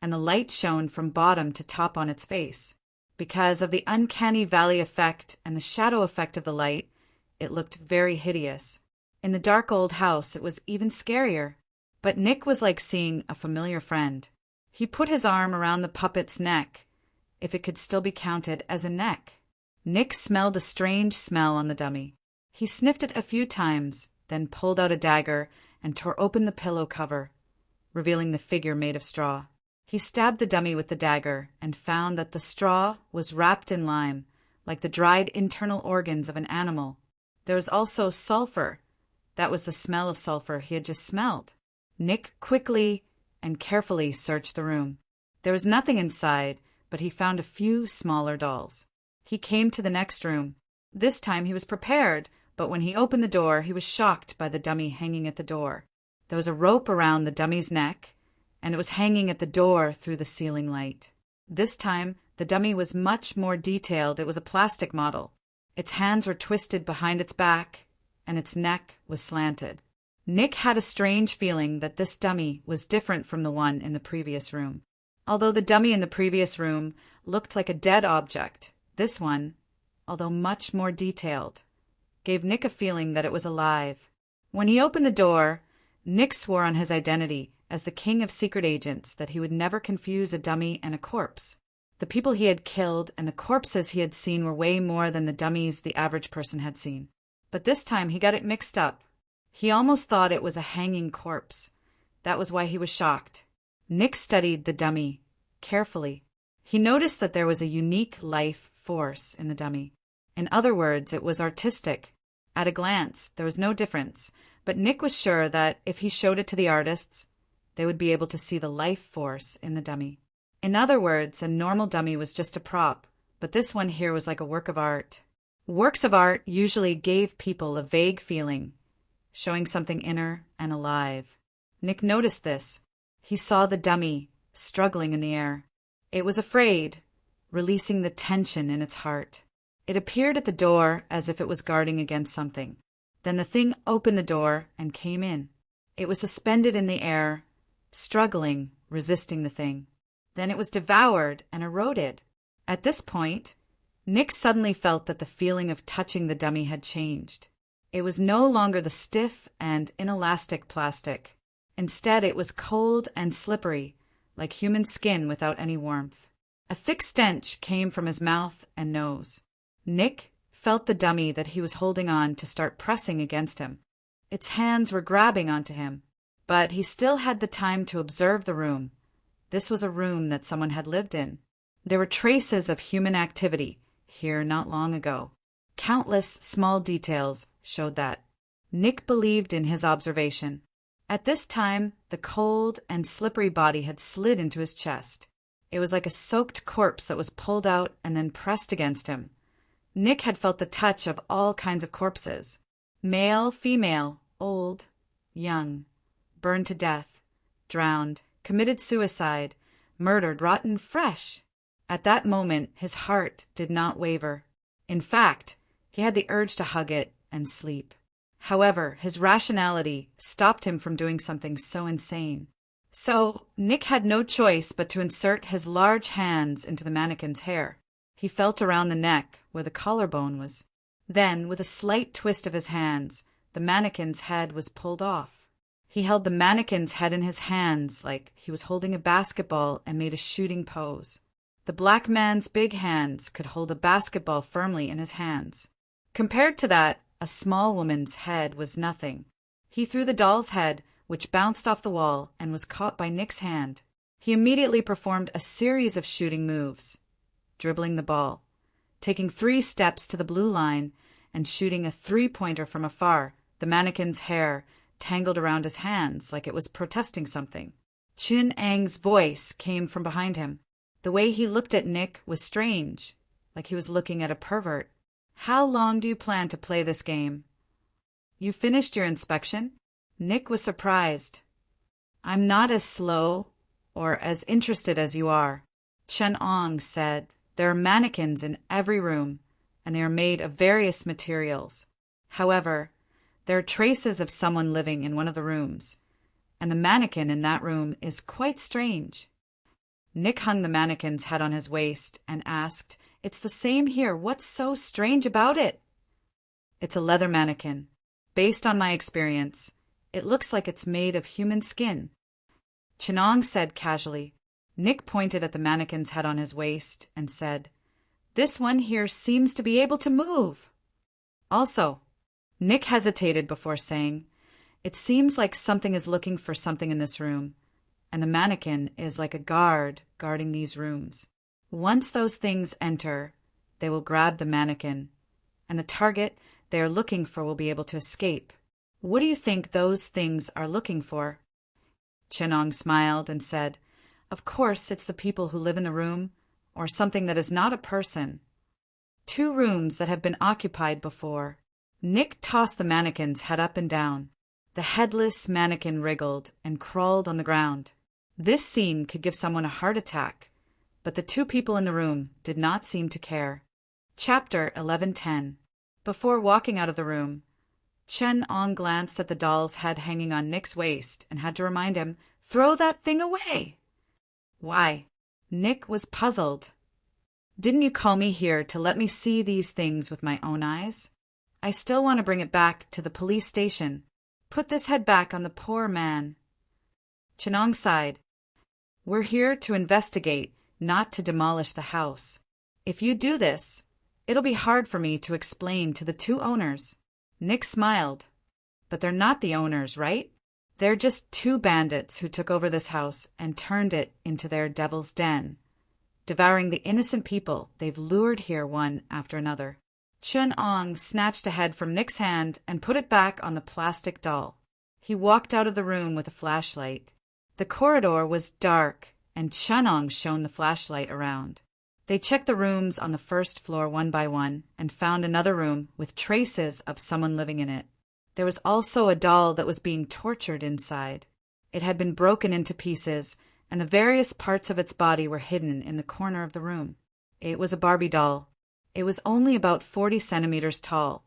and the light shone from bottom to top on its face. Because of the uncanny valley effect and the shadow effect of the light, it looked very hideous. In the dark old house, it was even scarier. But Nick was like seeing a familiar friend. He put his arm around the puppet's neck, if it could still be counted as a neck. Nick smelled a strange smell on the dummy. He sniffed it a few times, then pulled out a dagger and tore open the pillow cover, revealing the figure made of straw. He stabbed the dummy with the dagger and found that the straw was wrapped in lime, like the dried internal organs of an animal. There was also sulfur. That was the smell of sulfur he had just smelled. Nick quickly and carefully searched the room. There was nothing inside, but he found a few smaller dolls. He came to the next room. This time he was prepared, but when he opened the door, he was shocked by the dummy hanging at the door. There was a rope around the dummy's neck, and it was hanging at the door through the ceiling light. This time, the dummy was much more detailed. It was a plastic model. Its hands were twisted behind its back, and its neck was slanted. Nick had a strange feeling that this dummy was different from the one in the previous room. Although the dummy in the previous room looked like a dead object, this one, although much more detailed, gave Nick a feeling that it was alive. When he opened the door, Nick swore on his identity as the king of secret agents that he would never confuse a dummy and a corpse. The people he had killed and the corpses he had seen were way more than the dummies the average person had seen. But this time he got it mixed up. He almost thought it was a hanging corpse. That was why he was shocked. Nick studied the dummy carefully. He noticed that there was a unique life force in the dummy. In other words, it was artistic. At a glance, there was no difference, but Nick was sure that if he showed it to the artists, they would be able to see the life force in the dummy. In other words, a normal dummy was just a prop, but this one here was like a work of art. Works of art usually gave people a vague feeling, showing something inner and alive. Nick noticed this. He saw the dummy struggling in the air. It was afraid, releasing the tension in its heart. It appeared at the door as if it was guarding against something. Then the thing opened the door and came in. It was suspended in the air, struggling, resisting the thing. Then it was devoured and eroded. At this point, Nick suddenly felt that the feeling of touching the dummy had changed. It was no longer the stiff and inelastic plastic. Instead, it was cold and slippery, like human skin without any warmth. A thick stench came from his mouth and nose. Nick felt the dummy that he was holding on to start pressing against him. Its hands were grabbing onto him, but he still had the time to observe the room. This was a room that someone had lived in. There were traces of human activity here not long ago. Countless small details showed that. Nick believed in his observation. At this time, the cold and slippery body had slid into his chest. It was like a soaked corpse that was pulled out and then pressed against him. Nick had felt the touch of all kinds of corpses. Male, female, old, young, burned to death, drowned, committed suicide, murdered, rotten, fresh. At that moment, his heart did not waver. In fact, he had the urge to hug it and sleep. However, his rationality stopped him from doing something so insane. So, Nick had no choice but to insert his large hands into the mannequin's hair. He felt around the neck where the collarbone was. Then, with a slight twist of his hands, the mannequin's head was pulled off. He held the mannequin's head in his hands like he was holding a basketball and made a shooting pose. The black man's big hands could hold a basketball firmly in his hands. Compared to that, a small woman's head was nothing. He threw the doll's head, which bounced off the wall and was caught by Nick's hand. He immediately performed a series of shooting moves, dribbling the ball, taking 3 steps to the blue line, and shooting a 3-pointer from afar. The mannequin's hair tangled around his hands like it was protesting something. Chin Ang's voice came from behind him. The way he looked at Nick was strange, like he was looking at a pervert. "How long do you plan to play this game?" "You finished your inspection?" Nick was surprised. I'm not as slow or as interested as you are. Chen Ong said, there are mannequins in every room, and they are made of various materials. However, there are traces of someone living in one of the rooms, and the mannequin in that room is quite strange. Nick hung the mannequin's head on his waist and asked, It's the same here. What's so strange about it? It's a leather mannequin. Based on my experience, it looks like it's made of human skin. Chenong said casually. Nick pointed at the mannequin's head on his waist and said, This one here seems to be able to move. Also, Nick hesitated before saying, It seems like something is looking for something in this room, and the mannequin is like a guard guarding these rooms. Once those things enter, they will grab the mannequin, and the target they are looking for will be able to escape. What do you think those things are looking for? Chenong smiled and said, Of course it's the people who live in the room, or something that is not a person. 2 rooms that have been occupied before. Nick tossed the mannequin's head up and down. The headless mannequin wriggled and crawled on the ground. This scene could give someone a heart attack, but the 2 people in the room did not seem to care. Chapter 11:10. Before walking out of the room, Chen Ong glanced at the doll's head hanging on Nick's waist and had to remind him, Throw that thing away! Why? Nick was puzzled. Didn't you call me here to let me see these things with my own eyes? I still want to bring it back to the police station. Put this head back on the poor man. Chenong sighed. We're here to investigate, not to demolish the house. If you do this, it'll be hard for me to explain to the 2 owners. Nick smiled. But they're not the owners, right? They're just 2 bandits who took over this house and turned it into their devil's den, devouring the innocent people they've lured here one after another. Chen Ong snatched a head from Nick's hand and put it back on the plastic doll. He walked out of the room with a flashlight. The corridor was dark, and Chen Ong shone the flashlight around. They checked the rooms on the first floor one by one and found another room with traces of someone living in it. There was also a doll that was being tortured inside. It had been broken into pieces, and the various parts of its body were hidden in the corner of the room. It was a Barbie doll. It was only about 40 centimeters tall,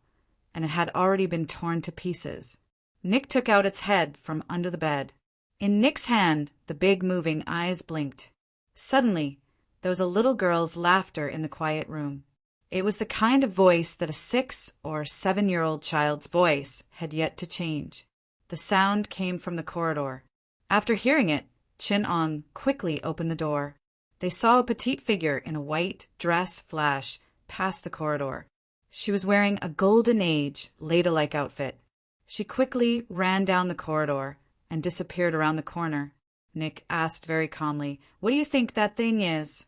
and it had already been torn to pieces. Nick took out its head from under the bed. In Nick's hand, the big moving eyes blinked. Suddenly, there was a little girl's laughter in the quiet room. It was the kind of voice that a 6 or 7-year-old child's voice had yet to change. The sound came from the corridor. After hearing it, Chin Ong quickly opened the door. They saw a petite figure in a white dress flash past the corridor. She was wearing a golden age, ladylike outfit. She quickly ran down the corridor and disappeared around the corner. Nick asked very calmly, What do you think that thing is?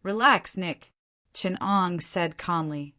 Relax, Nick, Chin Ong said calmly.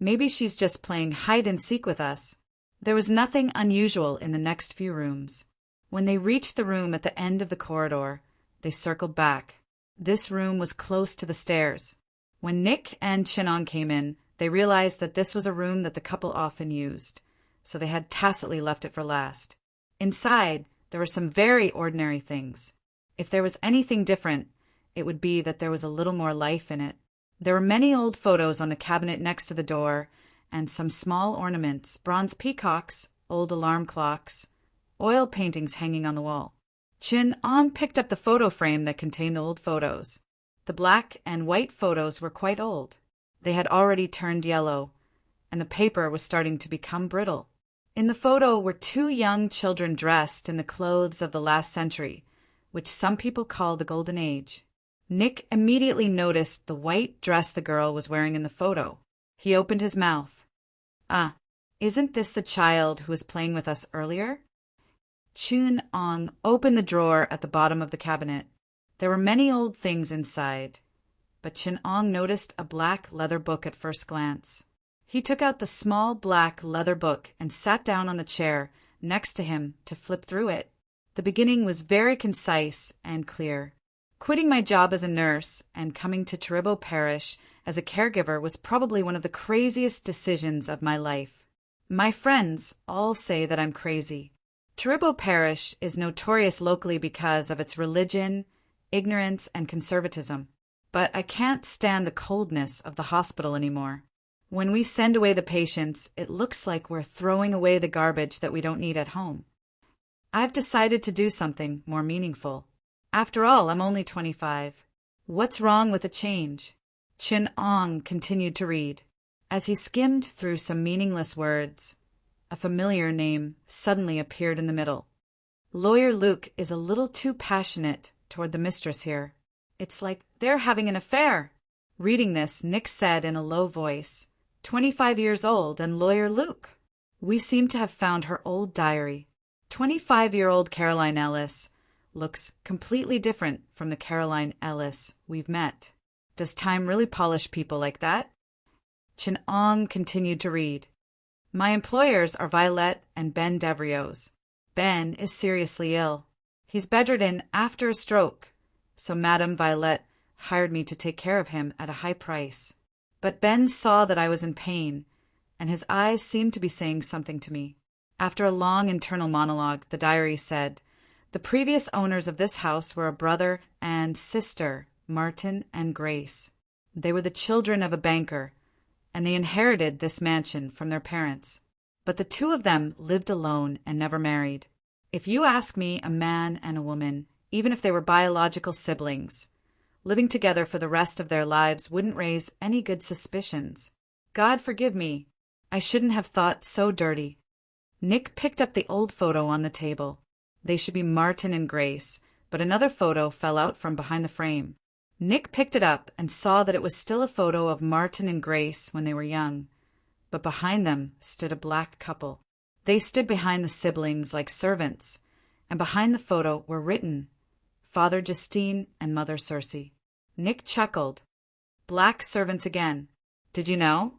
Maybe she's just playing hide-and-seek with us. There was nothing unusual in the next few rooms. When they reached the room at the end of the corridor, they circled back. This room was close to the stairs. When Nick and Chin Ong came in, they realized that this was a room that the couple often used, so they had tacitly left it for last. Inside, there were some very ordinary things. If there was anything different, it would be that there was a little more life in it. There were many old photos on the cabinet next to the door, and some small ornaments, bronze peacocks, old alarm clocks, oil paintings hanging on the wall. Chin Ong picked up the photo frame that contained the old photos. The black and white photos were quite old. They had already turned yellow, and the paper was starting to become brittle. In the photo were 2 young children dressed in the clothes of the last century, which some people call the Golden Age. Nick immediately noticed the white dress the girl was wearing in the photo. He opened his mouth. Ah, isn't this the child who was playing with us earlier? Chin Ong opened the drawer at the bottom of the cabinet. There were many old things inside, but Chin Ong noticed a black leather book at first glance. He took out the small black leather book and sat down on the chair next to him to flip through it. The beginning was very concise and clear. Quitting my job as a nurse and coming to Taribo Parish as a caregiver was probably one of the craziest decisions of my life. My friends all say that I'm crazy. Taribo Parish is notorious locally because of its religion, ignorance, and conservatism. But I can't stand the coldness of the hospital anymore. When we send away the patients, it looks like we're throwing away the garbage that we don't need at home. I've decided to do something more meaningful. After all, I'm only 25. What's wrong with a change? Chin Ong continued to read. As he skimmed through some meaningless words, a familiar name suddenly appeared in the middle. Lawyer Luke is a little too passionate toward the mistress here. It's like they're having an affair. Reading this, Nick said in a low voice, 25 years old and Lawyer Luke. We seem to have found her old diary. 25-year-old Caroline Ellis looks completely different from the Caroline Ellis we've met. Does time really polish people like that? Chin Ong continued to read. My employers are Violet and Ben Devrios. Ben is seriously ill. He's bedridden after a stroke, so Madame Violet hired me to take care of him at a high price. But Ben saw that I was in pain, and his eyes seemed to be saying something to me. After a long internal monologue, the diary said, the previous owners of this house were a brother and sister, Martin and Grace. They were the children of a banker, and they inherited this mansion from their parents. But the two of them lived alone and never married. If you ask me, a man and a woman, even if they were biological siblings, living together for the rest of their lives wouldn't raise any good suspicions. God forgive me, I shouldn't have thought so dirty. Nick picked up the old photo on the table. They should be Martin and Grace, but another photo fell out from behind the frame. Nick picked it up and saw that it was still a photo of Martin and Grace when they were young, but behind them stood a black couple. They stood behind the siblings like servants, and behind the photo were written, Father Justine and Mother Circe. Nick chuckled. Black servants again. Did you know?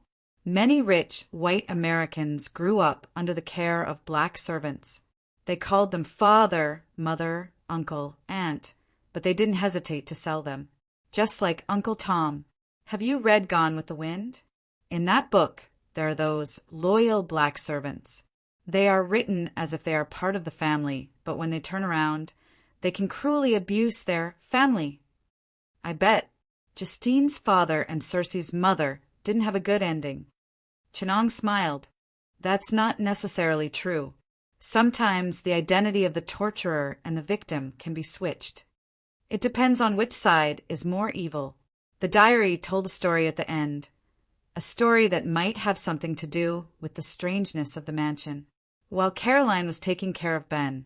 Many rich white Americans grew up under the care of black servants. They called them father, mother, uncle, aunt, but they didn't hesitate to sell them. Just like Uncle Tom. Have you read Gone with the Wind? In that book, there are those loyal black servants. They are written as if they are part of the family, but when they turn around, they can cruelly abuse their family. I bet Justine's father and Circe's mother didn't have a good ending. Chinong smiled. That's not necessarily true. Sometimes the identity of the torturer and the victim can be switched. It depends on which side is more evil. The diary told a story at the end, a story that might have something to do with the strangeness of the mansion. While Caroline was taking care of Ben,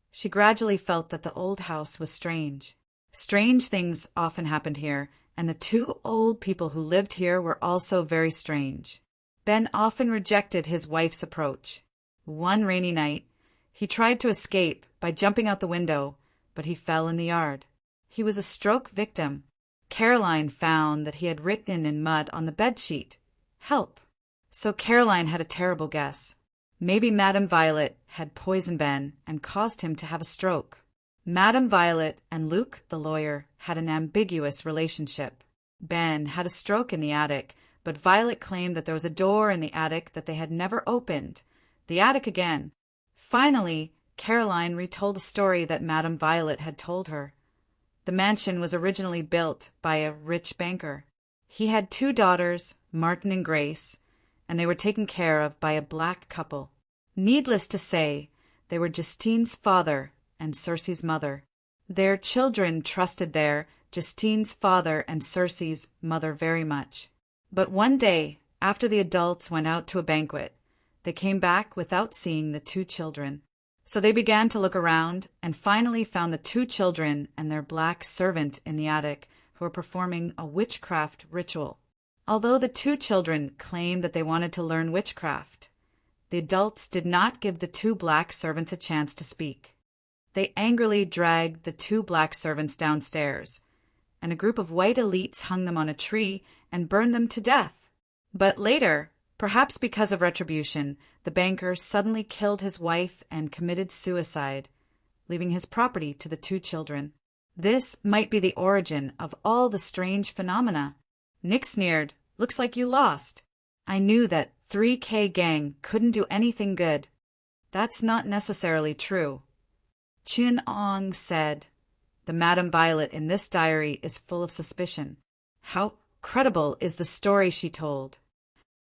she gradually felt that the old house was strange. Strange things often happened here, and the two old people who lived here were also very strange. Ben often rejected his wife's approach. One rainy night, he tried to escape by jumping out the window, but he fell in the yard. He was a stroke victim. Caroline found that he had written in mud on the bedsheet, "Help." So Caroline had a terrible guess. Maybe Madame Violet had poisoned Ben and caused him to have a stroke. Madame Violet and Luke, the lawyer, had an ambiguous relationship. Ben had a stroke in the attic, but Violet claimed that there was a door in the attic that they had never opened. The attic again. Finally, Caroline retold a story that Madame Violet had told her. The mansion was originally built by a rich banker. He had two daughters, Martin and Grace, and they were taken care of by a black couple. Needless to say, they were Justine's father and Circe's mother. Their children trusted Justine's father and Circe's mother very much. But one day, after the adults went out to a banquet, they came back without seeing the two children. So they began to look around and finally found the two children and their black servant in the attic who were performing a witchcraft ritual. Although the two children claimed that they wanted to learn witchcraft, the adults did not give the two black servants a chance to speak. They angrily dragged the two black servants downstairs, and a group of white elites hung them on a tree and burned them to death. But later, perhaps because of retribution, the banker suddenly killed his wife and committed suicide, leaving his property to the two children. This might be the origin of all the strange phenomena. Nick sneered. Looks like you lost. I knew that 3K gang couldn't do anything good. That's not necessarily true. Chin Ong said, "The Madame Violet in this diary is full of suspicion. How credible is the story she told?"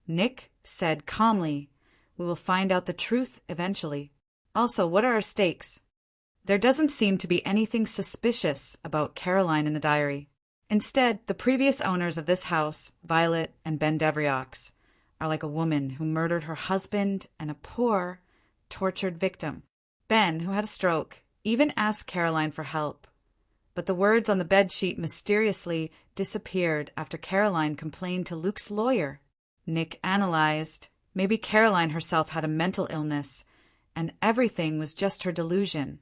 Nick said calmly, "We will find out the truth eventually. Also, what are our stakes? There doesn't seem to be anything suspicious about Caroline in the diary. Instead, the previous owners of this house, Violet and Ben Devriox, are like a woman who murdered her husband and a poor, tortured victim. Ben, who had a stroke, even asked Caroline for help. But the words on the bedsheet mysteriously disappeared after Caroline complained to Luke's lawyer. Nick analyzed. Maybe Caroline herself had a mental illness, and everything was just her delusion.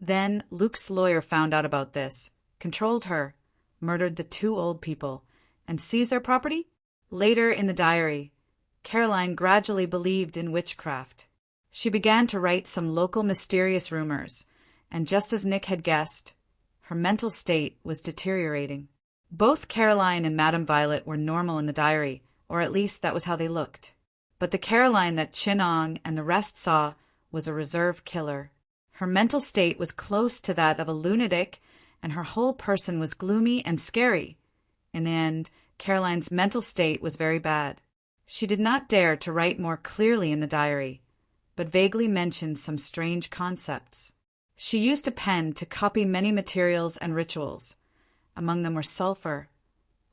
Then Luke's lawyer found out about this, controlled her, murdered the two old people, and seized their property? Later in the diary, Caroline gradually believed in witchcraft. She began to write some local mysterious rumors, and just as Nick had guessed, her mental state was deteriorating. Both Caroline and Madame Violet were normal in the diary, or at least that was how they looked. But the Caroline that Chin Ong and the rest saw was a reserve killer. Her mental state was close to that of a lunatic, and her whole person was gloomy and scary. In the end, Caroline's mental state was very bad. She did not dare to write more clearly in the diary, but vaguely mentioned some strange concepts. She used a pen to copy many materials and rituals. Among them were sulfur,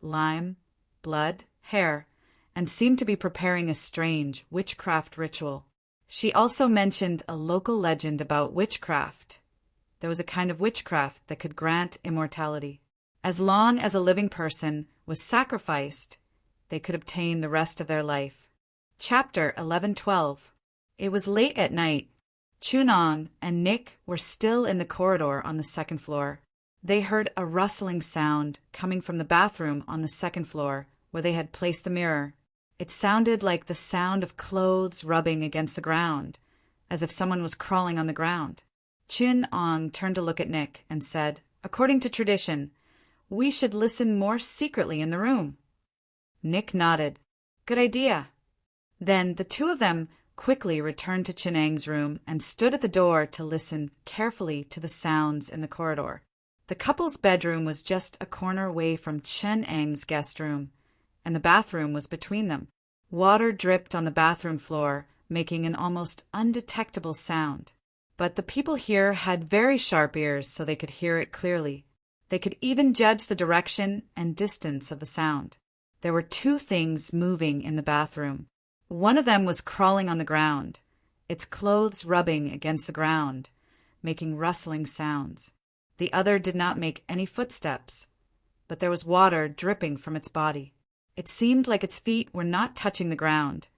lime, blood, hair, and seemed to be preparing a strange witchcraft ritual. She also mentioned a local legend about witchcraft. There was a kind of witchcraft that could grant immortality. As long as a living person was sacrificed, they could obtain the rest of their life. Chapter 11-12. It was late at night. Chun Ong and Nick were still in the corridor on the second floor. They heard a rustling sound coming from the bathroom on the second floor, where they had placed the mirror. It sounded like the sound of clothes rubbing against the ground, as if someone was crawling on the ground. Chin Ong turned to look at Nick and said, "According to tradition, we should listen more secretly in the room." Nick nodded. "Good idea." Then the two of them quickly returned to Chin Ang's room and stood at the door to listen carefully to the sounds in the corridor. The couple's bedroom was just a corner away from Chen Ang's guest room, and the bathroom was between them. Water dripped on the bathroom floor, making an almost undetectable sound. But the people here had very sharp ears, so they could hear it clearly. They could even judge the direction and distance of the sound. There were two things moving in the bathroom. One of them was crawling on the ground, its clothes rubbing against the ground, making rustling sounds. The other did not make any footsteps, but there was water dripping from its body. It seemed like its feet were not touching the ground,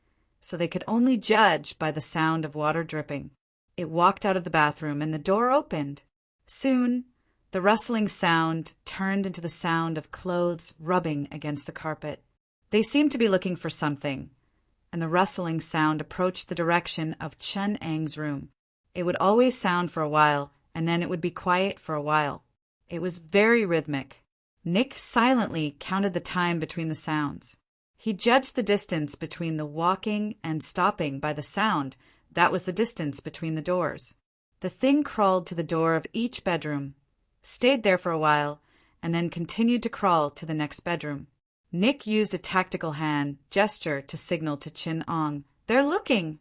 so they could only judge by the sound of water dripping. It walked out of the bathroom, and the door opened. Soon, the rustling sound turned into the sound of clothes rubbing against the carpet. They seemed to be looking for something, and the rustling sound approached the direction of Chun Ang's room. It would always sound for a while, and then it would be quiet for a while. It was very rhythmic. Nick silently counted the time between the sounds. He judged the distance between the walking and stopping by the sound. That was the distance between the doors. The thing crawled to the door of each bedroom, stayed there for a while, and then continued to crawl to the next bedroom. Nick used a tactical hand gesture to signal to Chin Ong, "They're looking!"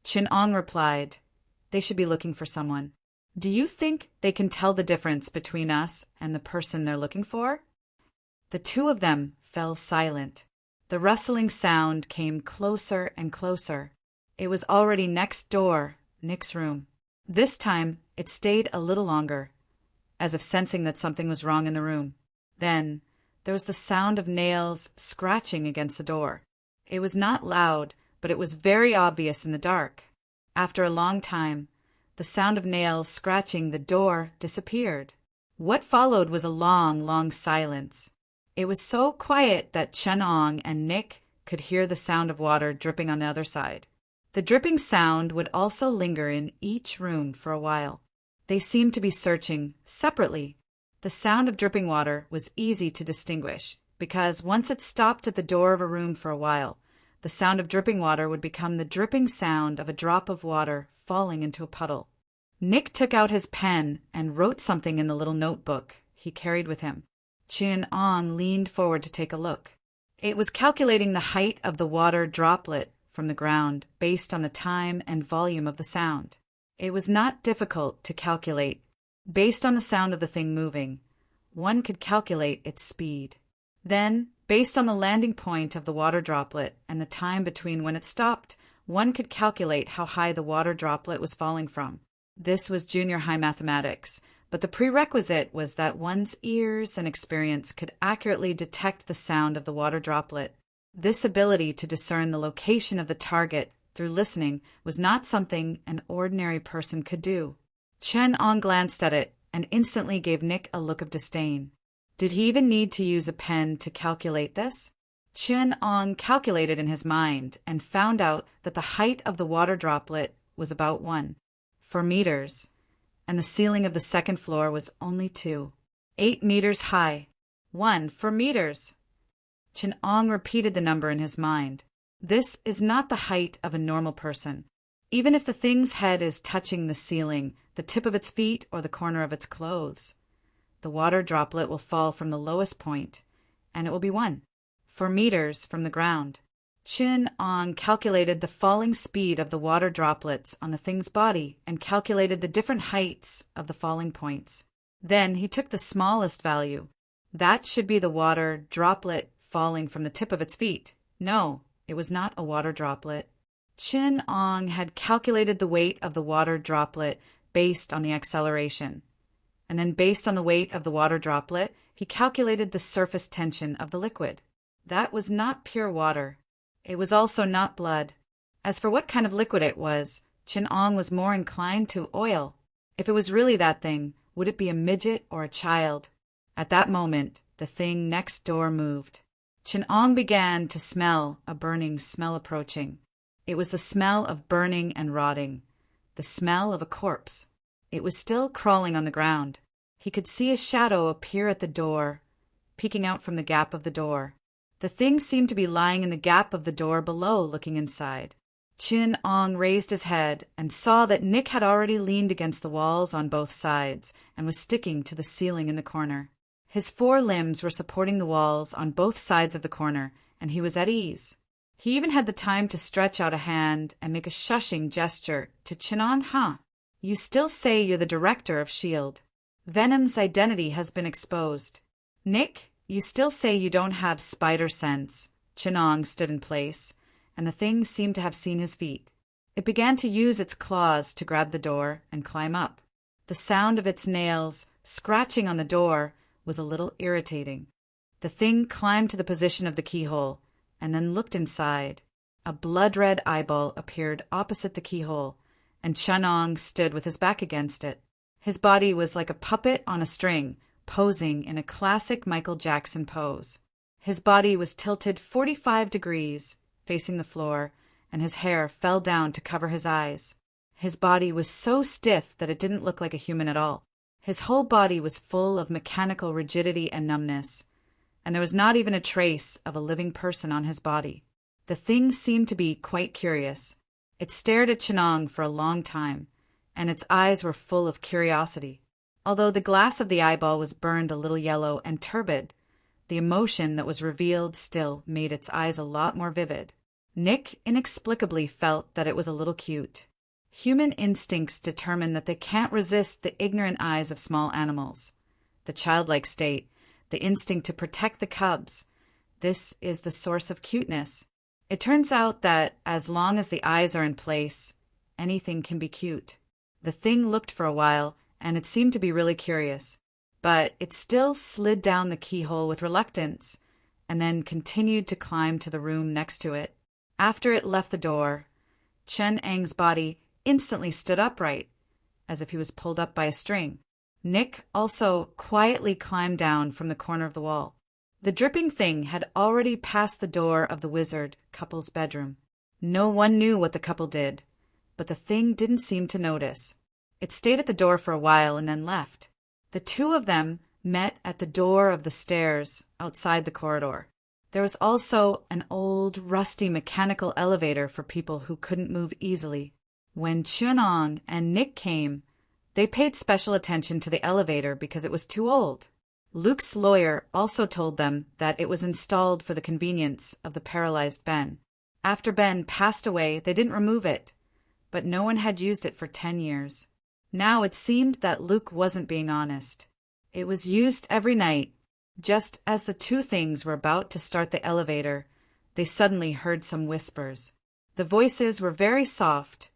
Chin Ong replied, "They should be looking for someone. Do you think they can tell the difference between us and the person they're looking for?" The two of them fell silent. The rustling sound came closer and closer. It was already next door, Nick's room. This time, it stayed a little longer, as if sensing that something was wrong in the room. Then, there was the sound of nails scratching against the door. It was not loud, but it was very obvious in the dark. After a long time, the sound of nails scratching the door disappeared. What followed was a long, long silence. It was so quiet that Chen Ong and Nick could hear the sound of water dripping on the other side. The dripping sound would also linger in each room for a while. They seemed to be searching separately. The sound of dripping water was easy to distinguish, because once it stopped at the door of a room for a while, The sound of dripping water would become the dripping sound of a drop of water falling into a puddle. Nick took out his pen and wrote something in the little notebook he carried with him. Chin Ong leaned forward to take a look. It was calculating the height of the water droplet from the ground based on the time and volume of the sound. It was not difficult to calculate. Based on the sound of the thing moving, one could calculate its speed. Then, based on the landing point of the water droplet and the time between when it stopped, one could calculate how high the water droplet was falling from. This was junior high mathematics, but the prerequisite was that one's ears and experience could accurately detect the sound of the water droplet. This ability to discern the location of the target through listening was not something an ordinary person could do. Chen Ong glanced at it and instantly gave Nick a look of disdain. Did he even need to use a pen to calculate this? Chen Ong calculated in his mind and found out that the height of the water droplet was about 4 meters, and the ceiling of the second floor was only 8 meters high. 4 meters. Chen Ong repeated the number in his mind. This is not the height of a normal person. Even if the thing's head is touching the ceiling, the tip of its feet, or the corner of its clothes, the water droplet will fall from the lowest point, and it will be 4 meters from the ground. Chin Ong calculated the falling speed of the water droplets on the thing's body and calculated the different heights of the falling points. Then he took the smallest value. That should be the water droplet falling from the tip of its feet. No, it was not a water droplet. Chin Ong had calculated the weight of the water droplet based on the acceleration. And then based on the weight of the water droplet, he calculated the surface tension of the liquid. That was not pure water. It was also not blood. As for what kind of liquid it was, Chin Ong was more inclined to oil. If it was really that thing, would it be a midget or a child? At that moment, the thing next door moved. Chin Ong began to smell a burning smell approaching. It was the smell of burning and rotting, the smell of a corpse. It was still crawling on the ground. He could see a shadow appear at the door, peeking out from the gap of the door. The thing seemed to be lying in the gap of the door below, looking inside. Chin Ong raised his head and saw that Nick had already leaned against the walls on both sides and was sticking to the ceiling in the corner. His 4 limbs were supporting the walls on both sides of the corner, and he was at ease. He even had the time to stretch out a hand and make a shushing gesture to Chin Ong. Huh? You still say you're the director of S.H.I.E.L.D. Venom's identity has been exposed. Nick, you still say you don't have spider sense. Chin Ong stood in place, and the thing seemed to have seen his feet. It began to use its claws to grab the door and climb up. The sound of its nails scratching on the door was a little irritating. The thing climbed to the position of the keyhole and then looked inside. A blood-red eyeball appeared opposite the keyhole, and Chin Ong stood with his back against it. His body was like a puppet on a string, posing in a classic Michael Jackson pose. His body was tilted 45 degrees, facing the floor, and his hair fell down to cover his eyes. His body was so stiff that it didn't look like a human at all. His whole body was full of mechanical rigidity and numbness, and there was not even a trace of a living person on his body. The thing seemed to be quite curious. It stared at Chin Ong for a long time, and its eyes were full of curiosity. Although the glass of the eyeball was burned a little yellow and turbid, the emotion that was revealed still made its eyes a lot more vivid. Nick inexplicably felt that it was a little cute. Human instincts determine that they can't resist the ignorant eyes of small animals. The childlike state, the instinct to protect the cubs, this is the source of cuteness. It turns out that as long as the eyes are in place, anything can be cute. The thing looked for a while, and it seemed to be really curious, but it still slid down the keyhole with reluctance, and then continued to climb to the room next to it. After it left the door, Chen Ang's body instantly stood upright, as if he was pulled up by a string. Nick also quietly climbed down from the corner of the wall. The dripping thing had already passed the door of the wizard couple's bedroom. No one knew what the couple did, but the thing didn't seem to notice. It stayed at the door for a while and then left. The two of them met at the door of the stairs outside the corridor. There was also an old, rusty mechanical elevator for people who couldn't move easily. When Chunong and Nick came, they paid special attention to the elevator because it was too old. Luke's lawyer also told them that it was installed for the convenience of the paralyzed Ben. After Ben passed away, they didn't remove it, but no one had used it for 10 years. Now it seemed that Luke wasn't being honest. It was used every night. Just as the two things were about to start the elevator, they suddenly heard some whispers. The voices were very soft,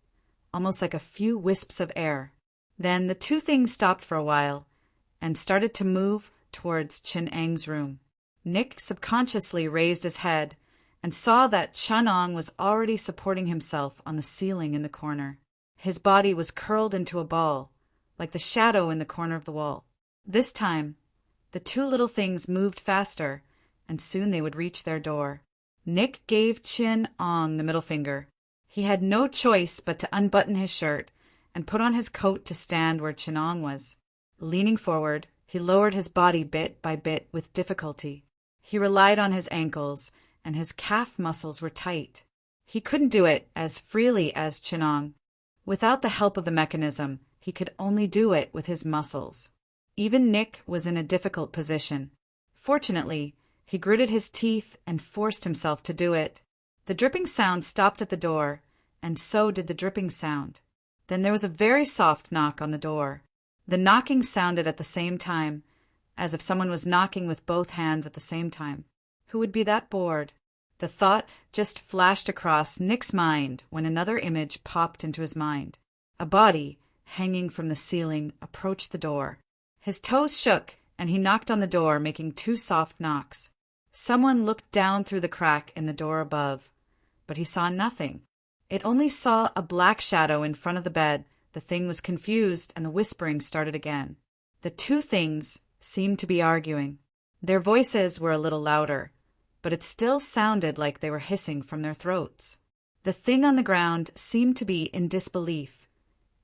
almost like a few wisps of air. Then the two things stopped for a while and started to move towards Chin-Ang's room. Nick subconsciously raised his head and saw that Chunong was already supporting himself on the ceiling in the corner. His body was curled into a ball, like the shadow in the corner of the wall. This time, the two little things moved faster, and soon they would reach their door. Nick gave Chin-Ong the middle finger. He had no choice but to unbutton his shirt and put on his coat to stand where Chin-Ong was. Leaning forward, he lowered his body bit by bit with difficulty. He relied on his ankles, and his calf muscles were tight. He couldn't do it as freely as Chin-Ong. Without the help of the mechanism, he could only do it with his muscles. Even Nick was in a difficult position. Fortunately, he gritted his teeth and forced himself to do it. The dripping sound stopped at the door, and so did the dripping sound. Then there was a very soft knock on the door. The knocking sounded at the same time, as if someone was knocking with both hands at the same time. Who would be that bored? The thought just flashed across Nick's mind when another image popped into his mind. A body, hanging from the ceiling, approached the door. His toes shook, and he knocked on the door, making 2 soft knocks. Someone looked down through the crack in the door above, but he saw nothing. It only saw a black shadow in front of the bed. The thing was confused, and the whispering started again. The two things seemed to be arguing. Their voices were a little louder, but it still sounded like they were hissing from their throats. The thing on the ground seemed to be in disbelief,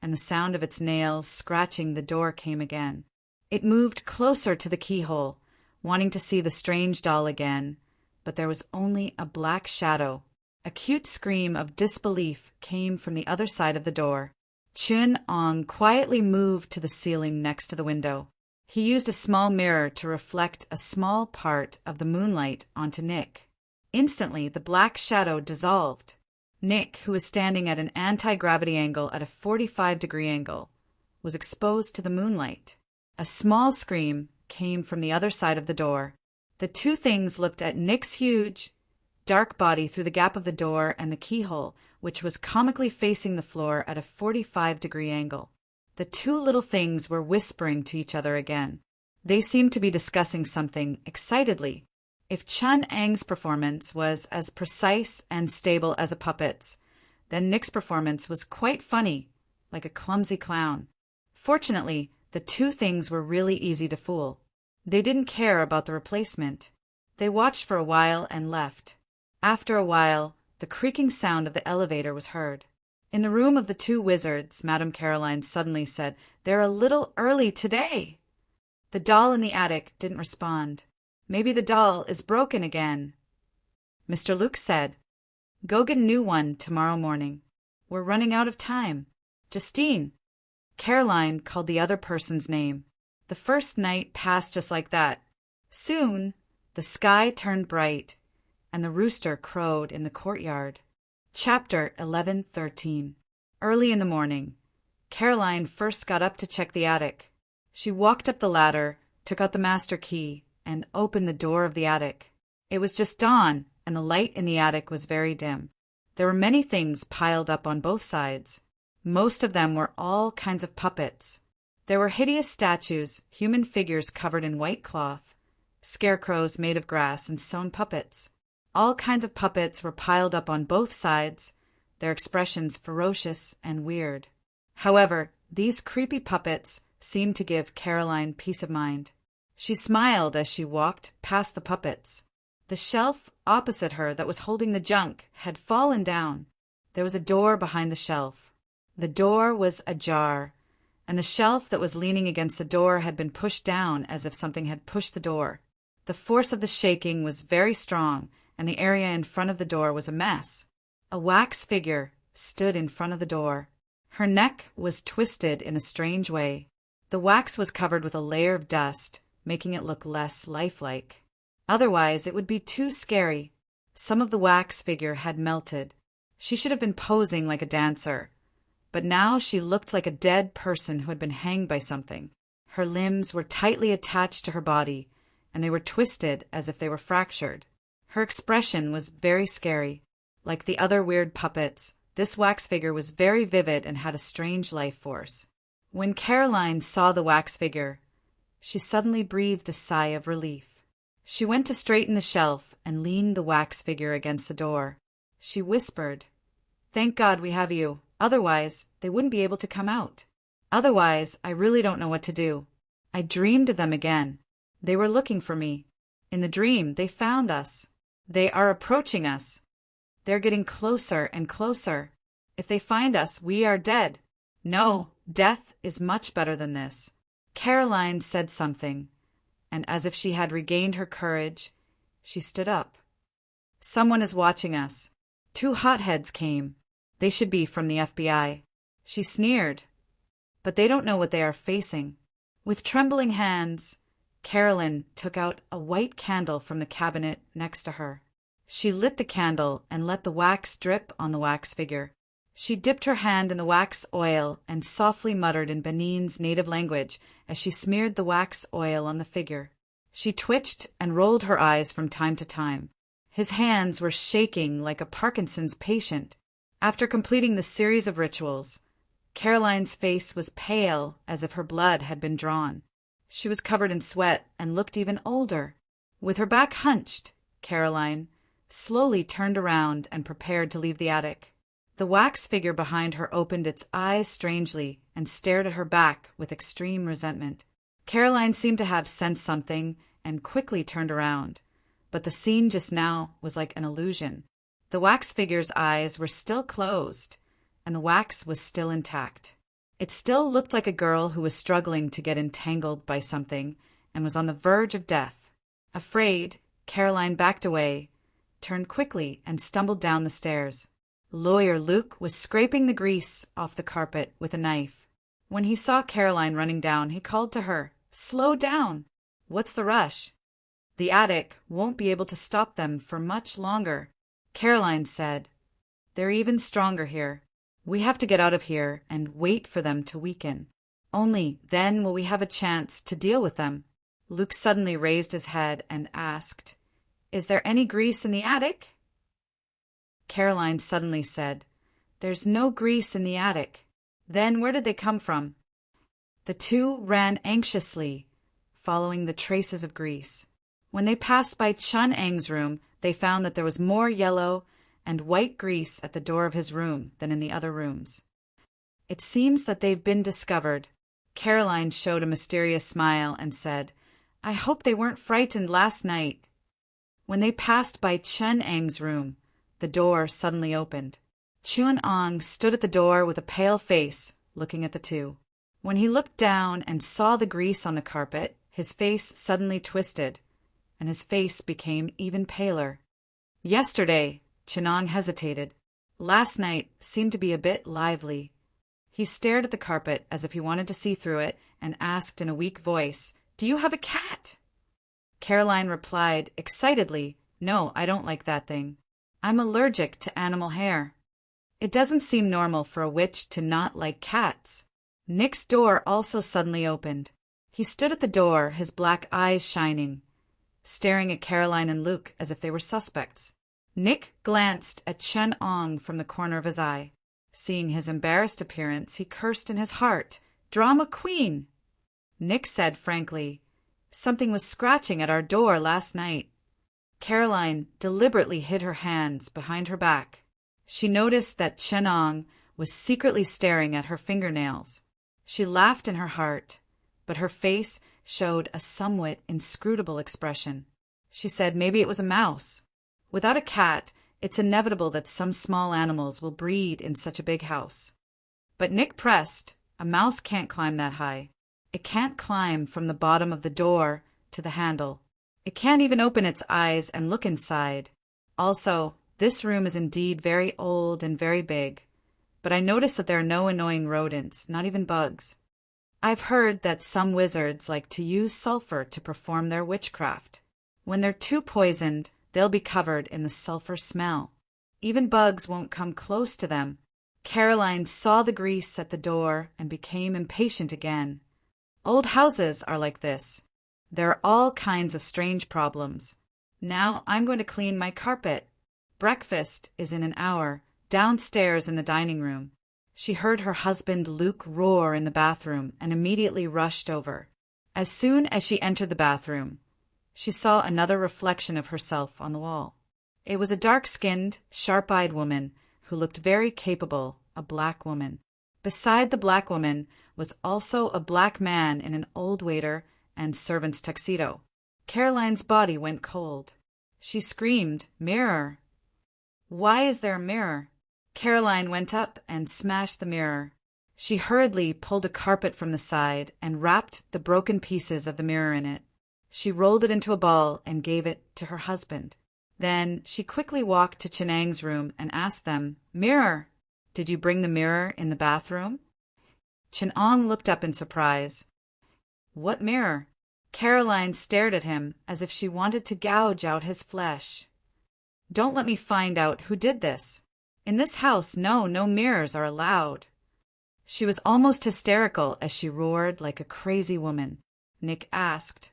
and the sound of its nails scratching the door came again. It moved closer to the keyhole, wanting to see the strange doll again, but there was only a black shadow. A cute scream of disbelief came from the other side of the door. Chun-Ong quietly moved to the ceiling next to the window. He used a small mirror to reflect a small part of the moonlight onto Nick. Instantly, the black shadow dissolved. Nick, who was standing at an anti-gravity angle at a 45-degree angle, was exposed to the moonlight. A small scream came from the other side of the door. The two things looked at Nick's huge, dark body through the gap of the door and the keyhole, which was comically facing the floor at a 45-degree angle. The two little things were whispering to each other again. They seemed to be discussing something excitedly. If Chun-Ang's performance was as precise and stable as a puppet's, then Nick's performance was quite funny, like a clumsy clown. Fortunately, the two things were really easy to fool. They didn't care about the replacement. They watched for a while and left. After a while, the creaking sound of the elevator was heard. In the room of the two wizards, Madame Caroline suddenly said, "They're a little early today." The doll in the attic didn't respond. "Maybe the doll is broken again." Mr. Luke said, "Go get a new one tomorrow morning. We're running out of time. Justine." Caroline called the other person's name. The first night passed just like that. Soon, the sky turned bright, and the rooster crowed in the courtyard. Chapter 11:13. Early in the morning, Caroline first got up to check the attic. She walked up the ladder, took out the master key, and opened the door of the attic. It was just dawn, and the light in the attic was very dim. There were many things piled up on both sides. Most of them were all kinds of puppets. There were hideous statues, human figures covered in white cloth, scarecrows made of grass, and sewn puppets. All kinds of puppets were piled up on both sides, their expressions ferocious and weird. However, these creepy puppets seemed to give Caroline peace of mind. She smiled as she walked past the puppets. The shelf opposite her that was holding the junk had fallen down. There was a door behind the shelf. The door was ajar, and the shelf that was leaning against the door had been pushed down as if something had pushed the door. The force of the shaking was very strong, and the area in front of the door was a mess. A wax figure stood in front of the door. Her neck was twisted in a strange way. The wax was covered with a layer of dust, making it look less lifelike. Otherwise, it would be too scary. Some of the wax figure had melted. She should have been posing like a dancer, but now she looked like a dead person who had been hanged by something. Her limbs were tightly attached to her body, and they were twisted as if they were fractured. Her expression was very scary. Like the other weird puppets, this wax figure was very vivid and had a strange life force. When Caroline saw the wax figure, she suddenly breathed a sigh of relief. She went to straighten the shelf and leaned the wax figure against the door. She whispered, "Thank God we have you. Otherwise, they wouldn't be able to come out. Otherwise, I really don't know what to do. I dreamed of them again. They were looking for me. In the dream, they found us. They are approaching us. They're getting closer and closer. If they find us, we are dead. No, death is much better than this." Caroline said something, and as if she had regained her courage, she stood up. "Someone is watching us. 2 hotheads came. They should be from the FBI. She sneered. "But they don't know what they are facing." With trembling hands, Caroline took out a white candle from the cabinet next to her. She lit the candle and let the wax drip on the wax figure. She dipped her hand in the wax oil and softly muttered in Benin's native language as she smeared the wax oil on the figure. She twitched and rolled her eyes from time to time. His hands were shaking like a Parkinson's patient. After completing the series of rituals, Caroline's face was pale as if her blood had been drawn. She was covered in sweat and looked even older. With her back hunched, Caroline slowly turned around and prepared to leave the attic. The wax figure behind her opened its eyes strangely and stared at her back with extreme resentment. Caroline seemed to have sensed something and quickly turned around, but the scene just now was like an illusion. The wax figure's eyes were still closed, and the wax was still intact. It still looked like a girl who was struggling to get entangled by something and was on the verge of death. Afraid, Caroline backed away, turned quickly, and stumbled down the stairs. Lawyer Luke was scraping the grease off the carpet with a knife. When he saw Caroline running down, he called to her, "Slow down! What's the rush? The attic won't be able to stop them for much longer." Caroline said, "They're even stronger here. We have to get out of here and wait for them to weaken. Only then will we have a chance to deal with them." Luke suddenly raised his head and asked, "Is there any grease in the attic?" Caroline suddenly said, "There's no grease in the attic." "Then where did they come from?" The two ran anxiously, following the traces of grease. When they passed by Chun Eng's room, they found that there was more yellow and white grease at the door of his room than in the other rooms. "It seems that they've been discovered." Caroline showed a mysterious smile and said, "I hope they weren't frightened last night." When they passed by Chun Eng's room, the door suddenly opened. Chun Ong stood at the door with a pale face, looking at the two. When he looked down and saw the grease on the carpet, his face suddenly twisted, and his face became even paler. "Yesterday," Chun Ong hesitated. "Last night seemed to be a bit lively." He stared at the carpet as if he wanted to see through it and asked in a weak voice, "Do you have a cat?" Caroline replied excitedly, "No, I don't like that thing. I'm allergic to animal hair." It doesn't seem normal for a witch to not like cats. Nick's door also suddenly opened. He stood at the door, his black eyes shining, staring at Caroline and Luke as if they were suspects. Nick glanced at Chun Ong from the corner of his eye. Seeing his embarrassed appearance, he cursed in his heart, "Drama queen!" Nick said frankly, "Something was scratching at our door last night." Caroline deliberately hid her hands behind her back. She noticed that Chun Ong was secretly staring at her fingernails. She laughed in her heart, but her face showed a somewhat inscrutable expression. She said maybe it was a mouse. Without a cat, it's inevitable that some small animals will breed in such a big house. But Nick pressed, "A mouse can't climb that high. It can't climb from the bottom of the door to the handle." It can't even open its eyes and look inside. Also, this room is indeed very old and very big, but I notice that there are no annoying rodents, not even bugs. I've heard that some wizards like to use sulfur to perform their witchcraft. When they're too poisoned, they'll be covered in the sulfur smell. Even bugs won't come close to them. Caroline saw the grease at the door and became impatient again. Old houses are like this. There are all kinds of strange problems. Now I'm going to clean my carpet. Breakfast is in an hour, downstairs in the dining room. She heard her husband Luke roar in the bathroom and immediately rushed over. As soon as she entered the bathroom, she saw another reflection of herself on the wall. It was a dark-skinned, sharp-eyed woman who looked very capable, a black woman. Beside the black woman was also a black man in an old waiter and servant's tuxedo. Caroline's body went cold. She screamed, "Mirror! Why is there a mirror?" Caroline went up and smashed the mirror. She hurriedly pulled a carpet from the side and wrapped the broken pieces of the mirror in it. She rolled it into a ball and gave it to her husband. Then she quickly walked to Chenang's room and asked them, "Mirror, did you bring the mirror in the bathroom?" Chenang looked up in surprise. "What mirror?" Caroline stared at him as if she wanted to gouge out his flesh. "Don't let me find out who did this. In this house, no mirrors are allowed." She was almost hysterical as she roared like a crazy woman. Nick asked,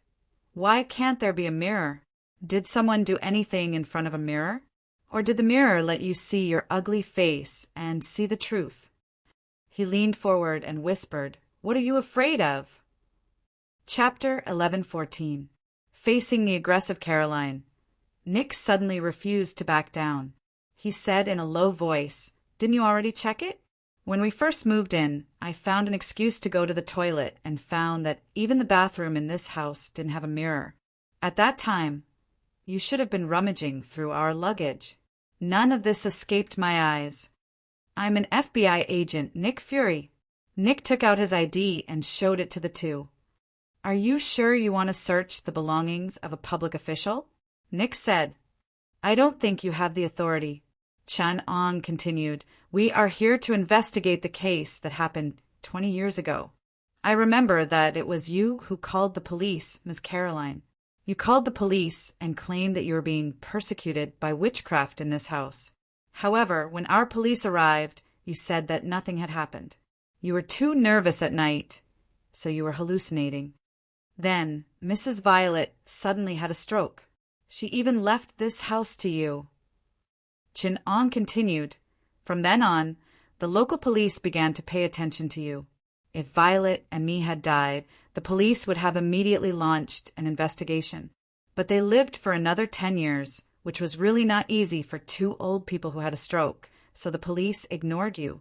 "Why can't there be a mirror? Did someone do anything in front of a mirror? Or did the mirror let you see your ugly face and see the truth?" He leaned forward and whispered, "What are you afraid of?" Chapter 11:14. Facing the aggressive Caroline. Nick suddenly refused to back down. He said in a low voice, "Didn't you already check it? When we first moved in, I found an excuse to go to the toilet and found that even the bathroom in this house didn't have a mirror. At that time, you should have been rummaging through our luggage. None of this escaped my eyes. I'm an FBI agent, Nick Fury." Nick took out his ID and showed it to the two. "Are you sure you want to search the belongings of a public official?" Nick said, "I don't think you have the authority." Chenang continued, "We are here to investigate the case that happened 20 years ago. I remember that it was you who called the police, Miss Caroline. You called the police and claimed that you were being persecuted by witchcraft in this house. However, when our police arrived, you said that nothing had happened. You were too nervous at night, so you were hallucinating. Then Mrs. Violet suddenly had a stroke. She even left this house to you." Chenang continued, "From then on, the local police began to pay attention to you. If Violet and me had died, the police would have immediately launched an investigation. But they lived for another 10 years, which was really not easy for two old people who had a stroke, so the police ignored you.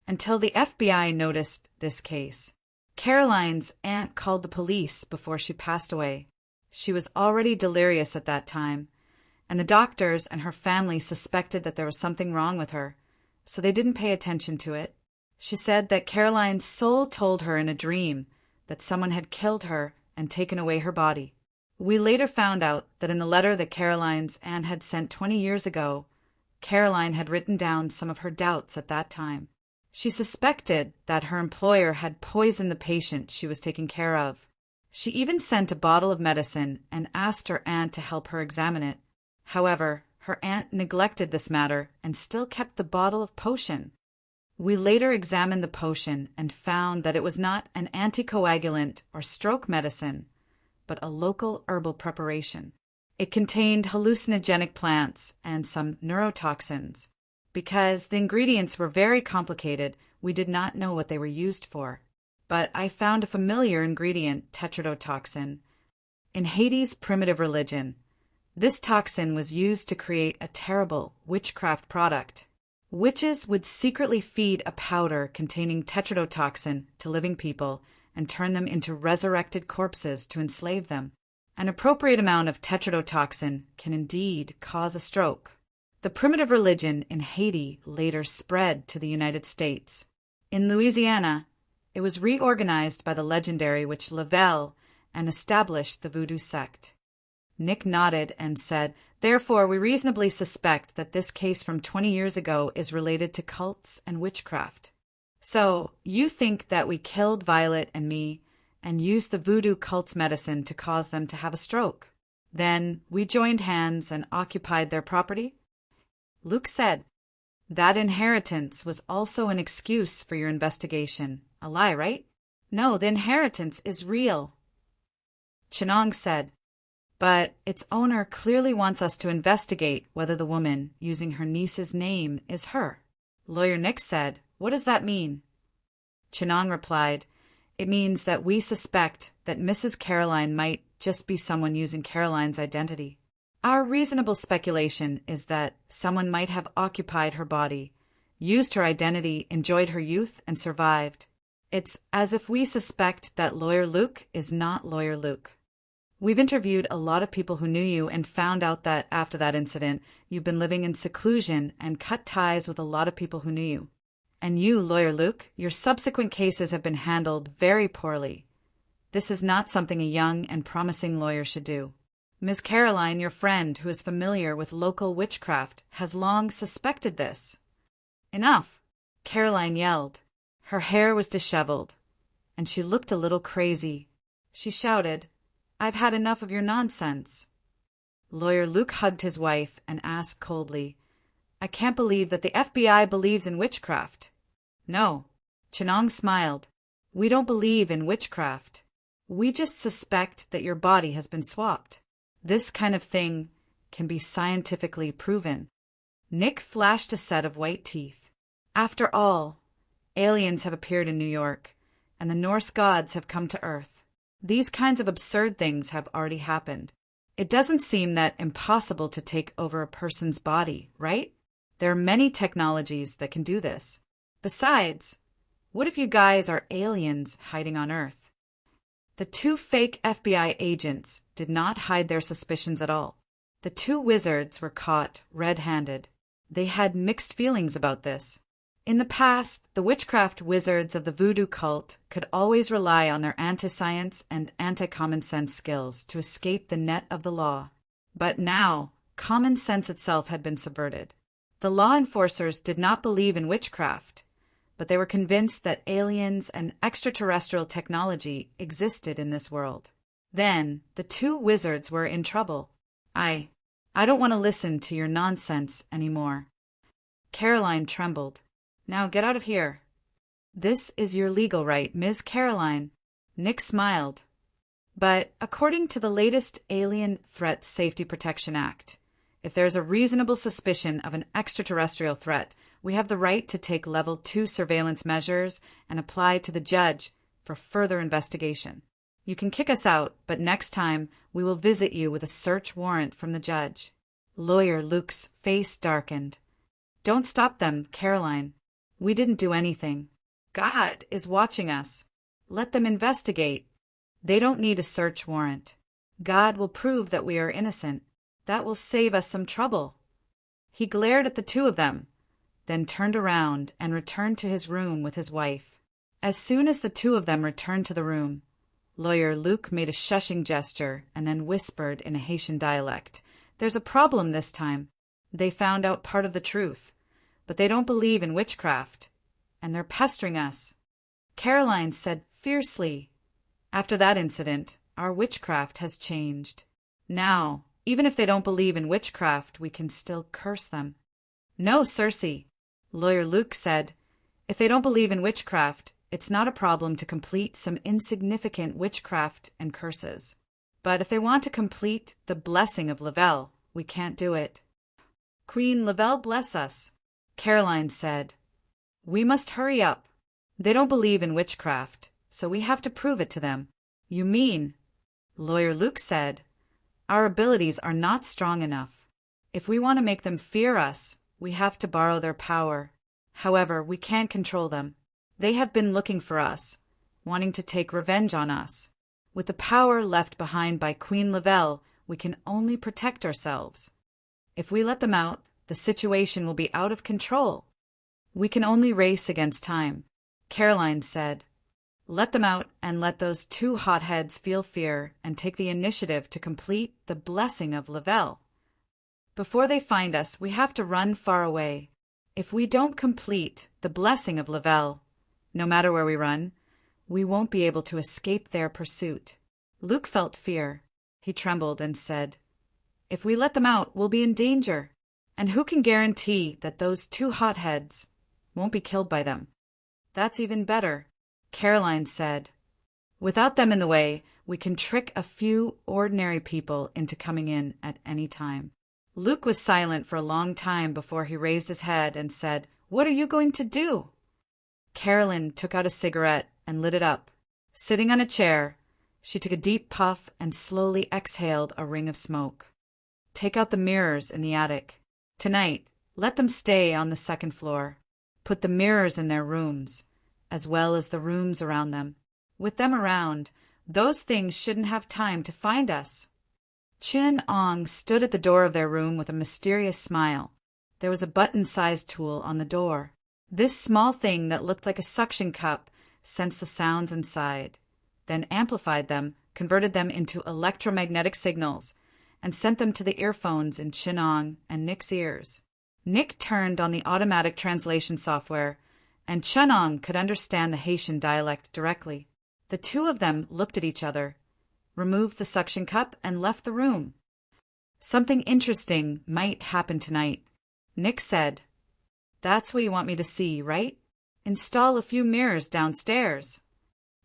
Until the FBI noticed this case. Caroline's aunt called the police before she passed away. She was already delirious at that time, and the doctors and her family suspected that there was something wrong with her, so they didn't pay attention to it. She said that Caroline's soul told her in a dream that someone had killed her and taken away her body. We later found out that in the letter that Caroline's aunt had sent 20 years ago, Caroline had written down some of her doubts at that time. She suspected that her employer had poisoned the patient she was taking care of. She even sent a bottle of medicine and asked her aunt to help her examine it. However, her aunt neglected this matter and still kept the bottle of potion. We later examined the potion and found that it was not an anticoagulant or stroke medicine, but a local herbal preparation. It contained hallucinogenic plants and some neurotoxins. Because the ingredients were very complicated, we did not know what they were used for. But I found a familiar ingredient, tetrodotoxin, in Haiti's primitive religion. This toxin was used to create a terrible witchcraft product. Witches would secretly feed a powder containing tetrodotoxin to living people and turn them into resurrected corpses to enslave them. An appropriate amount of tetrodotoxin can indeed cause a stroke. The primitive religion in Haiti later spread to the United States. In Louisiana, it was reorganized by the legendary witch Lavelle and established the Voodoo sect. Nick nodded and said, "Therefore, we reasonably suspect that this case from 20 years ago is related to cults and witchcraft." "So, you think that we killed Violet and me and used the voodoo cult's medicine to cause them to have a stroke? Then we joined hands and occupied their property?" Luke said, "That inheritance was also an excuse for your investigation. A lie, right?" "No, the inheritance is real." Chenong said, "But its owner clearly wants us to investigate whether the woman using her niece's name is her." Lawyer Nick said, "What does that mean?" Chenong replied, "It means that we suspect that Mrs. Caroline might just be someone using Caroline's identity. Our reasonable speculation is that someone might have occupied her body, used her identity, enjoyed her youth, and survived. It's as if we suspect that Lawyer Luke is not Lawyer Luke. We've interviewed a lot of people who knew you and found out that after that incident, you've been living in seclusion and cut ties with a lot of people who knew you. And you, Lawyer Luke, your subsequent cases have been handled very poorly. This is not something a young and promising lawyer should do. Ms. Caroline, your friend who is familiar with local witchcraft, has long suspected this." "Enough!" Caroline yelled. Her hair was disheveled, and she looked a little crazy. She shouted, "I've had enough of your nonsense." Lawyer Luke hugged his wife and asked coldly, "I can't believe that the FBI believes in witchcraft." "No." Chenong smiled. "We don't believe in witchcraft. We just suspect that your body has been swapped. This kind of thing can be scientifically proven." Nick flashed a set of white teeth. "After all, aliens have appeared in New York, and the Norse gods have come to Earth. These kinds of absurd things have already happened. It doesn't seem that impossible to take over a person's body, right? There are many technologies that can do this. Besides, what if you guys are aliens hiding on Earth?" The two fake FBI agents did not hide their suspicions at all. The two wizards were caught red-handed. They had mixed feelings about this. In the past, the witchcraft wizards of the voodoo cult could always rely on their anti-science and anti-common-sense skills to escape the net of the law. But now, common sense itself had been subverted. The law enforcers did not believe in witchcraft, but they were convinced that aliens and extraterrestrial technology existed in this world. Then, the two wizards were in trouble. I don't want to listen to your nonsense anymore." Caroline trembled. "Now get out of here." "This is your legal right, Ms. Caroline." Nick smiled. "But according to the latest Alien Threat Safety Protection Act, if there's a reasonable suspicion of an extraterrestrial threat, we have the right to take Level 2 surveillance measures and apply to the judge for further investigation. You can kick us out, but next time we will visit you with a search warrant from the judge." Lawyer Luke's face darkened. "Don't stop them, Caroline. We didn't do anything. God is watching us. Let them investigate. They don't need a search warrant. God will prove that we are innocent. That will save us some trouble." He glared at the two of them, then turned around and returned to his room with his wife. As soon as the two of them returned to the room, Lawyer Luke made a shushing gesture and then whispered in a Haitian dialect, "There's a problem this time. They found out part of the truth, but they don't believe in witchcraft, and they're pestering us." Caroline said fiercely, "After that incident, our witchcraft has changed. Now, even if they don't believe in witchcraft, we can still curse them." "No, Circe," Lawyer Luke said, "if they don't believe in witchcraft, it's not a problem to complete some insignificant witchcraft and curses. But if they want to complete the blessing of Lavelle, we can't do it." "Queen Lavelle bless us," Caroline said. "We must hurry up. They don't believe in witchcraft, so we have to prove it to them." "You mean," Lawyer Luke said, "our abilities are not strong enough. If we want to make them fear us, we have to borrow their power. However, we can't control them. They have been looking for us, wanting to take revenge on us. With the power left behind by Queen Lavelle, we can only protect ourselves. If we let them out, the situation will be out of control. We can only race against time," Caroline said. Let them out and let those two hotheads feel fear and take the initiative to complete the blessing of Lavelle. Before they find us, we have to run far away. If we don't complete the blessing of Lavelle, no matter where we run, we won't be able to escape their pursuit. Luke felt fear. He trembled and said, "If we let them out, we'll be in danger. And who can guarantee that those two hotheads won't be killed by them?" "That's even better," Caroline said. "Without them in the way, we can trick a few ordinary people into coming in at any time." Luke was silent for a long time before he raised his head and said, "What are you going to do?" Caroline took out a cigarette and lit it up. Sitting on a chair, she took a deep puff and slowly exhaled a ring of smoke. "Take out the mirrors in the attic. Tonight, let them stay on the second floor. Put the mirrors in their rooms, as well as the rooms around them. With them around, those things shouldn't have time to find us." Chin Ong stood at the door of their room with a mysterious smile. There was a button-sized tool on the door. This small thing that looked like a suction cup sensed the sounds inside, then amplified them, converted them into electromagnetic signals, and sent them to the earphones in Chin Ong and Nick's ears. Nick turned on the automatic translation software, and Chin Ong could understand the Haitian dialect directly. The two of them looked at each other, removed the suction cup, and left the room. "Something interesting might happen tonight," Nick said. "That's what you want me to see, right? Install a few mirrors downstairs."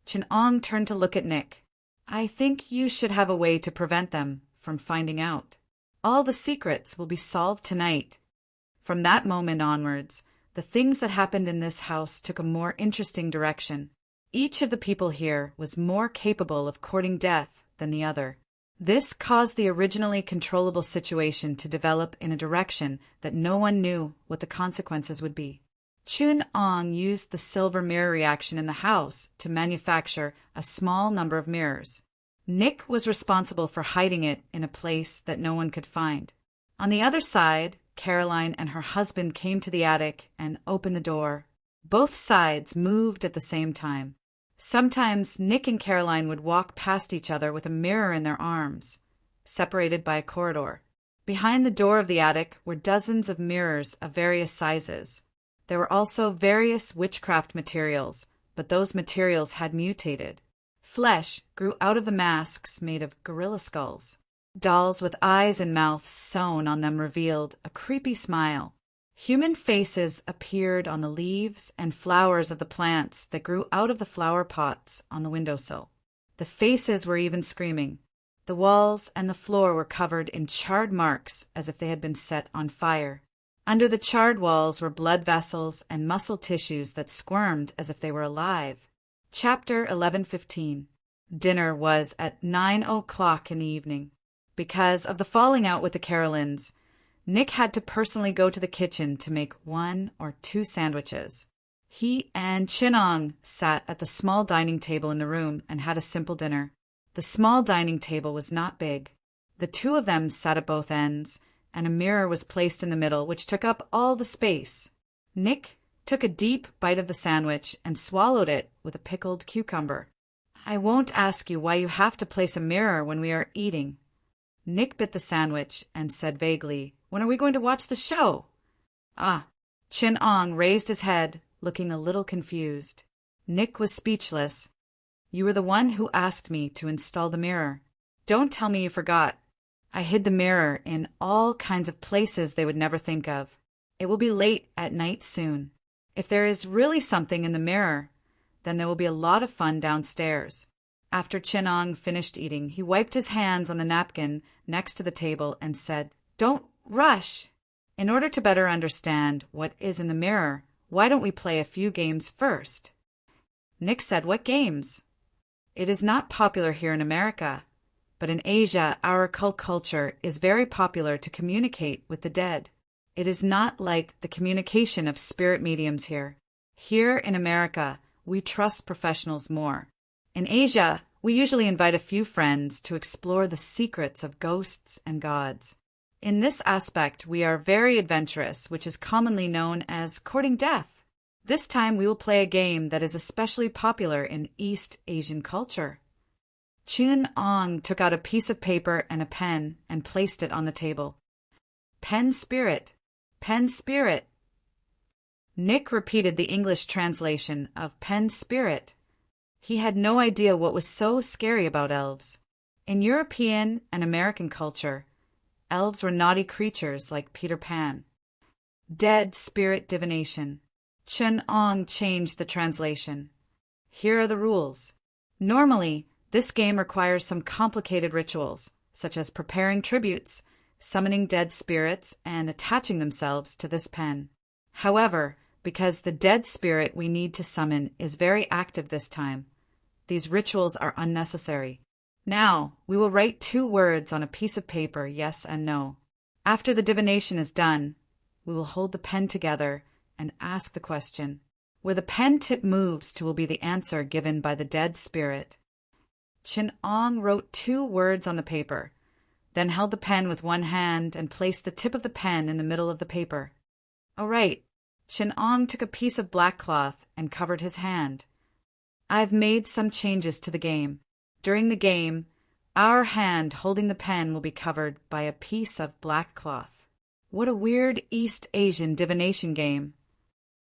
Chin Ong turned to look at Nick. "I think you should have a way to prevent them from finding out. All the secrets will be solved tonight." From that moment onwards, the things that happened in this house took a more interesting direction. Each of the people here was more capable of courting death than the other. This caused the originally controllable situation to develop in a direction that no one knew what the consequences would be. Chun Ong used the silver mirror reaction in the house to manufacture a small number of mirrors. Nick was responsible for hiding it in a place that no one could find. On the other side, Caroline and her husband came to the attic and opened the door. Both sides moved at the same time. Sometimes Nick and Caroline would walk past each other with a mirror in their arms, separated by a corridor. Behind the door of the attic were dozens of mirrors of various sizes. There were also various witchcraft materials, but those materials had mutated. Flesh grew out of the masks made of gorilla skulls. Dolls with eyes and mouths sewn on them revealed a creepy smile. Human faces appeared on the leaves and flowers of the plants that grew out of the flower pots on the windowsill. The faces were even screaming. The walls and the floor were covered in charred marks as if they had been set on fire. Under the charred walls were blood vessels and muscle tissues that squirmed as if they were alive. Chapter 11:15. Dinner was at 9 o'clock in the evening. Because of the falling out with the Carolines, Nick had to personally go to the kitchen to make 1 or 2 sandwiches. He and Chin Ong sat at the small dining table in the room and had a simple dinner. The small dining table was not big. The two of them sat at both ends, and a mirror was placed in the middle, which took up all the space. Nick took a deep bite of the sandwich and swallowed it with a pickled cucumber. "I won't ask you why you have to place a mirror when we are eating." Nick bit the sandwich and said vaguely, "When are we going to watch the show?" "Ah." Chin Ong raised his head, looking a little confused. Nick was speechless. "You were the one who asked me to install the mirror. Don't tell me you forgot. I hid the mirror in all kinds of places they would never think of. It will be late at night soon. If there is really something in the mirror, then there will be a lot of fun downstairs." After Chin Ong finished eating, he wiped his hands on the napkin next to the table and said, "Don't rush. In order to better understand what is in the mirror, why don't we play a few games first?" Nick said, "What games?" "It is not popular here in America, but in Asia our occult culture is very popular to communicate with the dead. It is not like the communication of spirit mediums here. Here in America, we trust professionals more. In Asia, we usually invite a few friends to explore the secrets of ghosts and gods. In this aspect, we are very adventurous, which is commonly known as courting death. This time we will play a game that is especially popular in East Asian culture. Chun Ong took out a piece of paper and a pen and placed it on the table. Pen spirit, pen spirit. Nick repeated the English translation of pen spirit. He had no idea what was so scary about elves. In European and American culture, elves were naughty creatures like Peter Pan. Dead spirit divination. Chun Ong changed the translation. Here are the rules. Normally, this game requires some complicated rituals, such as preparing tributes, summoning dead spirits, and attaching themselves to this pen. However, because the dead spirit we need to summon is very active this time, these rituals are unnecessary. Now, we will write 2 words on a piece of paper, yes and no. After the divination is done, we will hold the pen together and ask the question. Where the pen tip moves to will be the answer given by the dead spirit. Chun Ong wrote 2 words on the paper, then held the pen with one hand and placed the tip of the pen in the middle of the paper. All right, Chun Ong took a piece of black cloth and covered his hand. I've made some changes to the game. During the game, our hand holding the pen will be covered by a piece of black cloth. What a weird East Asian divination game.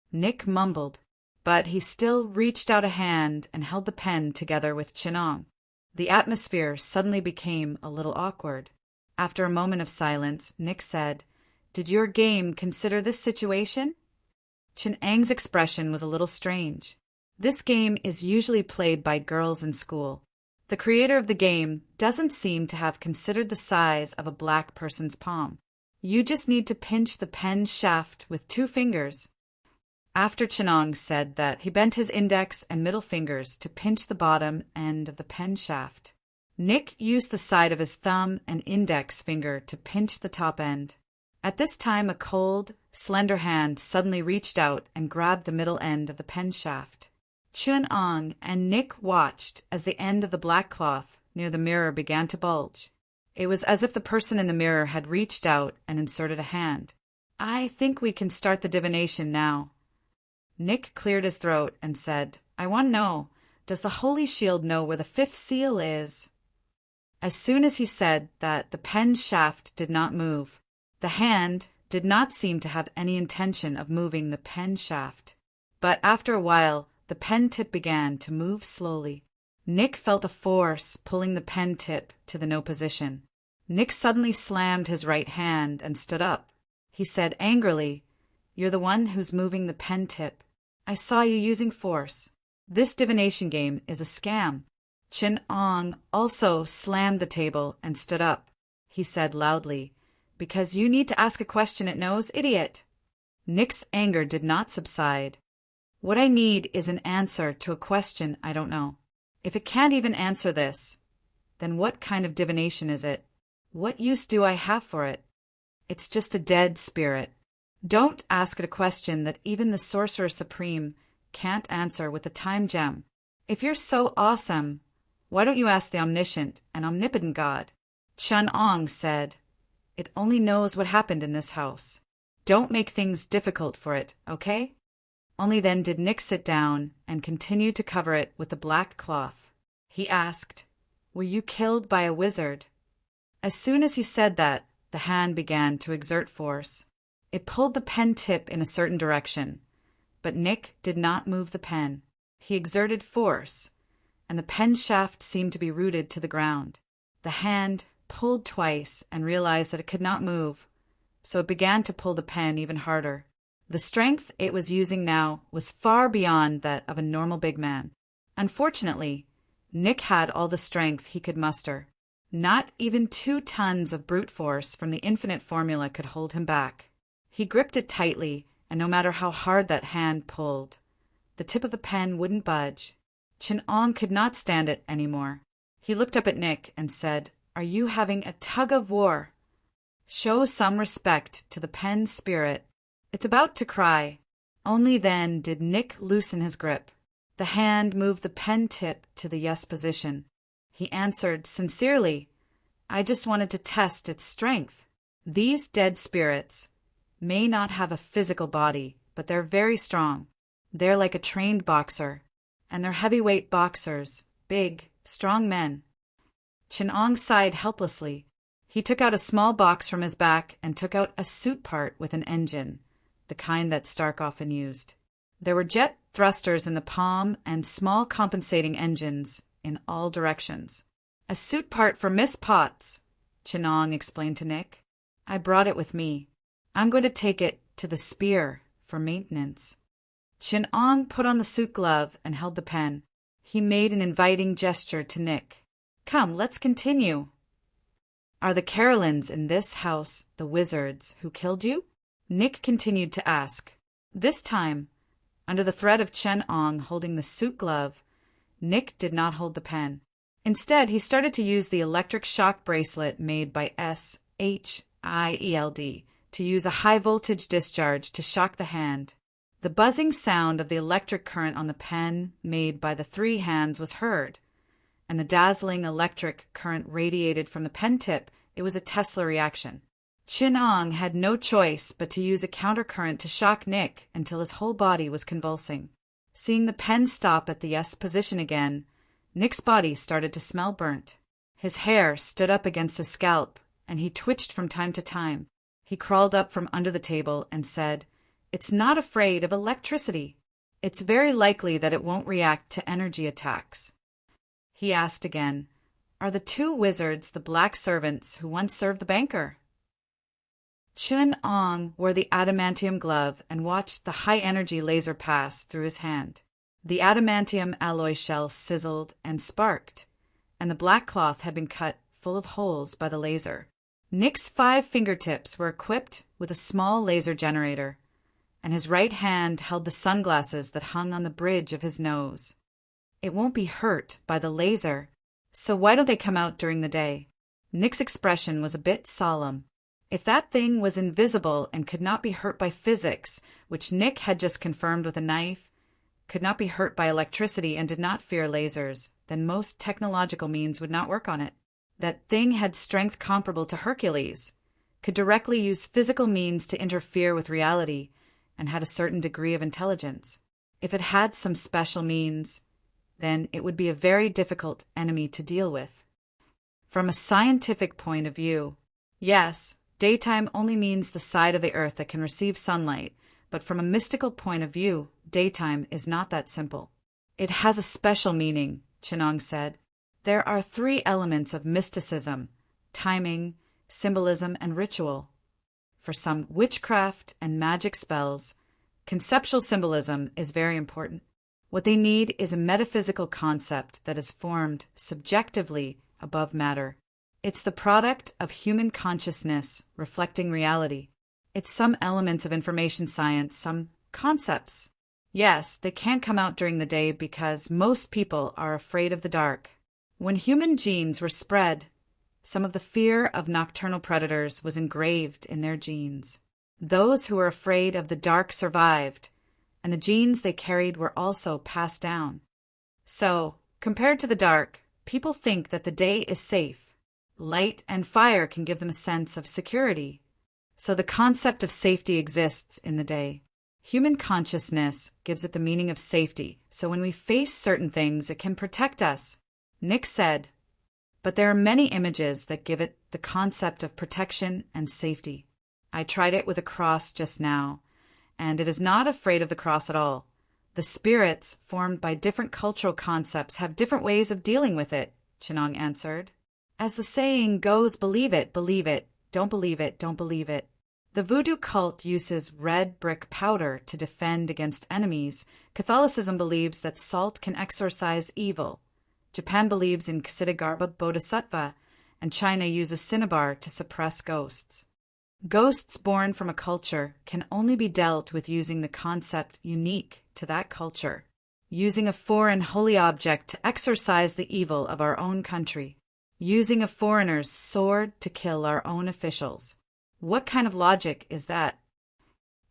Nick mumbled, but he still reached out a hand and held the pen together with Chun Ong. The atmosphere suddenly became a little awkward. After a moment of silence, Nick said, "Did your game consider this situation?" Chun Ang's expression was a little strange. This game is usually played by girls in school. The creator of the game doesn't seem to have considered the size of a black person's palm. You just need to pinch the pen shaft with 2 fingers. After Chun Ong said that, he bent his index and middle fingers to pinch the bottom end of the pen shaft. Nick used the side of his thumb and index finger to pinch the top end. At this time, a cold, slender hand suddenly reached out and grabbed the middle end of the pen shaft. Chun Ong and Nick watched as the end of the black cloth near the mirror began to bulge. It was as if the person in the mirror had reached out and inserted a hand. I think we can start the divination now. Nick cleared his throat and said, I want to know, does the Holy Shield know where the 5th seal is? As soon as he said that, the pen shaft did not move. The hand did not seem to have any intention of moving the pen shaft. But after a while, the pen tip began to move slowly. Nick felt a force pulling the pen tip to the no position. Nick suddenly slammed his right hand and stood up. He said angrily, "You're the one who's moving the pen tip. I saw you using force. This divination game is a scam." Chun Ong also slammed the table and stood up. He said loudly, "Because you need to ask a question it knows, idiot." Nick's anger did not subside. What I need is an answer to a question I don't know. If it can't even answer this, then what kind of divination is it? What use do I have for it? It's just a dead spirit. Don't ask it a question that even the Sorcerer Supreme can't answer with a time gem. If you're so awesome, why don't you ask the omniscient and omnipotent God? Chun Ong said, "It only knows what happened in this house. Don't make things difficult for it, okay?" Only then did Nick sit down and continue to cover it with the black cloth. He asked, "Were you killed by a wizard?" As soon as he said that, the hand began to exert force. It pulled the pen tip in a certain direction, but Nick did not move the pen. He exerted force, and the pen shaft seemed to be rooted to the ground. The hand pulled twice and realized that it could not move, so it began to pull the pen even harder. The strength it was using now was far beyond that of a normal big man. Unfortunately, Nick had all the strength he could muster. Not even 2 tons of brute force from the infinite formula could hold him back. He gripped it tightly, and no matter how hard that hand pulled, the tip of the pen wouldn't budge. Chun Ong could not stand it anymore. He looked up at Nick and said, "Are you having a tug of war? Show some respect to the pen spirit. It's about to cry." Only then did Nick loosen his grip. The hand moved the pen tip to the yes position. He answered sincerely, "I just wanted to test its strength. These dead spirits may not have a physical body, but they're very strong. They're like a trained boxer, and they're heavyweight boxers, big, strong men. Chinong sighed helplessly. He took out a small box from his back and took out a suit part with an engine, the kind that Stark often used. There were jet thrusters in the palm and small compensating engines in all directions. A suit part for Miss Potts, Chinong explained to Nick. I brought it with me. I'm going to take it to the spear for maintenance. Chinong put on the suit glove and held the pen. He made an inviting gesture to Nick. Come, let's continue. Are the Carolins in this house the wizards who killed you? Nick continued to ask. This time, under the threat of Chinong holding the suit glove, Nick did not hold the pen. Instead, he started to use the electric shock bracelet made by SHIELD to use a high-voltage discharge to shock the hand. The buzzing sound of the electric current on the pen made by the three hands was heard, and the dazzling electric current radiated from the pen tip. It was a Tesla reaction. Chinong had no choice but to use a countercurrent to shock Nick until his whole body was convulsing. Seeing the pen stop at the S position again, Nick's body started to smell burnt. His hair stood up against his scalp, and he twitched from time to time. He crawled up from under the table and said, It's not afraid of electricity. It's very likely that it won't react to energy attacks. He asked again, Are the two wizards the black servants who once served the banker? Chinong wore the adamantium glove and watched the high-energy laser pass through his hand. The adamantium alloy shell sizzled and sparked, and the black cloth had been cut full of holes by the laser. Nick's 5 fingertips were equipped with a small laser generator, and his right hand held the sunglasses that hung on the bridge of his nose. It won't be hurt by the laser, so why don't they come out during the day? Nick's expression was a bit solemn. If that thing was invisible and could not be hurt by physics, which Nick had just confirmed with a knife, could not be hurt by electricity and did not fear lasers, then most technological means would not work on it. That thing had strength comparable to Hercules, could directly use physical means to interfere with reality, and had a certain degree of intelligence. If it had some special means, then it would be a very difficult enemy to deal with. From a scientific point of view, yes, daytime only means the side of the earth that can receive sunlight, but from a mystical point of view, daytime is not that simple. It has a special meaning, Chinong said. There are 3 elements of mysticism: timing, symbolism, and ritual. For some witchcraft and magic spells, conceptual symbolism is very important. What they need is a metaphysical concept that is formed subjectively above matter. It's the product of human consciousness reflecting reality. It's some elements of information science, some concepts. Yes, they can't come out during the day because most people are afraid of the dark. When human genes were spread, some of the fear of nocturnal predators was engraved in their genes. Those who were afraid of the dark survived, and the genes they carried were also passed down. So, compared to the dark, people think that the day is safe. Light and fire can give them a sense of security. So the concept of safety exists in the day. Human consciousness gives it the meaning of safety, so when we face certain things, it can protect us. Nick said, but there are many images that give it the concept of protection and safety. I tried it with a cross just now, and it is not afraid of the cross at all. The spirits, formed by different cultural concepts, have different ways of dealing with it, Chinong answered. As the saying goes, believe it, don't believe it, don't believe it. The voodoo cult uses red brick powder to defend against enemies. Catholicism believes that salt can exorcise evil. Japan believes in Ksitigarbha Bodhisattva, and China uses cinnabar to suppress ghosts. Ghosts born from a culture can only be dealt with using the concept unique to that culture, using a foreign holy object to exorcise the evil of our own country, using a foreigner's sword to kill our own officials. What kind of logic is that?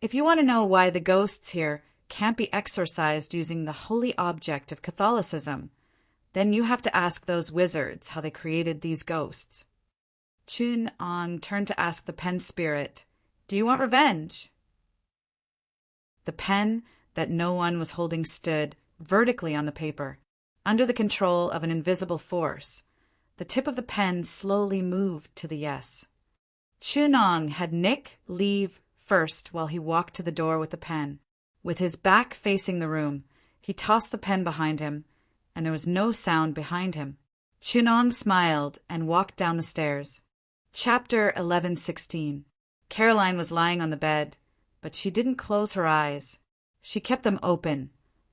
If you want to know why the ghosts here can't be exorcised using the holy object of Catholicism, then you have to ask those wizards how they created these ghosts. Chinong turned to ask the pen spirit, "Do you want revenge?" The pen that no one was holding stood vertically on the paper, under the control of an invisible force. The tip of the pen slowly moved to the yes. Chunong had Nick leave first while he walked to the door with the pen. With his back facing the room, he tossed the pen behind him, and there was no sound behind him. Chunong smiled and walked down the stairs. Chapter 11:16. Caroline was lying on the bed, but she didn't close her eyes. She kept them open,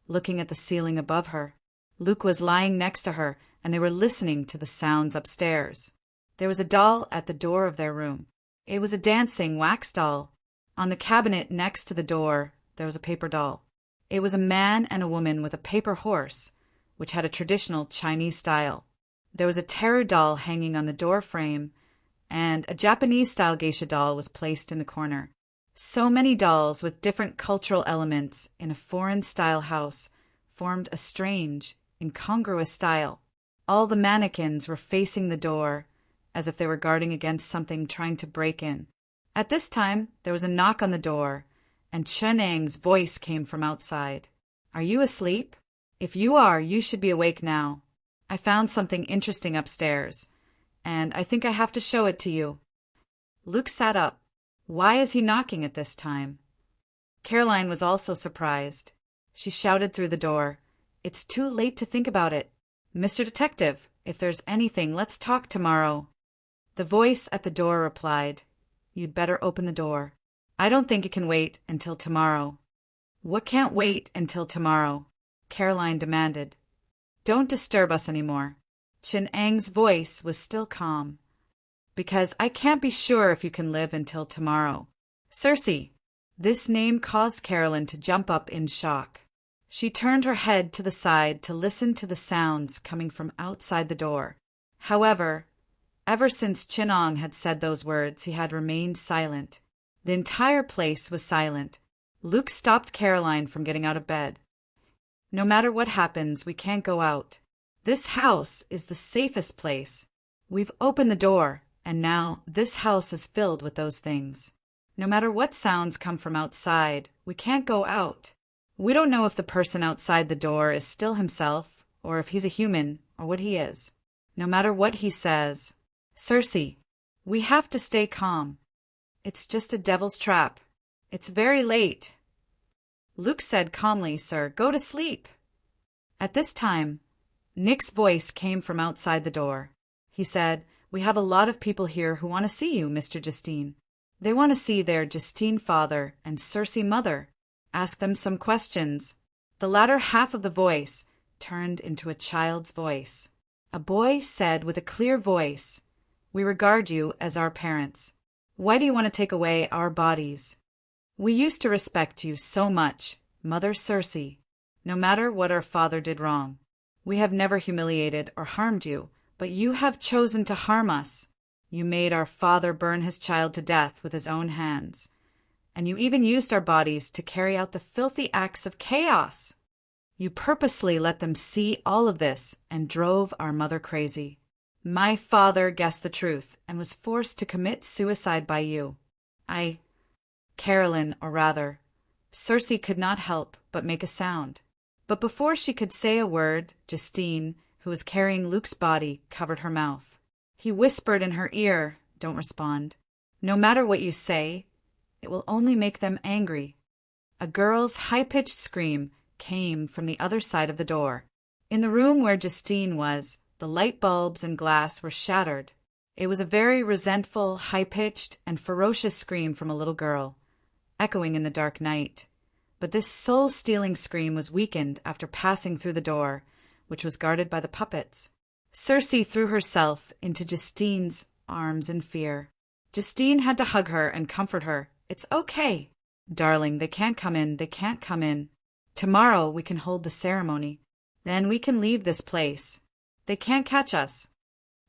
looking at the ceiling above her. Luke was lying next to her, and they were listening to the sounds upstairs. There was a doll at the door of their room. It was a dancing wax doll. On the cabinet next to the door, there was a paper doll. It was a man and a woman with a paper horse, which had a traditional Chinese style. There was a terror doll hanging on the door frame, and a Japanese-style geisha doll was placed in the corner. So many dolls with different cultural elements in a foreign-style house formed a strange, incongruous style. All the mannequins were facing the door, as if they were guarding against something trying to break in. At this time, there was a knock on the door, and Chunong's voice came from outside. "Are you asleep? If you are, you should be awake now. I found something interesting upstairs, and I think I have to show it to you." Luke sat up. Why is he knocking at this time? Caroline was also surprised. She shouted through the door, "It's too late to think about it. Mr. Detective, if there's anything, let's talk tomorrow." The voice at the door replied, "You'd better open the door. I don't think it can wait until tomorrow." "What can't wait until tomorrow?" Caroline demanded. "Don't disturb us anymore." Chunong's voice was still calm. "Because I can't be sure if you can live until tomorrow." "Circe." This name caused Caroline to jump up in shock. She turned her head to the side to listen to the sounds coming from outside the door. However, ever since Chunong had said those words, he had remained silent. The entire place was silent. Luke stopped Caroline from getting out of bed. "No matter what happens, we can't go out. This house is the safest place. We've opened the door, and now this house is filled with those things. No matter what sounds come from outside, we can't go out. We don't know if the person outside the door is still himself, or if he's a human, or what he is. No matter what he says, Circe, we have to stay calm. It's just a devil's trap. It's very late." Luke said calmly, "Sir, go to sleep." At this time, Nick's voice came from outside the door. He said, "We have a lot of people here who want to see you, Mr. Justine. They want to see their Justine father and Circe mother. Ask them some questions." The latter half of the voice turned into a child's voice. A boy said with a clear voice, "We regard you as our parents. Why do you want to take away our bodies? We used to respect you so much, Mother Circe, no matter what our father did wrong. We have never humiliated or harmed you, but you have chosen to harm us. You made our father burn his child to death with his own hands, and you even used our bodies to carry out the filthy acts of chaos. You purposely let them see all of this and drove our mother crazy. My father guessed the truth and was forced to commit suicide by you. Caroline, or rather, Circe could not help but make a sound. But before she could say a word, Justine, who was carrying Luke's body, covered her mouth. He whispered in her ear, "Don't respond. No matter what you say, it will only make them angry." A girl's high-pitched scream came from the other side of the door. In the room where Justine was, the light bulbs and glass were shattered. It was a very resentful, high-pitched, and ferocious scream from a little girl, echoing in the dark night. But this soul-stealing scream was weakened after passing through the door, which was guarded by the puppets. Circe threw herself into Justine's arms in fear. Justine had to hug her and comfort her. "It's okay. Darling, they can't come in, they can't come in. Tomorrow we can hold the ceremony. Then we can leave this place. They can't catch us.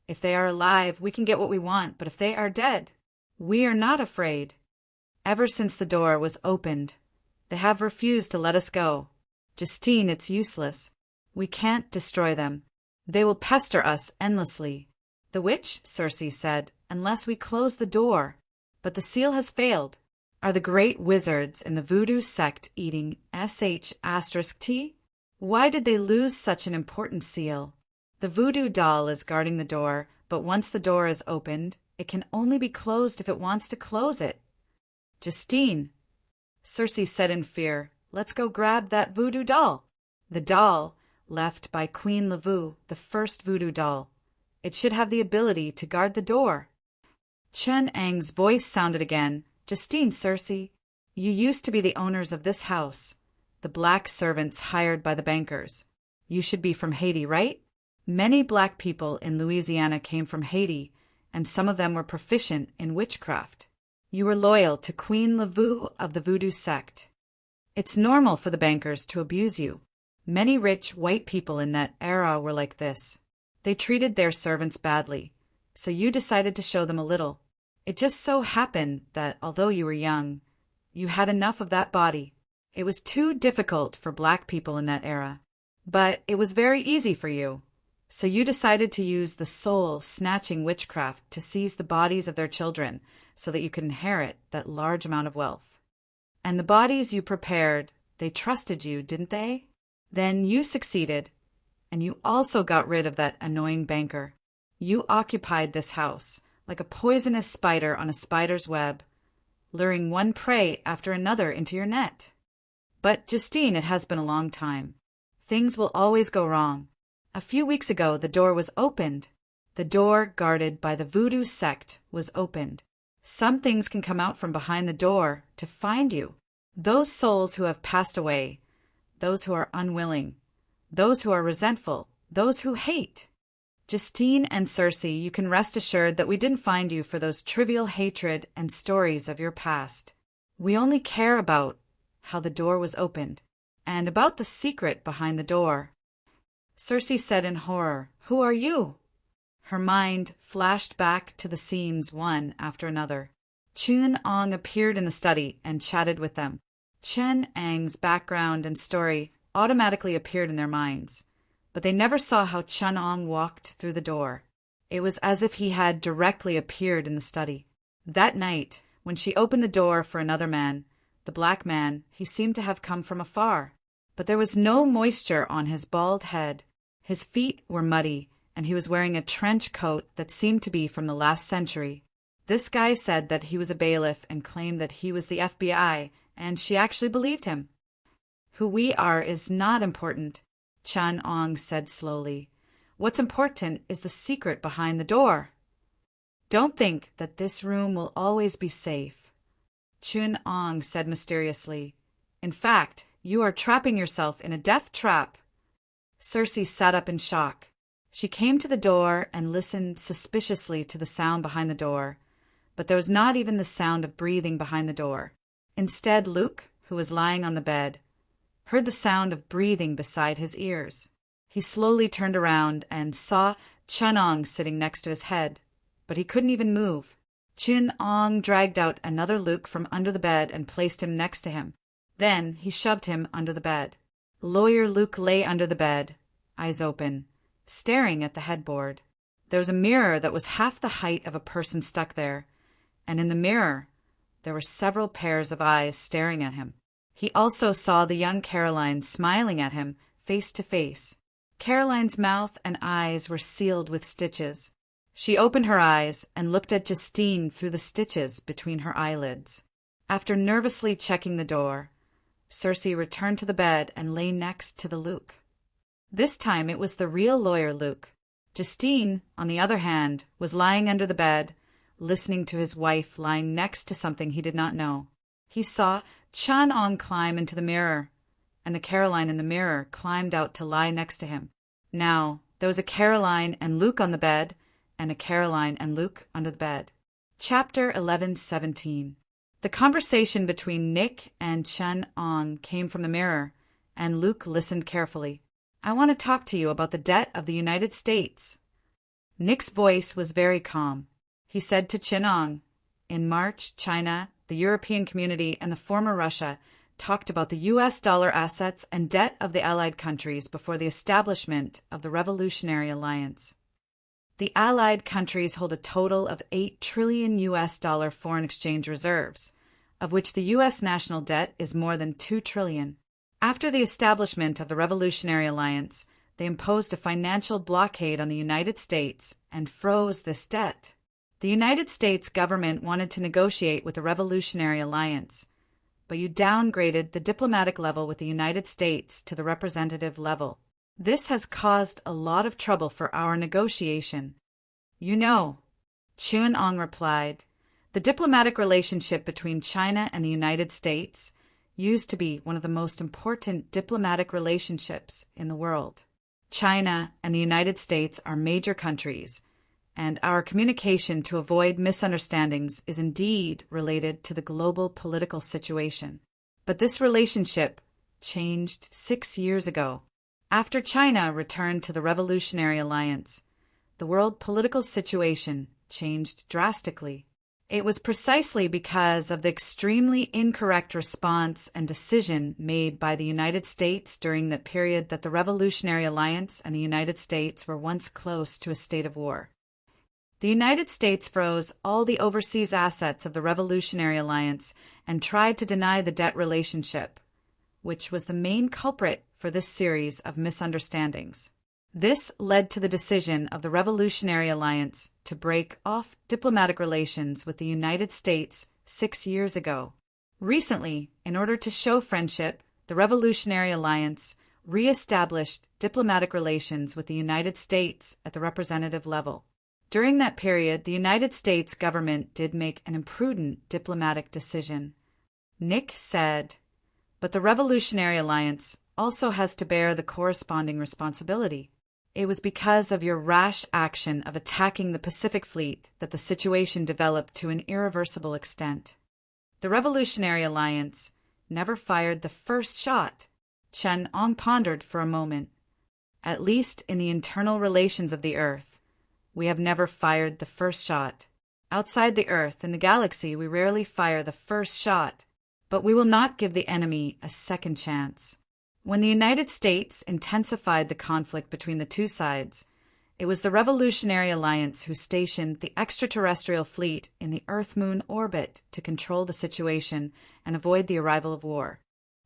If they are alive, we can get what we want, but if they are dead, we are not afraid. Ever since the door was opened, they have refused to let us go. Justine, it's useless. We can't destroy them. They will pester us endlessly." "The witch," Circe said, "unless we close the door. But the seal has failed. Are the great wizards in the voodoo sect eating sh*t? Why did they lose such an important seal? The voodoo doll is guarding the door, but once the door is opened, it can only be closed if it wants to close it. Justine, Circe said in fear, let's go grab that voodoo doll. The doll, left by Queen Lavu, the first voodoo doll. It should have the ability to guard the door. Chun Ang's voice sounded again. Justine, Circe, you used to be the owners of this house, the black servants hired by the bankers. You should be from Haiti, right? Many black people in Louisiana came from Haiti, and some of them were proficient in witchcraft. You were loyal to Queen Lavu of the voodoo sect. It's normal for the bankers to abuse you. Many rich white people in that era were like this. They treated their servants badly, so you decided to show them a little. It just so happened that, although you were young, you had enough of that body. It was too difficult for black people in that era. But it was very easy for you. So you decided to use the soul-snatching witchcraft to seize the bodies of their children so that you could inherit that large amount of wealth. And the bodies you prepared, they trusted you, didn't they? Then you succeeded, and you also got rid of that annoying banker. You occupied this house like a poisonous spider on a spider's web, luring one prey after another into your net. But, Justine, it has been a long time. Things will always go wrong. A few weeks ago, the door was opened. The door guarded by the voodoo sect was opened. Some things can come out from behind the door to find you. Those souls who have passed away, those who are unwilling, those who are resentful, those who hate. Justine and Circe, you can rest assured that we didn't find you for those trivial hatred and stories of your past. We only care about how the door was opened, and about the secret behind the door. Circe said in horror, "Who are you?" Her mind flashed back to the scenes one after another. Chun Ong appeared in the study and chatted with them. Chun Ang's background and story automatically appeared in their minds, but they never saw how Chun Ong walked through the door. It was as if he had directly appeared in the study. That night, when she opened the door for another man, the black man, he seemed to have come from afar. But there was no moisture on his bald head. His feet were muddy, and he was wearing a trench coat that seemed to be from the last century. This guy said that he was a bailiff and claimed that he was the FBI, and she actually believed him. Who we are is not important, Chun Ong said slowly. What's important is the secret behind the door. Don't think that this room will always be safe, Chun Ong said mysteriously. In fact, you are trapping yourself in a death trap. Circe sat up in shock. She came to the door and listened suspiciously to the sound behind the door, but there was not even the sound of breathing behind the door. Instead, Luke, who was lying on the bed, heard the sound of breathing beside his ears. He slowly turned around and saw Chun Ong sitting next to his head, but he couldn't even move. Chun Ong dragged out another Luke from under the bed and placed him next to him. Then he shoved him under the bed. Lawyer Luke lay under the bed, eyes open, staring at the headboard. There was a mirror that was half the height of a person stuck there, and in the mirror there were several pairs of eyes staring at him. He also saw the young Caroline smiling at him, face to face. Caroline's mouth and eyes were sealed with stitches. She opened her eyes and looked at Justine through the stitches between her eyelids. After nervously checking the door, Circe returned to the bed and lay next to the Luke. This time it was the real lawyer Luke. Justine, on the other hand, was lying under the bed, listening to his wife lying next to something he did not know. He saw Chun Ong climb into the mirror, and the Caroline in the mirror climbed out to lie next to him. Now, there was a Caroline and Luke on the bed, and a Caroline and Luke under the bed. Chapter 11:17. The conversation between Nick and Chun Ong came from the mirror, and Luke listened carefully. I want to talk to you about the debt of the United States. Nick's voice was very calm. He said to Chun Ong, in March, China, the European community, and the former Russia talked about the U.S. dollar assets and debt of the Allied countries before the establishment of the Revolutionary Alliance. The Allied countries hold a total of $8 trillion U.S. dollar foreign exchange reserves, of which the U.S. national debt is more than $2 trillion. After the establishment of the Revolutionary Alliance, they imposed a financial blockade on the United States and froze this debt. The United States government wanted to negotiate with the Revolutionary Alliance, but you downgraded the diplomatic level with the United States to the representative level. This has caused a lot of trouble for our negotiation. You know, Chun-Ong replied, the diplomatic relationship between China and the United States used to be one of the most important diplomatic relationships in the world. China and the United States are major countries, and our communication to avoid misunderstandings is indeed related to the global political situation. But this relationship changed 6 years ago. After China returned to the Revolutionary Alliance, the world political situation changed drastically. It was precisely because of the extremely incorrect response and decision made by the United States during the period that the Revolutionary Alliance and the United States were once close to a state of war. The United States froze all the overseas assets of the Revolutionary Alliance and tried to deny the debt relationship, which was the main culprit for this series of misunderstandings. This led to the decision of the Revolutionary Alliance to break off diplomatic relations with the United States 6 years ago. Recently, in order to show friendship, the Revolutionary Alliance re-established diplomatic relations with the United States at the representative level. During that period, the United States government did make an imprudent diplomatic decision. Nick said, but the Revolutionary Alliance also has to bear the corresponding responsibility. It was because of your rash action of attacking the Pacific Fleet that the situation developed to an irreversible extent. The Revolutionary Alliance never fired the first shot. Chun-Ong pondered for a moment. At least in the internal relations of the Earth, we have never fired the first shot. Outside the Earth, in the galaxy, we rarely fire the first shot, but we will not give the enemy a second chance. When the United States intensified the conflict between the two sides, it was the Revolutionary Alliance who stationed the extraterrestrial fleet in the Earth-Moon orbit to control the situation and avoid the arrival of war.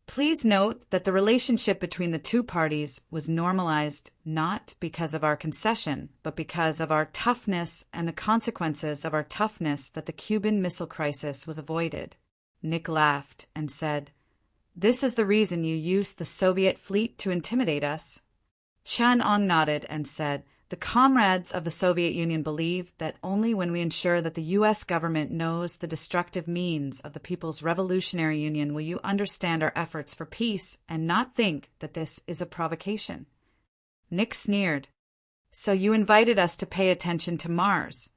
Please note that the relationship between the two parties was normalized not because of our concession, but because of our toughness and the consequences of our toughness that the Cuban Missile Crisis was avoided. Nick laughed and said, this is the reason you used the Soviet fleet to intimidate us? Chun-Ong nodded and said, the comrades of the Soviet Union believe that only when we ensure that the U.S. government knows the destructive means of the People's Revolutionary Union will you understand our efforts for peace and not think that this is a provocation. Nick sneered. So you invited us to pay attention to Mars,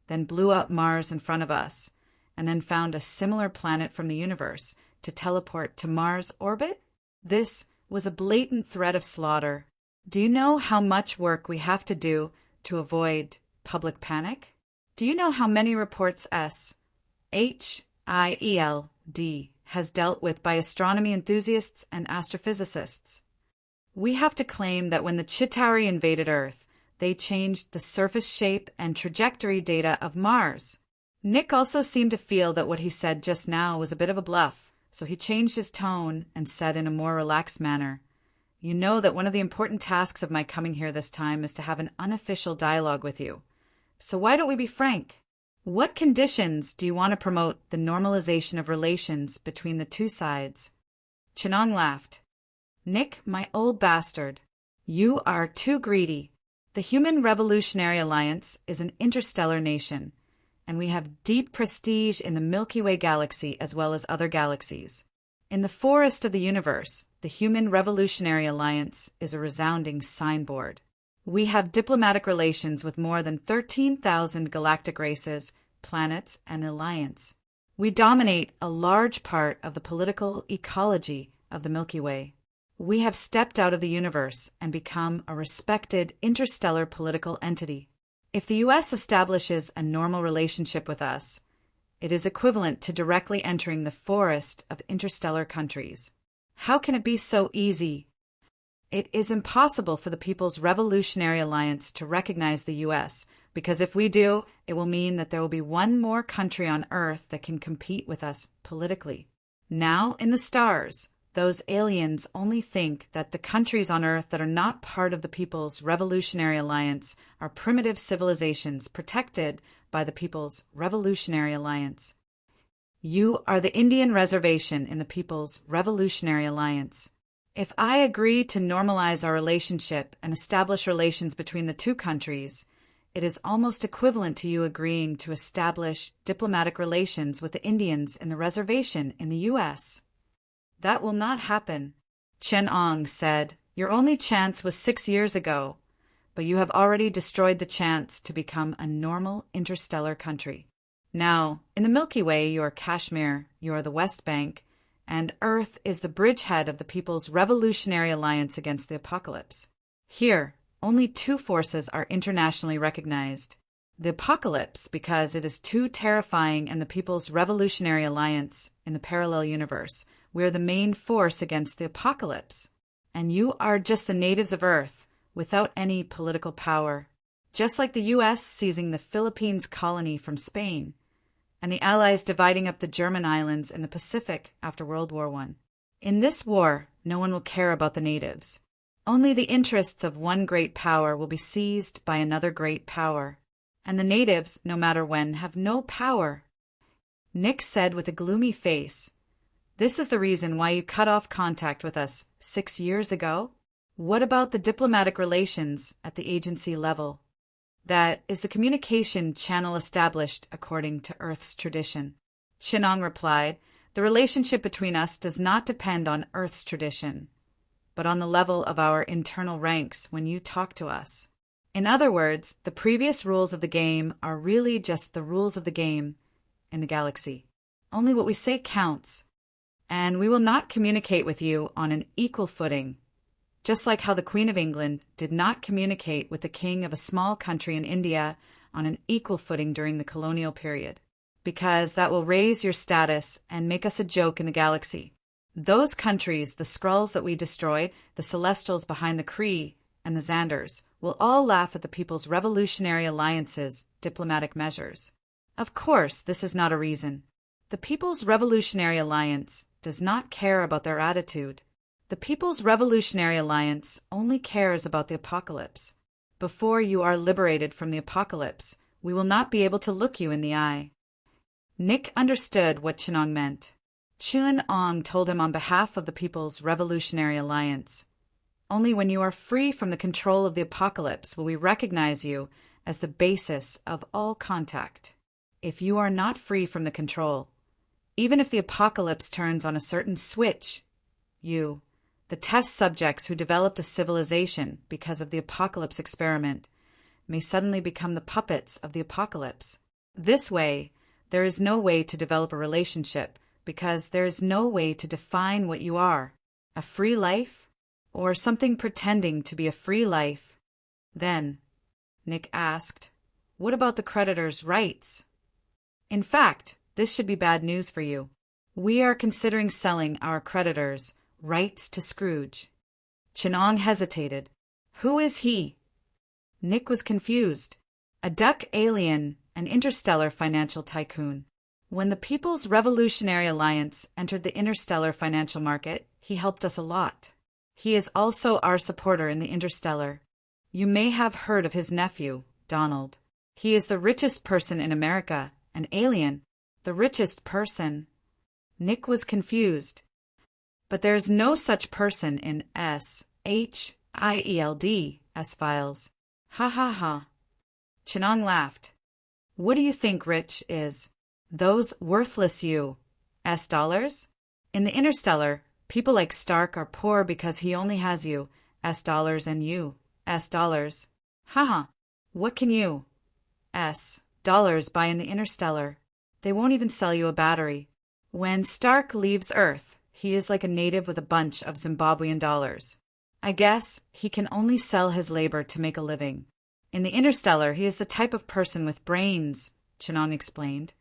then blew up Mars in front of us, and then found a similar planet from the universe to teleport to Mars' orbit? This was a blatant threat of slaughter. Do you know how much work we have to do to avoid public panic? Do you know how many reports SHIELD has dealt with by astronomy enthusiasts and astrophysicists? We have to claim that when the Chitauri invaded Earth, they changed the surface shape and trajectory data of Mars. Nick also seemed to feel that what he said just now was a bit of a bluff. So he changed his tone and said in a more relaxed manner, you know that one of the important tasks of my coming here this time is to have an unofficial dialogue with you. So why don't we be frank? What conditions do you want to promote the normalization of relations between the two sides? Chun-Ong laughed. Nick, my old bastard, you are too greedy. The Human Revolutionary Alliance is an interstellar nation, and we have deep prestige in the Milky Way galaxy as well as other galaxies. In the forest of the universe, the Human Revolutionary Alliance is a resounding signboard. We have diplomatic relations with more than 13,000 galactic races, planets, and alliance. We dominate a large part of the political ecology of the Milky Way. We have stepped out of the universe and become a respected interstellar political entity. If the U.S. establishes a normal relationship with us, it is equivalent to directly entering the forest of interstellar countries. How can it be so easy? It is impossible for the People's Revolutionary Alliance to recognize the U.S., because if we do, it will mean that there will be one more country on Earth that can compete with us politically. Now, in the stars, those aliens only think that the countries on Earth that are not part of the People's Revolutionary Alliance are primitive civilizations protected by the People's Revolutionary Alliance. You are the Indian reservation in the People's Revolutionary Alliance. If I agree to normalize our relationship and establish relations between the two countries, it is almost equivalent to you agreeing to establish diplomatic relations with the Indians in the reservation in the U.S. That will not happen. Chen Ong said, "Your only chance was 6 years ago, but you have already destroyed the chance to become a normal interstellar country. Now, in the Milky Way, you are Kashmir, you are the West Bank, and Earth is the bridgehead of the People's Revolutionary Alliance against the apocalypse. Here, only two forces are internationally recognized. The apocalypse, because it is too terrifying, and the People's Revolutionary Alliance in the parallel universe. We are the main force against the apocalypse. And you are just the natives of Earth, without any political power. Just like the U.S. seizing the Philippines colony from Spain, and the Allies dividing up the German islands in the Pacific after World War I. In this war, no one will care about the natives. Only the interests of one great power will be seized by another great power. And the natives, no matter when, have no power." Nick said with a gloomy face, "This is the reason why you cut off contact with us 6 years ago? What about the diplomatic relations at the agency level? That is the communication channel established according to Earth's tradition." Chinong replied, "The relationship between us does not depend on Earth's tradition, but on the level of our internal ranks when you talk to us. In other words, the previous rules of the game are really just the rules of the game in the galaxy. Only what we say counts, and we will not communicate with you on an equal footing, just like how the Queen of England did not communicate with the king of a small country in India on an equal footing during the colonial period, because that will raise your status and make us a joke in the galaxy. Those countries, the Skrulls that we destroyed, the Celestials behind the Kree, and the Xanders, will all laugh at the People's Revolutionary Alliance's diplomatic measures. Of course, this is not a reason. The People's Revolutionary Alliance does not care about their attitude. The People's Revolutionary Alliance only cares about the apocalypse. Before you are liberated from the apocalypse, we will not be able to look you in the eye." Nick understood what Chinong meant. Chun Ong told him on behalf of the People's Revolutionary Alliance, "Only when you are free from the control of the apocalypse will we recognize you as the basis of all contact. If you are not free from the control, even if the apocalypse turns on a certain switch, you, the test subjects who developed a civilization because of the apocalypse experiment, may suddenly become the puppets of the apocalypse. This way, there is no way to develop a relationship, because there is no way to define what you are, a free life, or something pretending to be a free life." Then, Nick asked, "What about the creditor's rights?" "In fact, this should be bad news for you. We are considering selling our creditors' rights to Scrooge." Chinong hesitated. "Who is he?" Nick was confused. "A duck alien, an interstellar financial tycoon. When the People's Revolutionary Alliance entered the interstellar financial market, he helped us a lot. He is also our supporter in the interstellar. You may have heard of his nephew, Donald. He is the richest person in America, an alien, the richest person." Nick was confused. "But there is no such person in SHIELD files. Ha ha ha." Chinong laughed. "What do you think rich is? Those worthless U.S. dollars? In the interstellar, people like Stark are poor because he only has U.S. dollars and U.S. dollars. Haha. What can U.S. dollars buy in the interstellar? They won't even sell you a battery. When Stark leaves Earth, he is like a native with a bunch of Zimbabwean dollars. I guess he can only sell his labor to make a living. In the interstellar, he is the type of person with brains," Chinong explained.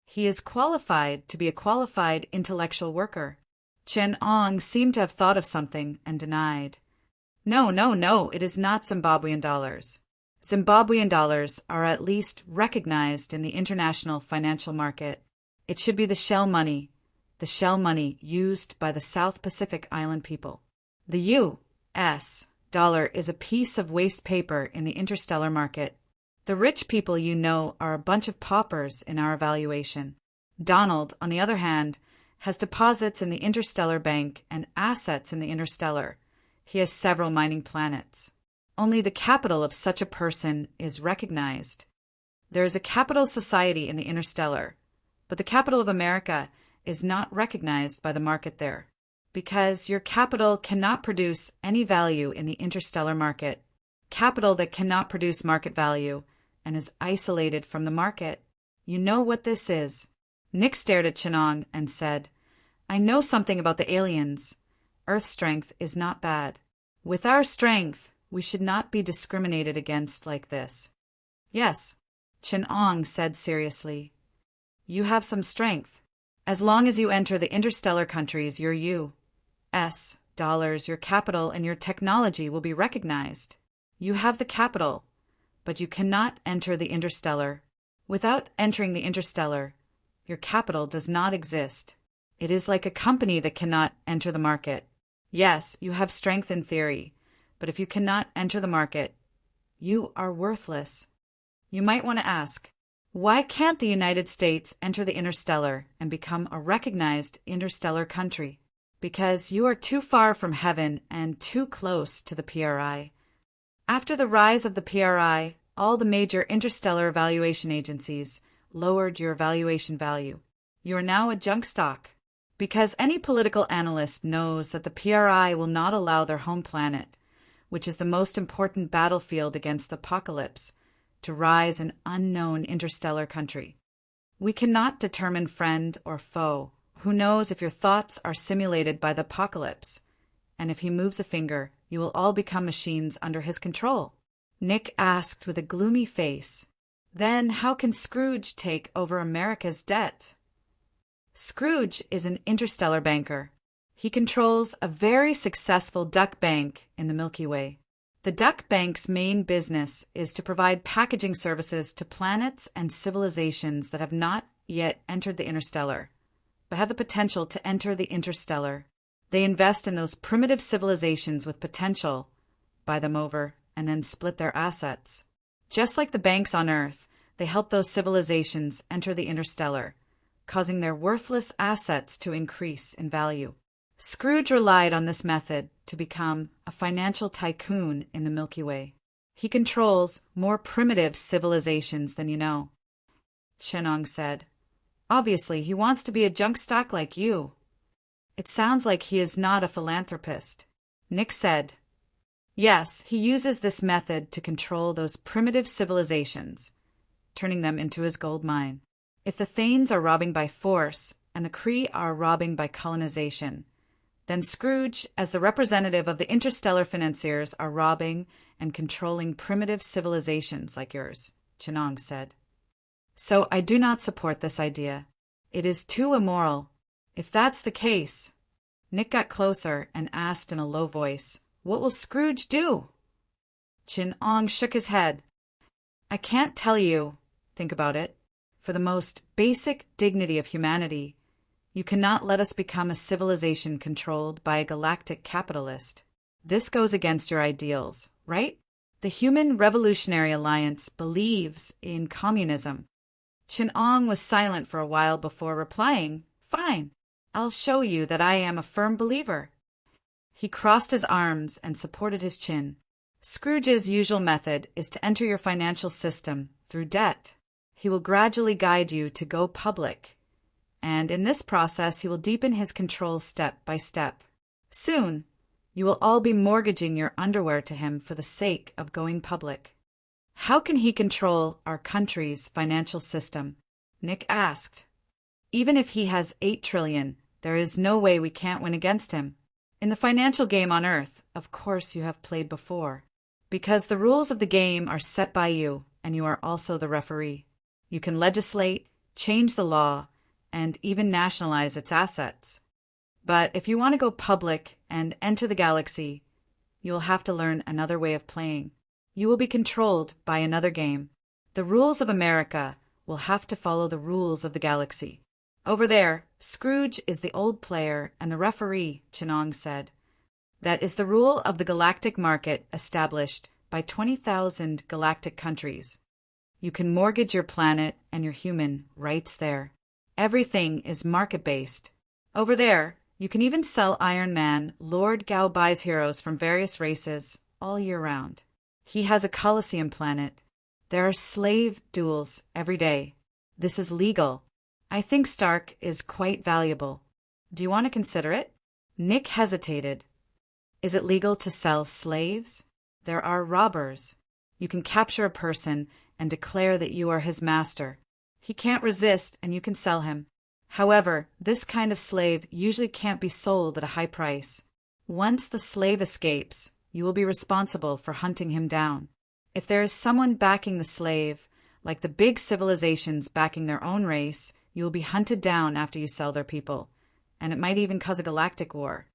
"He is qualified to be a qualified intellectual worker." Chen Ong seemed to have thought of something and denied. No, no, no, it is not Zimbabwean dollars. Zimbabwean dollars are at least recognized in the international financial market. It should be the shell money used by the South Pacific Island people. The U.S. dollar is a piece of waste paper in the interstellar market. The rich people you know are a bunch of paupers in our evaluation. Donald, on the other hand, has deposits in the interstellar bank and assets in the interstellar. He has several mining planets. Only the capital of such a person is recognized. There is a capital society in the interstellar, but the capital of America is not recognized by the market there, because your capital cannot produce any value in the interstellar market. Capital that cannot produce market value and is isolated from the market. You know what this is. Nick stared at Chinong and said, I know something about the aliens. Earth strength is not bad. With our strength, we should not be discriminated against like this. Yes, Chinong said seriously. You have some strength. As long as you enter the interstellar countries, your U.S. dollars, your capital, and your technology will be recognized. You have the capital, but you cannot enter the interstellar. Without entering the interstellar, your capital does not exist. It is like a company that cannot enter the market. Yes, you have strength in theory, but if you cannot enter the market, you are worthless. You might want to ask, why can't the United States enter the interstellar and become a recognized interstellar country? Because you are too far from heaven and too close to the PRI. After the rise of the PRI, all the major interstellar evaluation agencies lowered your valuation value. You are now a junk stock. Because any political analyst knows that the PRI will not allow their home planet, which is the most important battlefield against the apocalypse, to rise an unknown interstellar country. We cannot determine friend or foe. Who knows if your thoughts are simulated by the apocalypse? And if he moves a finger, you will all become machines under his control. Nick asked with a gloomy face. Then how can Scrooge take over America's debt? Scrooge is an interstellar banker. He controls a very successful duck bank in the Milky Way. The duck bank's main business is to provide packaging services to planets and civilizations that have not yet entered the interstellar, but have the potential to enter the interstellar. They invest in those primitive civilizations with potential, buy them over, and then split their assets. Just like the banks on Earth, they help those civilizations enter the interstellar, causing their worthless assets to increase in value. Scrooge relied on this method to become a financial tycoon in the Milky Way. He controls more primitive civilizations than you know. Chinong said, Obviously, he wants to be a junk stock like you. It sounds like he is not a philanthropist. Nick said, Yes, he uses this method to control those primitive civilizations, turning them into his gold mine. If the Thanes are robbing by force and the Kree are robbing by colonization, then Scrooge, as the representative of the interstellar financiers, are robbing and controlling primitive civilizations like yours, Chinong said. So I do not support this idea. It is too immoral. If that's the case, Nick got closer and asked in a low voice, What will Scrooge do? Chinong shook his head. I can't tell you. Think about it. For the most basic dignity of humanity, you cannot let us become a civilization controlled by a galactic capitalist. This goes against your ideals, right? The Human Revolutionary Alliance believes in communism. Chinong was silent for a while before replying, Fine, I'll show you that I am a firm believer. He crossed his arms and supported his chin. Scrooge's usual method is to enter your financial system through debt. He will gradually guide you to go public, and in this process he will deepen his control step by step. Soon, you will all be mortgaging your underwear to him for the sake of going public. How can he control our country's financial system? Nick asked. Even if he has 8 trillion, there is no way we can't win against him. In the financial game on Earth, of course you have played before, because the rules of the game are set by you, and you are also the referee. You can legislate, change the law, and even nationalize its assets. But if you want to go public and enter the galaxy, you will have to learn another way of playing. You will be controlled by another game. The rules of America will have to follow the rules of the galaxy. Over there, Scrooge is the old player and the referee, Chinong said. That is the rule of the galactic market established by 20,000 galactic countries. You can mortgage your planet and your human rights there. Everything is market-based. Over there, you can even sell Iron Man, Lord Gao buys heroes from various races all year round. He has a Colosseum planet. There are slave duels every day. This is legal. I think Stark is quite valuable. Do you want to consider it? Nick hesitated. Is it legal to sell slaves? There are robbers. You can capture a person and declare that you are his master. He can't resist and you can sell him. However, this kind of slave usually can't be sold at a high price. Once the slave escapes, you will be responsible for hunting him down. If there is someone backing the slave, like the big civilizations backing their own race, you will be hunted down after you sell their people, and it might even cause a galactic war.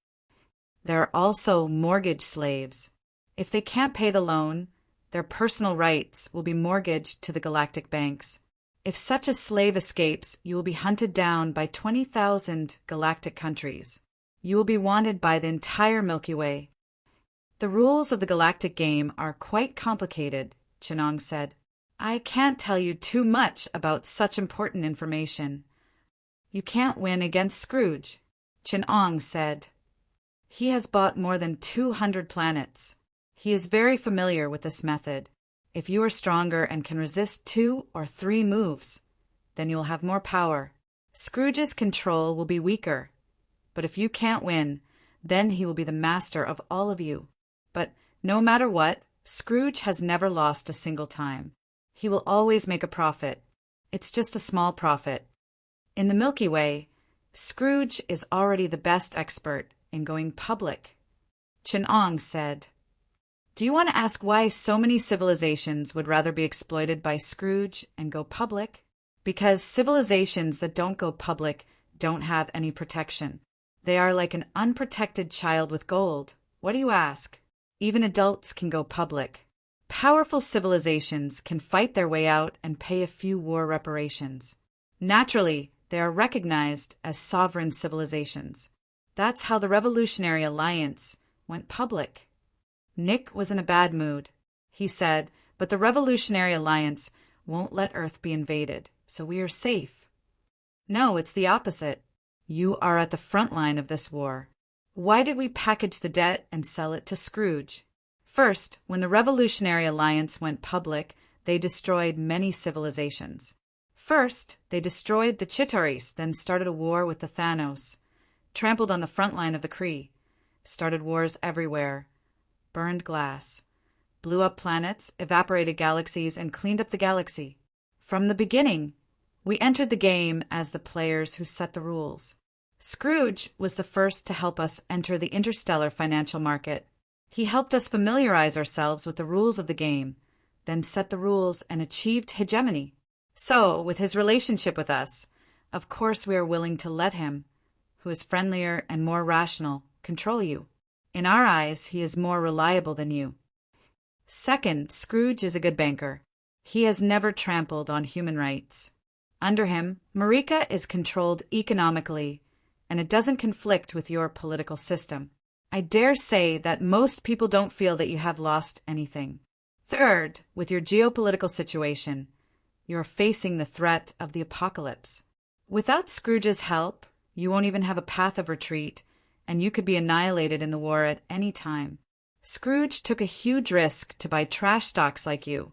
There are also mortgage slaves. If they can't pay the loan, their personal rights will be mortgaged to the galactic banks. If such a slave escapes, you will be hunted down by 20,000 galactic countries. You will be wanted by the entire Milky Way. The rules of the galactic game are quite complicated, Chinong said. I can't tell you too much about such important information. You can't win against Scrooge, Chinong said. He has bought more than 200 planets. He is very familiar with this method. If you are stronger and can resist 2 or 3 moves, then you will have more power. Scrooge's control will be weaker. But if you can't win, then he will be the master of all of you. But no matter what, Scrooge has never lost a single time. He will always make a profit. It's just a small profit. In the Milky Way, Scrooge is already the best expert in going public. Chinong said. Do you want to ask why so many civilizations would rather be exploited by Scrooge and go public? Because civilizations that don't go public don't have any protection. They are like an unprotected child with gold. What do you ask? Even adults can go public. Powerful civilizations can fight their way out and pay a few war reparations. Naturally, they are recognized as sovereign civilizations. That's how the Revolutionary Alliance went public. Nick was in a bad mood. He said, but the Revolutionary Alliance won't let Earth be invaded, so we are safe. No, it's the opposite. You are at the front line of this war. Why did we package the debt and sell it to Scrooge? First, when the Revolutionary Alliance went public, they destroyed many civilizations. First, they destroyed the Chitauri, then started a war with the Thanos, trampled on the front line of the Kree, started wars everywhere, burned glass, blew up planets, evaporated galaxies, and cleaned up the galaxy. From the beginning, we entered the game as the players who set the rules. Scrooge was the first to help us enter the interstellar financial market. He helped us familiarize ourselves with the rules of the game, then set the rules and achieved hegemony. So, with his relationship with us, of course we are willing to let him, who is friendlier and more rational, control you. In our eyes, he is more reliable than you. Second, Scrooge is a good banker. He has never trampled on human rights. Under him, Marika is controlled economically, and it doesn't conflict with your political system. I dare say that most people don't feel that you have lost anything. Third, with your geopolitical situation, you are facing the threat of the apocalypse. Without Scrooge's help, you won't even have a path of retreat, and you could be annihilated in the war at any time. Scrooge took a huge risk to buy trash stocks like you.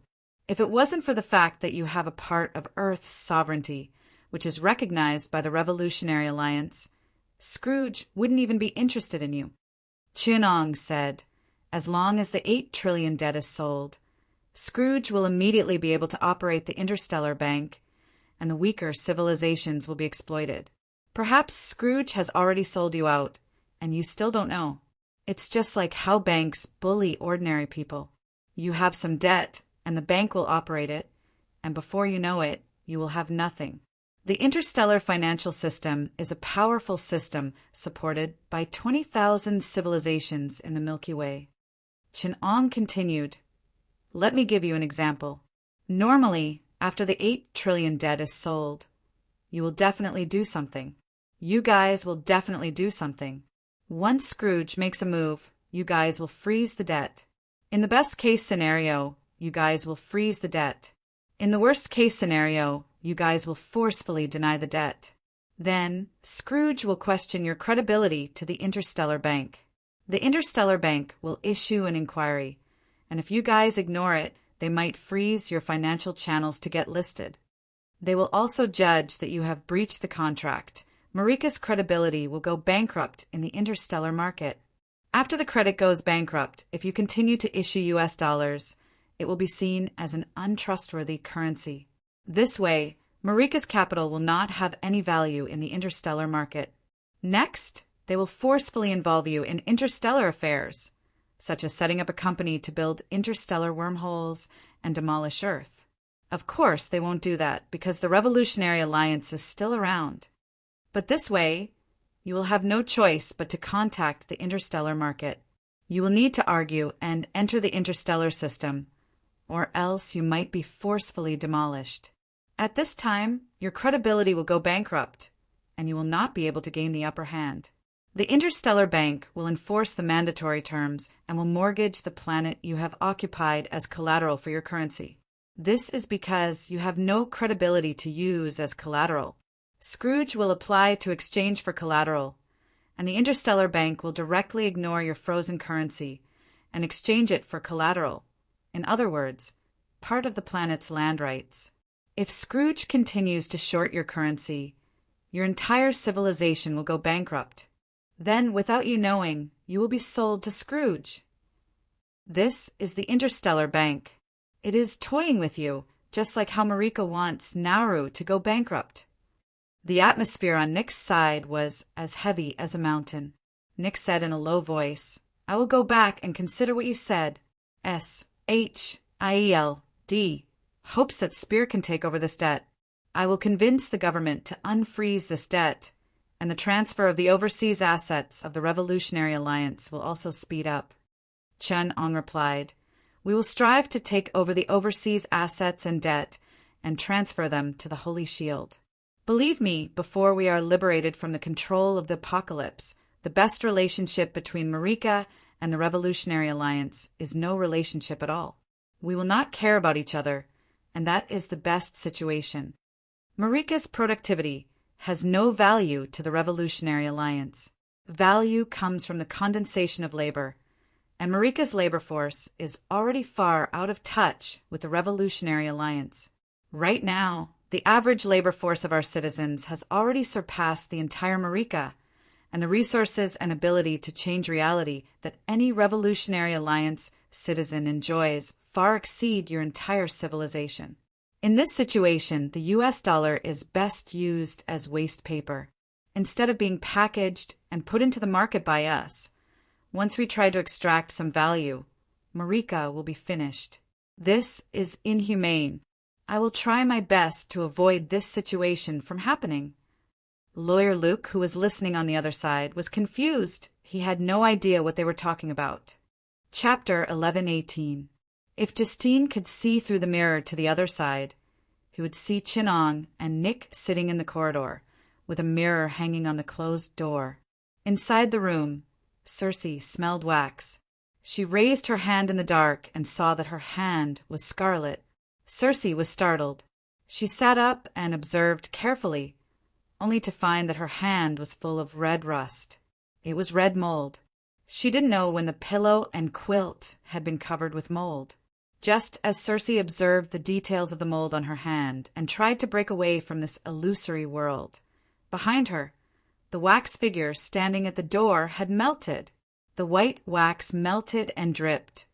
If it wasn't for the fact that you have a part of Earth's sovereignty, which is recognized by the Revolutionary Alliance, Scrooge wouldn't even be interested in you. Chinong said, as long as the 8 trillion debt is sold, Scrooge will immediately be able to operate the Interstellar Bank, and the weaker civilizations will be exploited. Perhaps Scrooge has already sold you out, and you still don't know. It's just like how banks bully ordinary people. You have some debt, and the bank will operate it, and before you know it, you will have nothing. The interstellar financial system is a powerful system supported by 20,000 civilizations in the Milky Way. Chin-Ong continued, "Let me give you an example. Normally, after the 8 trillion debt is sold, you will definitely do something. You guys will definitely do something. Once Scrooge makes a move, you guys will freeze the debt. In the best case scenario, you guys will freeze the debt. In the worst case scenario, you guys will forcefully deny the debt. Then, Scrooge will question your credibility to the Interstellar Bank. The Interstellar Bank will issue an inquiry, and if you guys ignore it, they might freeze your financial channels to get listed. They will also judge that you have breached the contract. Marika's credibility will go bankrupt in the interstellar market. After the credit goes bankrupt, if you continue to issue US dollars, it will be seen as an untrustworthy currency. This way, Marika's capital will not have any value in the interstellar market. Next, they will forcefully involve you in interstellar affairs, such as setting up a company to build interstellar wormholes and demolish Earth. Of course, they won't do that because the Revolutionary Alliance is still around. But this way, you will have no choice but to contact the interstellar market. You will need to argue and enter the interstellar system, or else you might be forcefully demolished. At this time, your credibility will go bankrupt, and you will not be able to gain the upper hand. The Interstellar Bank will enforce the mandatory terms and will mortgage the planet you have occupied as collateral for your currency. This is because you have no credibility to use as collateral. Scrooge will apply to exchange for collateral, and the Interstellar Bank will directly ignore your frozen currency and exchange it for collateral. In other words, part of the planet's land rights. If Scrooge continues to short your currency, your entire civilization will go bankrupt. Then, without you knowing, you will be sold to Scrooge. This is the Interstellar Bank. It is toying with you, just like how Marika wants Nauru to go bankrupt. The atmosphere on Nick's side was as heavy as a mountain. Nick said in a low voice, "I will go back and consider what you said. SHIELD. Hopes that Spear can take over this debt. I will convince the government to unfreeze this debt, and the transfer of the overseas assets of the Revolutionary Alliance will also speed up." Chin-Ong replied, "We will strive to take over the overseas assets and debt and transfer them to the Holy Shield. Believe me, before we are liberated from the control of the apocalypse, the best relationship between Marika and the Revolutionary Alliance is no relationship at all. We will not care about each other, and that is the best situation. Marika's productivity has no value to the Revolutionary Alliance. Value comes from the condensation of labor, and Marika's labor force is already far out of touch with the Revolutionary Alliance. Right now, the average labor force of our citizens has already surpassed the entire Marika, and the resources and ability to change reality that any Revolutionary Alliance citizen enjoys far exceed your entire civilization. In this situation, the US dollar is best used as waste paper. Instead of being packaged and put into the market by us, once we try to extract some value, Marika will be finished. This is inhumane. I will try my best to avoid this situation from happening." Lawyer Luke, who was listening on the other side, was confused. He had no idea what they were talking about. Chapter 11:18. If Justine could see through the mirror to the other side, he would see Chin-Ong and Nick sitting in the corridor, with a mirror hanging on the closed door. Inside the room, Circe smelled wax. She raised her hand in the dark and saw that her hand was scarlet. Circe was startled. She sat up and observed carefully, only to find that her hand was full of red rust. It was red mold. She didn't know when the pillow and quilt had been covered with mold. Just as Circe observed the details of the mold on her hand and tried to break away from this illusory world, behind her, the wax figure standing at the door had melted. The white wax melted and dripped,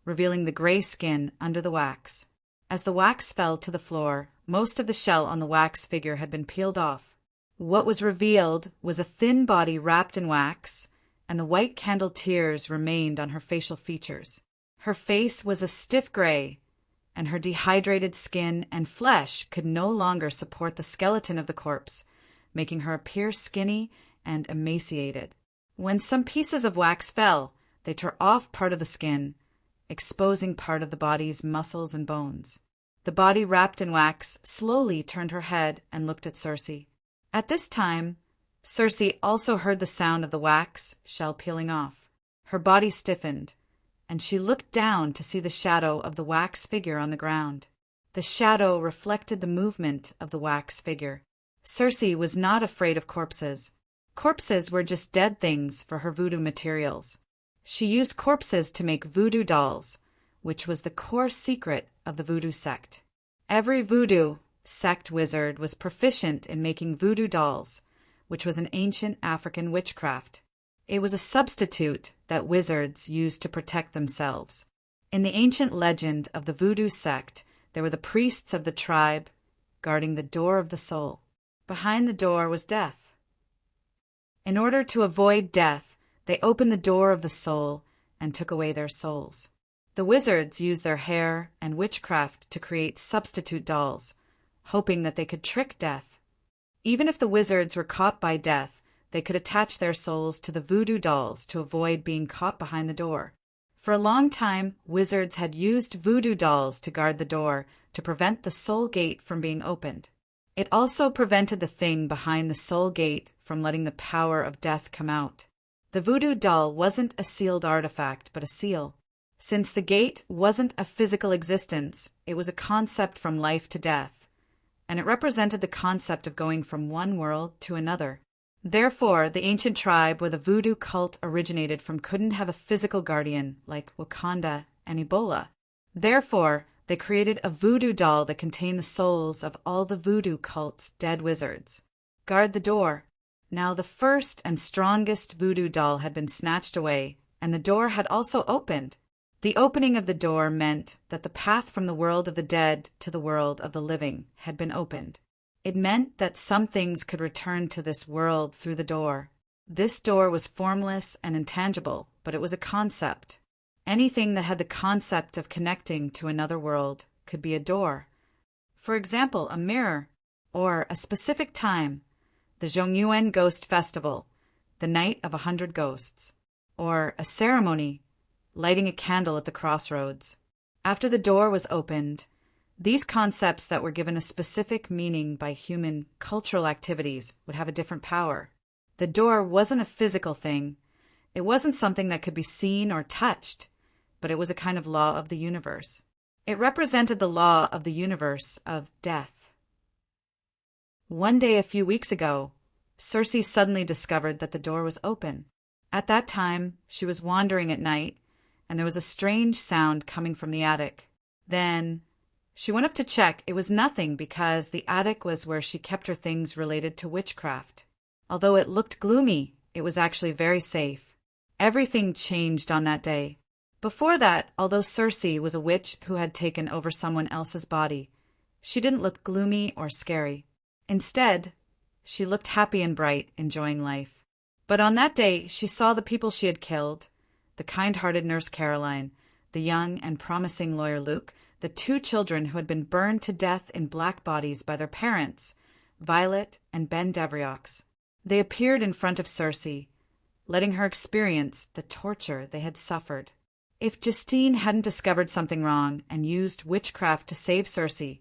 revealing the gray skin under the wax. As the wax fell to the floor, most of the shell on the wax figure had been peeled off. What was revealed was a thin body wrapped in wax, and the white candle tears remained on her facial features. Her face was a stiff gray, and her dehydrated skin and flesh could no longer support the skeleton of the corpse, making her appear skinny and emaciated. When some pieces of wax fell, they tore off part of the skin, exposing part of the body's muscles and bones. The body wrapped in wax slowly turned her head and looked at Circe. At this time, Circe also heard the sound of the wax shell peeling off. Her body stiffened, and she looked down to see the shadow of the wax figure on the ground. The shadow reflected the movement of the wax figure. Circe was not afraid of corpses. Corpses were just dead things for her voodoo materials. She used corpses to make voodoo dolls, which was the core secret of the voodoo sect. Every voodoo sect wizard was proficient in making voodoo dolls, which was an ancient African witchcraft. It was a substitute that wizards used to protect themselves. In the ancient legend of the voodoo sect, there were the priests of the tribe guarding the door of the soul. Behind the door was death. In order to avoid death, they opened the door of the soul and took away their souls. The wizards used their hair and witchcraft to create substitute dolls, hoping that they could trick death. Even if the wizards were caught by death, they could attach their souls to the voodoo dolls to avoid being caught behind the door. For a long time, wizards had used voodoo dolls to guard the door to prevent the soul gate from being opened. It also prevented the thing behind the soul gate from letting the power of death come out. The voodoo doll wasn't a sealed artifact, but a seal. Since the gate wasn't a physical existence, it was a concept from life to death, and it represented the concept of going from one world to another. Therefore, the ancient tribe where the voodoo cult originated from couldn't have a physical guardian like Wakanda and Ebola. Therefore, they created a voodoo doll that contained the souls of all the voodoo cult's dead wizards. Guard the door. Now the first and strongest voodoo doll had been snatched away, and the door had also opened. The opening of the door meant that the path from the world of the dead to the world of the living had been opened. It meant that some things could return to this world through the door. This door was formless and intangible, but it was a concept. Anything that had the concept of connecting to another world could be a door. For example, a mirror, or a specific time, the Zhongyuan Ghost Festival, the Night of 100 Ghosts, or a ceremony, lighting a candle at the crossroads. After the door was opened, these concepts that were given a specific meaning by human cultural activities would have a different power. The door wasn't a physical thing. It wasn't something that could be seen or touched, but it was a kind of law of the universe. It represented the law of the universe of death. One day a few weeks ago, Circe suddenly discovered that the door was open. At that time, she was wandering at night, and there was a strange sound coming from the attic. Then she went up to check. It was nothing because the attic was where she kept her things related to witchcraft. Although it looked gloomy, it was actually very safe. Everything changed on that day. Before that, although Circe was a witch who had taken over someone else's body, she didn't look gloomy or scary. Instead, she looked happy and bright, enjoying life. But on that day, she saw the people she had killed, the kind-hearted Nurse Caroline, the young and promising lawyer Luke, the 2 children who had been burned to death in black bodies by their parents, Violet and Ben Devriox. They appeared in front of Circe, letting her experience the torture they had suffered. If Justine hadn't discovered something wrong and used witchcraft to save Circe,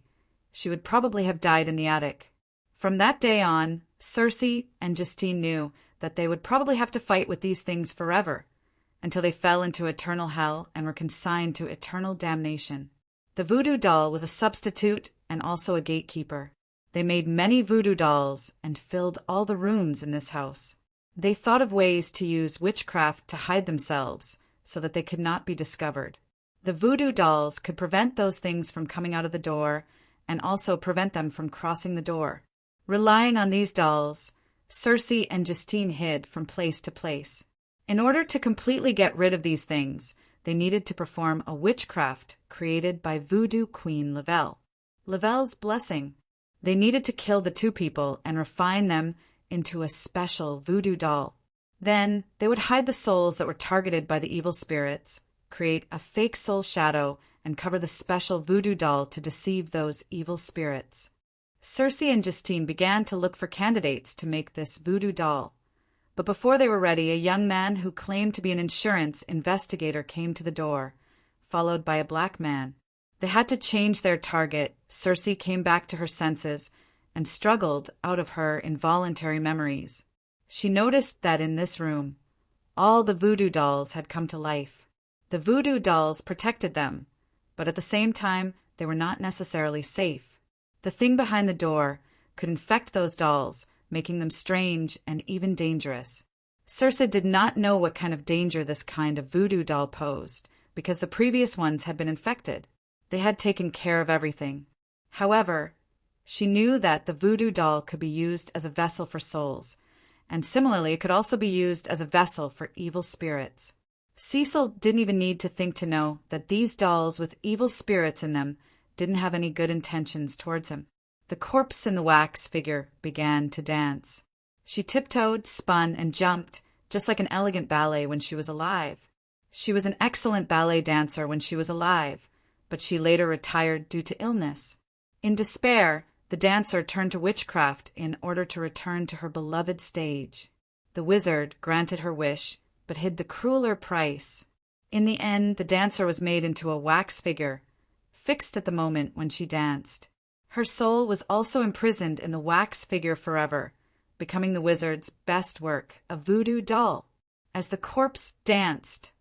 she would probably have died in the attic. From that day on, Circe and Justine knew that they would probably have to fight with these things forever, until they fell into eternal hell and were consigned to eternal damnation. The voodoo doll was a substitute and also a gatekeeper. They made many voodoo dolls and filled all the rooms in this house. They thought of ways to use witchcraft to hide themselves so that they could not be discovered. The voodoo dolls could prevent those things from coming out of the door and also prevent them from crossing the door. Relying on these dolls, Circe and Justine hid from place to place. In order to completely get rid of these things, they needed to perform a witchcraft created by Voodoo Queen Lavelle. Lavelle's blessing. They needed to kill the 2 people and refine them into a special voodoo doll. Then they would hide the souls that were targeted by the evil spirits, create a fake soul shadow, and cover the special voodoo doll to deceive those evil spirits. Circe and Justine began to look for candidates to make this voodoo doll. But before they were ready, a young man who claimed to be an insurance investigator came to the door, followed by a black man. They had to change their target. Circe came back to her senses and struggled out of her involuntary memories. She noticed that in this room, all the voodoo dolls had come to life. The voodoo dolls protected them, but at the same time, they were not necessarily safe. The thing behind the door could infect those dolls, making them strange and even dangerous. Circe did not know what kind of danger this kind of voodoo doll posed, because the previous ones had been infected. They had taken care of everything. However, she knew that the voodoo doll could be used as a vessel for souls, and similarly it could also be used as a vessel for evil spirits. Cecil didn't even need to think to know that these dolls with evil spirits in them didn't have any good intentions towards him. The corpse in the wax figure began to dance. She tiptoed, spun, and jumped, just like an elegant ballet when she was alive. She was an excellent ballet dancer when she was alive, but she later retired due to illness. In despair, the dancer turned to witchcraft in order to return to her beloved stage. The wizard granted her wish, but hid the crueler price. In the end, the dancer was made into a wax figure, fixed at the moment when she danced. Her soul was also imprisoned in the wax figure forever, becoming the wizard's best work, a voodoo doll. As the corpse danced,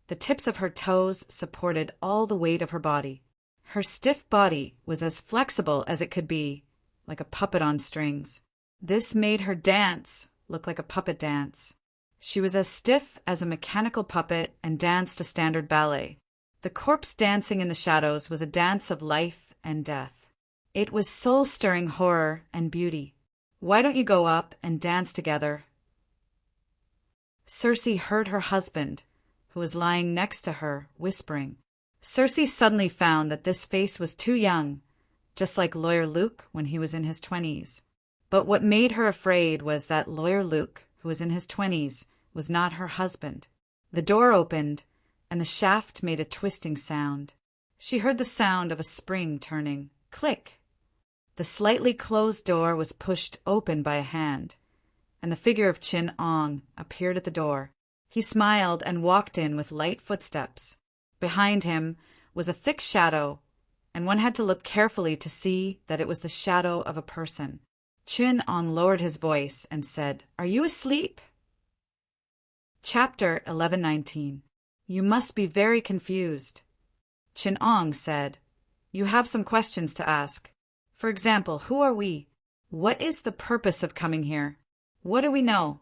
the tips of her toes supported all the weight of her body. Her stiff body was as flexible as it could be, like a puppet on strings. This made her dance look like a puppet dance. She was as stiff as a mechanical puppet and danced a standard ballet. The corpse dancing in the shadows was a dance of life and death. It was soul-stirring horror and beauty. Why don't you go up and dance together? Circe heard her husband, who was lying next to her, whispering. Circe suddenly found that this face was too young, just like Lawyer Luke when he was in his 20s. But what made her afraid was that Lawyer Luke, who was in his 20s, was not her husband. The door opened, and the shaft made a twisting sound. She heard the sound of a spring turning. Click! The slightly closed door was pushed open by a hand, and the figure of Chin Ong appeared at the door. He smiled and walked in with light footsteps. Behind him was a thick shadow, and one had to look carefully to see that it was the shadow of a person. Chin Ong lowered his voice and said, "Are you asleep?" Chapter 1119. You must be very confused. Chin Ong said, "You have some questions to ask. For example, who are we? What is the purpose of coming here? What do we know?"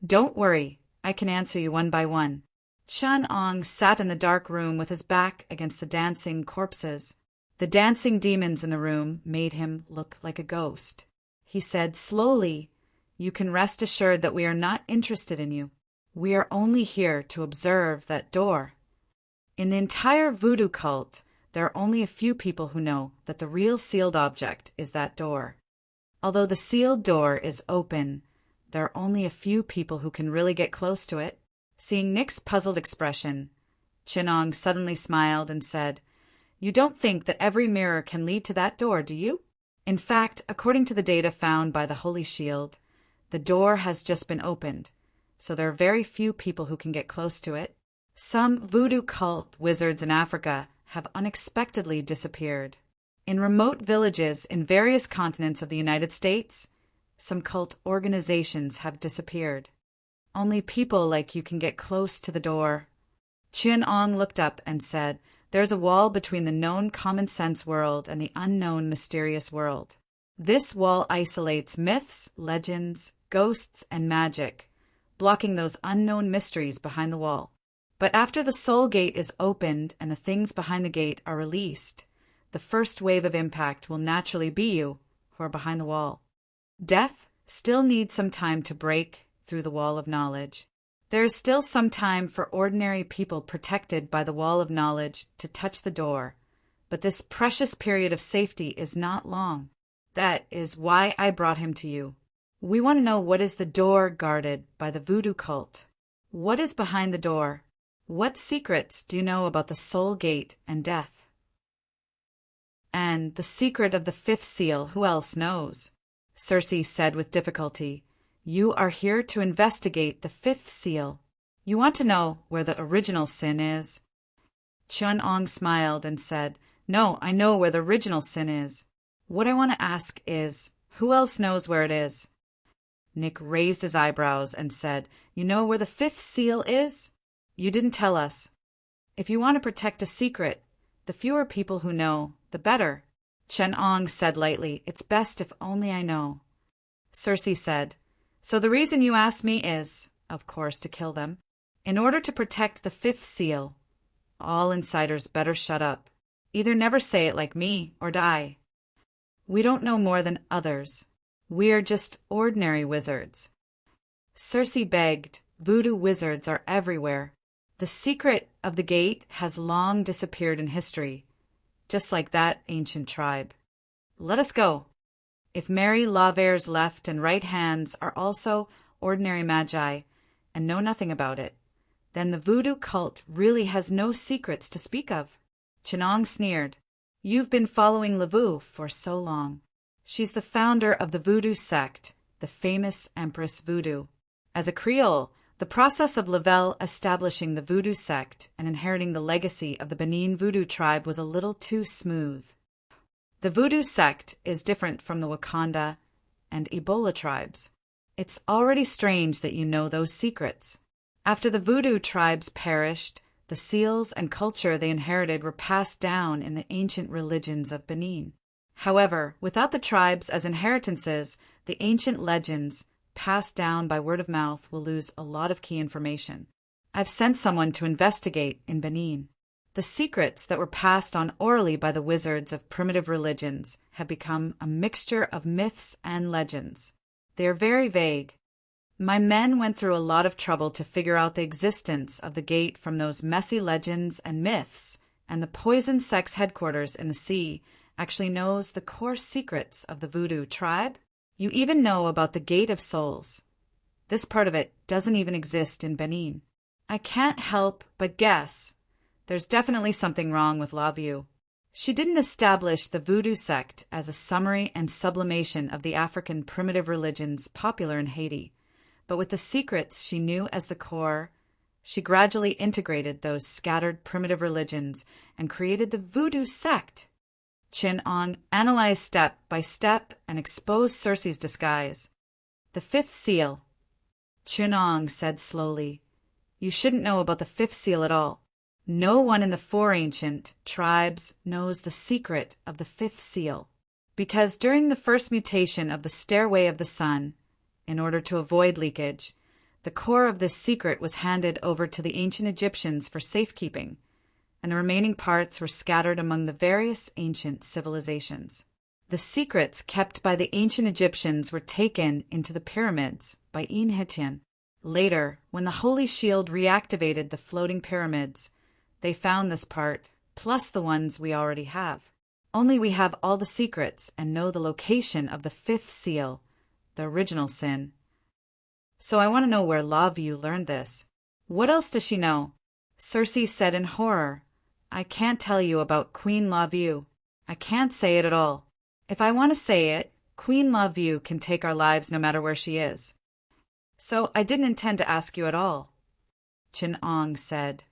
"Don't worry, I can answer you one by one." Chin Ong sat in the dark room with his back against the dancing corpses. The dancing demons in the room made him look like a ghost. He said slowly, "You can rest assured that we are not interested in you. We are only here to observe that door." In the entire voodoo cult, there are only a few people who know that the real sealed object is that door. Although the sealed door is open, there are only a few people who can really get close to it. Seeing Nick's puzzled expression, Chin Ong suddenly smiled and said, "You don't think that every mirror can lead to that door, do you? In fact, according to the data found by the Holy Shield, the door has just been opened, so there are very few people who can get close to it. Some voodoo cult wizards in Africa have unexpectedly disappeared. In remote villages in various continents of the United States, some cult organizations have disappeared. Only people like you can get close to the door." Chin Ong looked up and said, "There's a wall between the known common sense world and the unknown mysterious world. This wall isolates myths, legends, ghosts, and magic, blocking those unknown mysteries behind the wall. But after the soul gate is opened and the things behind the gate are released, the first wave of impact will naturally be you, who are behind the wall. Death still needs some time to break through the wall of knowledge. There is still some time for ordinary people protected by the wall of knowledge to touch the door, but this precious period of safety is not long. That is why I brought him to you. We want to know, what is the door guarded by the voodoo cult? What is behind the door? What secrets do you know about the soul gate and death? And the secret of the fifth seal, who else knows?" Circe said with difficulty. "You are here to investigate the fifth seal. You want to know where the original sin is." Chun-Ong smiled and said, "No, I know where the original sin is. What I want to ask is, who else knows where it is?" Nick raised his eyebrows and said, "You know where the fifth seal is? You didn't tell us. If you want to protect a secret, the fewer people who know, the better." Chun-Ong said lightly, "It's best if only I know." Cersei said, "So the reason you asked me is, of course, to kill them. In order to protect the fifth seal, all insiders better shut up. Either never say it like me or die. We don't know more than others. We are just ordinary wizards." Cersei begged, "Voodoo wizards are everywhere. The secret of the gate has long disappeared in history, just like that ancient tribe. Let us go. If Mary Laver's left and right hands are also ordinary magi and know nothing about it, then the voodoo cult really has no secrets to speak of." Chun-Ong sneered. "You've been following Lavu for so long. She's the founder of the voodoo sect, the famous Empress Voodoo. As a Creole, the process of Lavelle establishing the voodoo sect and inheriting the legacy of the Benin voodoo tribe was a little too smooth. The voodoo sect is different from the Wakanda and Ebola tribes. It's already strange that you know those secrets. After the voodoo tribes perished, the seals and culture they inherited were passed down in the ancient religions of Benin. However, without the tribes as inheritances, the ancient legends, passed down by word of mouth, will lose a lot of key information. I've sent someone to investigate in Benin. The secrets that were passed on orally by the wizards of primitive religions have become a mixture of myths and legends. They are very vague. My men went through a lot of trouble to figure out the existence of the gate from those messy legends and myths, and the poison sex headquarters in the sea actually knows the core secrets of the voodoo tribe. You even know about the Gate of Souls. This part of it doesn't even exist in Benin. I can't help but guess there's definitely something wrong with La Vue. She didn't establish the voodoo sect as a summary and sublimation of the African primitive religions popular in Haiti, but with the secrets she knew as the core, she gradually integrated those scattered primitive religions and created the voodoo sect. Chun-Ong analyzed step by step and exposed Cersei's disguise. "The fifth seal," Chun-Ong said slowly. "You shouldn't know about the fifth seal at all. No one in the four ancient tribes knows the secret of the fifth seal, because during the first mutation of the Stairway of the Sun, in order to avoid leakage, the core of this secret was handed over to the ancient Egyptians for safekeeping, and the remaining parts were scattered among the various ancient civilizations. The secrets kept by the ancient Egyptians were taken into the pyramids by Enhitian. Later, when the Holy Shield reactivated the floating pyramids, they found this part, plus the ones we already have. Only we have all the secrets and know the location of the fifth seal, the original sin. So I want to know where La Vue learned this. What else does she know?" Cersei said in horror, "I can't tell you about Queen La Vue. I can't say it at all. If I want to say it, Queen La Vue can take our lives no matter where she is. So I didn't intend to ask you at all." Chun-Ong said,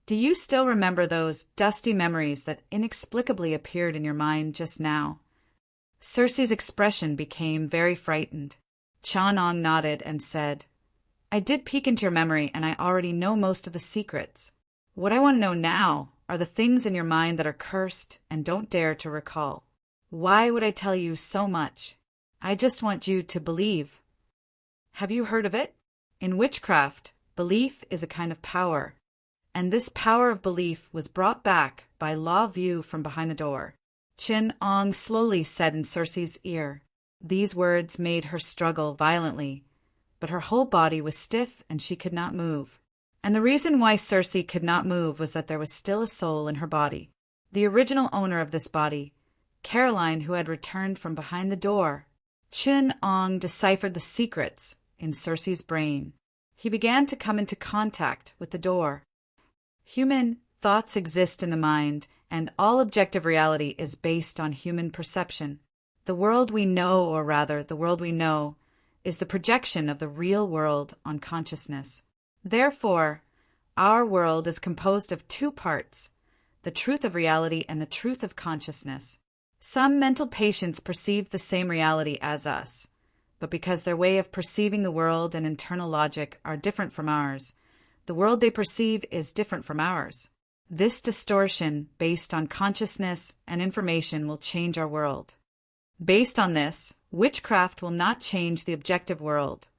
"Do you still remember those dusty memories that inexplicably appeared in your mind just now?" Cersei's expression became very frightened. Chun-Ong nodded and said, "I did peek into your memory and I already know most of the secrets. What I want to know now are the things in your mind that are cursed and don't dare to recall. Why would I tell you so much? I just want you to believe. Have you heard of it? In witchcraft, belief is a kind of power, and this power of belief was brought back by La Vue from behind the door." Chun-Ong slowly said in Cersei's ear. These words made her struggle violently, but her whole body was stiff and she could not move. And the reason why Cersei could not move was that there was still a soul in her body. The original owner of this body, Caroline, who had returned from behind the door. Chun-Ong deciphered the secrets in Cersei's brain. He began to come into contact with the door. Human thoughts exist in the mind, and all objective reality is based on human perception. The world we know, or rather, the world we know, is the projection of the real world on consciousness. Therefore, our world is composed of two parts, the truth of reality and the truth of consciousness. Some mental patients perceive the same reality as us, but because their way of perceiving the world and internal logic are different from ours, the world they perceive is different from ours. This distortion, based on consciousness and information, will change our world. Based on this, witchcraft will not change the objective world,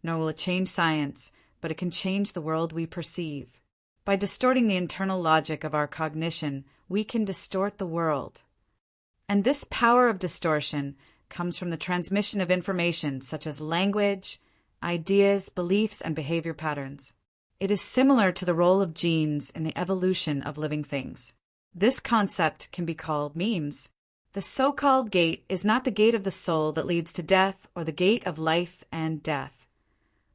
nor will it change science, but it can change the world we perceive. By distorting the internal logic of our cognition, we can distort the world. And this power of distortion comes from the transmission of information such as language, ideas, beliefs, and behavior patterns. It is similar to the role of genes in the evolution of living things. This concept can be called memes. The so-called gate is not the gate of the soul that leads to death or the gate of life and death,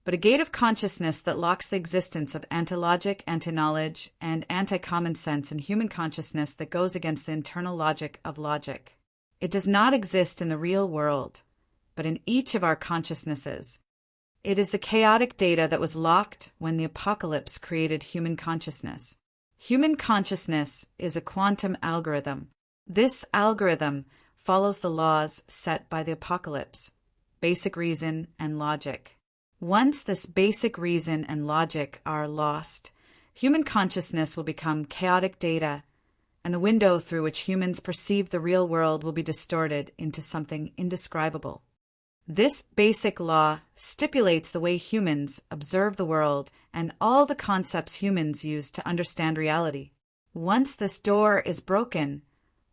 but a gate of consciousness that locks the existence of anti-logic, anti-knowledge, and anti-common sense in human consciousness that goes against the internal logic of logic. It does not exist in the real world, but in each of our consciousnesses. It is the chaotic data that was locked when the apocalypse created human consciousness. Human consciousness is a quantum algorithm. This algorithm follows the laws set by the apocalypse, basic reason and logic. Once this basic reason and logic are lost, human consciousness will become chaotic data, and the window through which humans perceive the real world will be distorted into something indescribable. This basic law stipulates the way humans observe the world and all the concepts humans use to understand reality. Once this door is broken,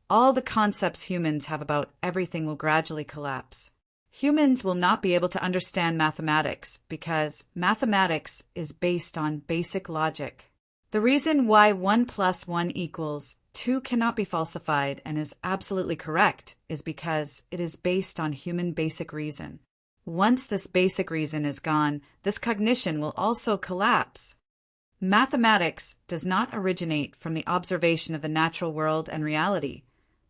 all the concepts humans have about everything will gradually collapse. Humans will not be able to understand mathematics because mathematics is based on basic logic. The reason why 1 + 1 = 2 cannot be falsified and is absolutely correct is because it is based on human basic reason. Once this basic reason is gone, this cognition will also collapse. Mathematics does not originate from the observation of the natural world and reality,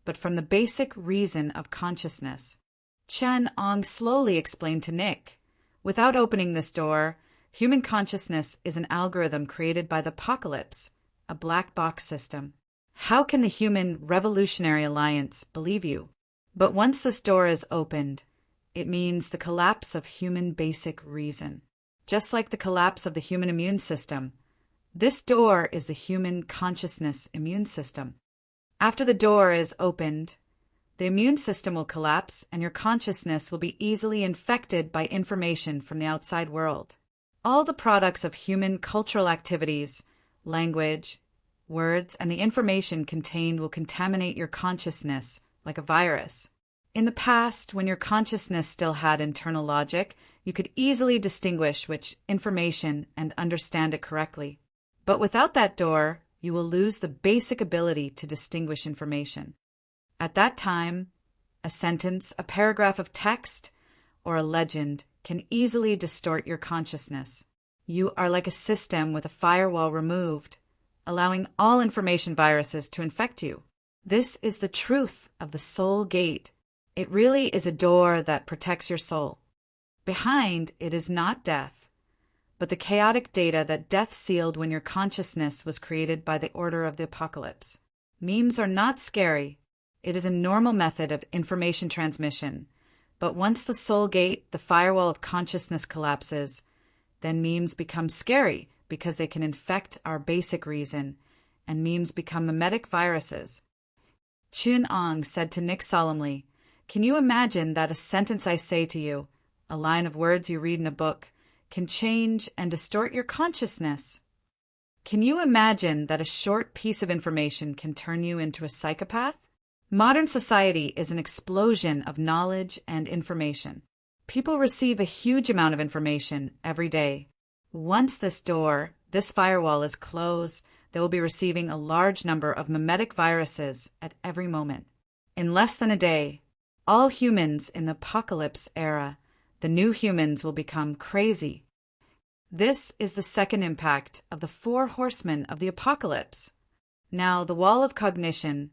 but from the basic reason of consciousness. Chen Ong slowly explained to Nick, without opening this door, human consciousness is an algorithm created by the apocalypse, a black box system. How can the Human Revolutionary Alliance believe you? But once this door is opened, it means the collapse of human basic reason. Just like the collapse of the human immune system, this door is the human consciousness immune system. After the door is opened, the immune system will collapse and your consciousness will be easily infected by information from the outside world. All the products of human cultural activities, language, words, and the information contained will contaminate your consciousness like a virus. In the past, when your consciousness still had internal logic, you could easily distinguish which information and understand it correctly. But without that door, you will lose the basic ability to distinguish information. At that time, a sentence, a paragraph of text, or a legend can easily distort your consciousness. You are like a system with a firewall removed, allowing all information viruses to infect you. This is the truth of the soul gate. It really is a door that protects your soul. Behind it is not death, but the chaotic data that death sealed when your consciousness was created by the order of the apocalypse. Memes are not scary. It is a normal method of information transmission. But once the soul gate, the firewall of consciousness collapses, then memes become scary because they can infect our basic reason, and memes become mimetic viruses. Chun Ong said to Nick solemnly, "Can you imagine that a sentence I say to you, a line of words you read in a book, can change and distort your consciousness? Can you imagine that a short piece of information can turn you into a psychopath?" Modern society is an explosion of knowledge and information. People receive a huge amount of information every day. Once this door, this firewall is closed, they will be receiving a large number of mimetic viruses at every moment. In less than a day, all humans in the apocalypse era, the new humans will become crazy. This is the second impact of the 4 horsemen of the apocalypse. Now, the wall of cognition,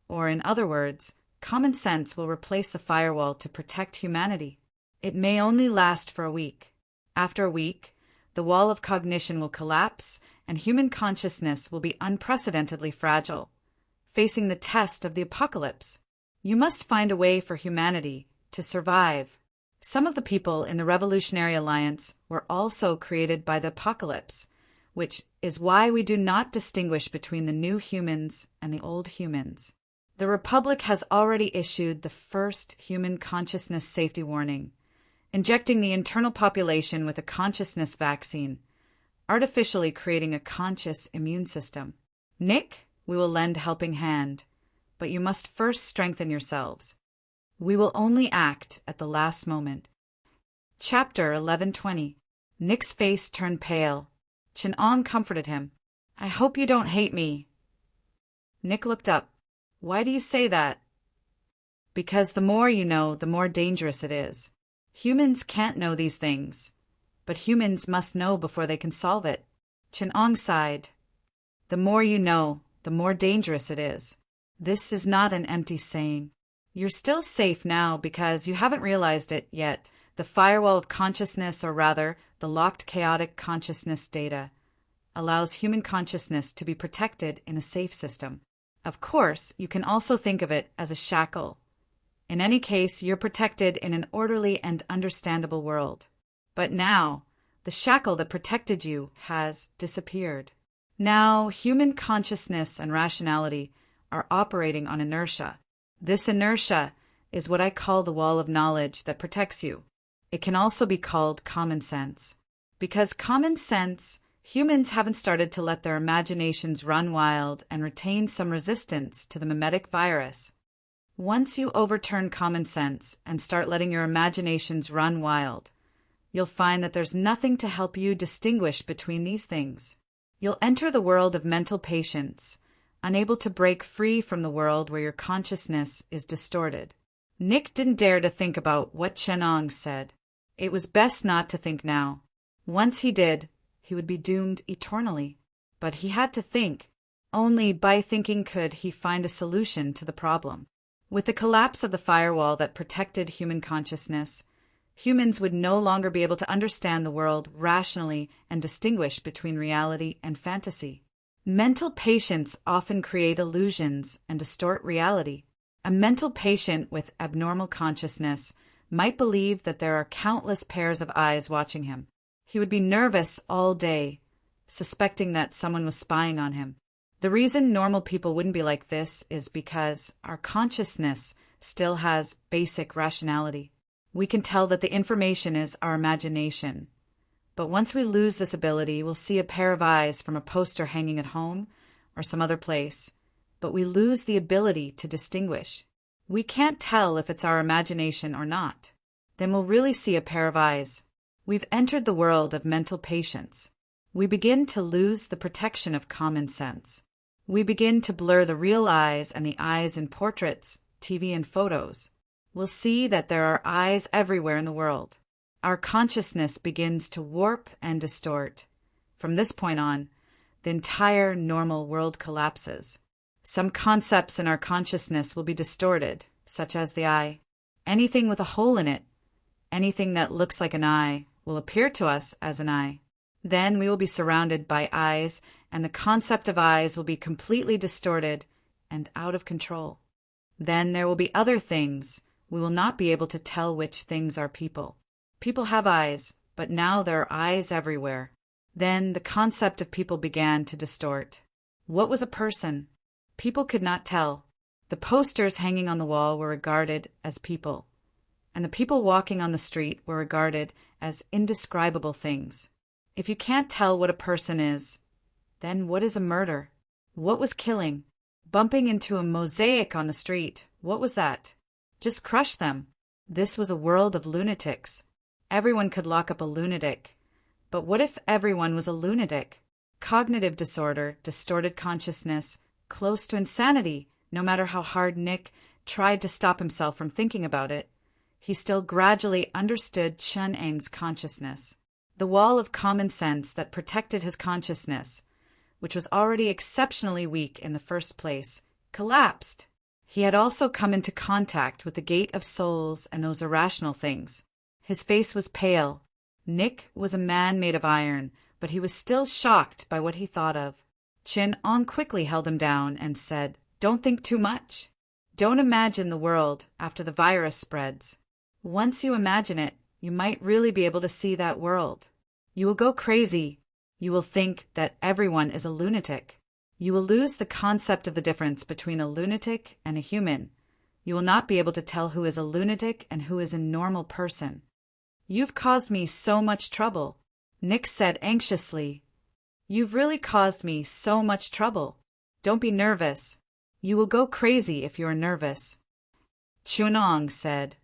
or in other words, common sense, will replace the firewall to protect humanity. It may only last for a week. After a week, the wall of cognition will collapse and human consciousness will be unprecedentedly fragile. facing the test of the apocalypse. You must find a way for humanity to survive. Some of the people in the Revolutionary Alliance were also created by the apocalypse, which is why we do not distinguish between the new humans and the old humans. The Republic has already issued the first human consciousness safety warning, injecting the internal population with a consciousness vaccine, artificially creating a conscious immune system. Nick, we will lend a helping hand, but you must first strengthen yourselves. We will only act at the last moment. Chapter 11:20. Nick's face turned pale. Chin-Ong comforted him. I hope you don't hate me. Nick looked up. Why do you say that? Because the more you know, the more dangerous it is. Humans can't know these things, but humans must know before they can solve it. Chin-Ong sighed. The more you know, the more dangerous it is. This is not an empty saying. You're still safe now because you haven't realized it yet. The firewall of consciousness, or rather, the locked chaotic consciousness data, allows human consciousness to be protected in a safe system. Of course, you can also think of it as a shackle. In any case, you're protected in an orderly and understandable world. But now, the shackle that protected you has disappeared. Now, human consciousness and rationality are operating on inertia. This inertia is what I call the wall of knowledge that protects you. It can also be called common sense. Because common sense, humans haven't started to let their imaginations run wild and retain some resistance to the mimetic virus. Once you overturn common sense and start letting your imaginations run wild, you'll find that there's nothing to help you distinguish between these things. You'll enter the world of mental patience, unable to break free from the world where your consciousness is distorted. Nick didn't dare to think about what Chin-Ong said. It was best not to think now. Once he did, he would be doomed eternally. But he had to think. Only by thinking could he find a solution to the problem. With the collapse of the firewall that protected human consciousness, humans would no longer be able to understand the world rationally and distinguish between reality and fantasy. Mental patients often create illusions and distort reality. A mental patient with abnormal consciousness might believe that there are countless pairs of eyes watching him. He would be nervous all day, suspecting that someone was spying on him. The reason normal people wouldn't be like this is because our consciousness still has basic rationality. We can tell that the information is our imagination. But once we lose this ability, we'll see a pair of eyes from a poster hanging at home or some other place, but we lose the ability to distinguish. We can't tell if it's our imagination or not. Then we'll really see a pair of eyes. We've entered the world of mental patience. We begin to lose the protection of common sense. We begin to blur the real eyes and the eyes in portraits, TV, and photos. We'll see that there are eyes everywhere in the world. Our consciousness begins to warp and distort. From this point on, the entire normal world collapses. Some concepts in our consciousness will be distorted, such as the eye. Anything with a hole in it, anything that looks like an eye, will appear to us as an eye. Then we will be surrounded by eyes, and the concept of eyes will be completely distorted and out of control. Then there will be other things. We will not be able to tell which things are people. People have eyes, but now there are eyes everywhere. Then the concept of people began to distort. What was a person? People could not tell. The posters hanging on the wall were regarded as people, and the people walking on the street were regarded as indescribable things. If you can't tell what a person is, then what is a murder? What was killing? Bumping into a mosaic on the street, what was that? Just crush them. This was a world of lunatics. Everyone could lock up a lunatic. But what if everyone was a lunatic? Cognitive disorder, distorted consciousness, close to insanity. No matter how hard Nick tried to stop himself from thinking about it, he still gradually understood Chun-Eng's consciousness. The wall of common sense that protected his consciousness, which was already exceptionally weak in the first place, collapsed. He had also come into contact with the gate of souls and those irrational things. His face was pale. Nick was a man made of iron, but he was still shocked by what he thought of. Chin-Ong quickly held him down and said, Don't think too much. Don't imagine the world after the virus spreads. Once you imagine it, you might really be able to see that world. You will go crazy. You will think that everyone is a lunatic. You will lose the concept of the difference between a lunatic and a human. You will not be able to tell who is a lunatic and who is a normal person. You've caused me so much trouble, Nick said anxiously. You've really caused me so much trouble. Don't be nervous. You will go crazy if you are nervous. Chunong said,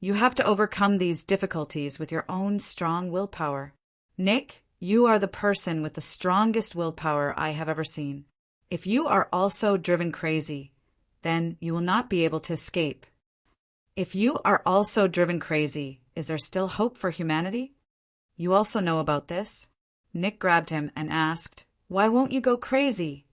you have to overcome these difficulties with your own strong willpower. Nick, you are the person with the strongest willpower I have ever seen. If you are also driven crazy, then you will not be able to escape. If you are also driven crazy, is there still hope for humanity? You also know about this? Nick grabbed him and asked, why won't you go crazy?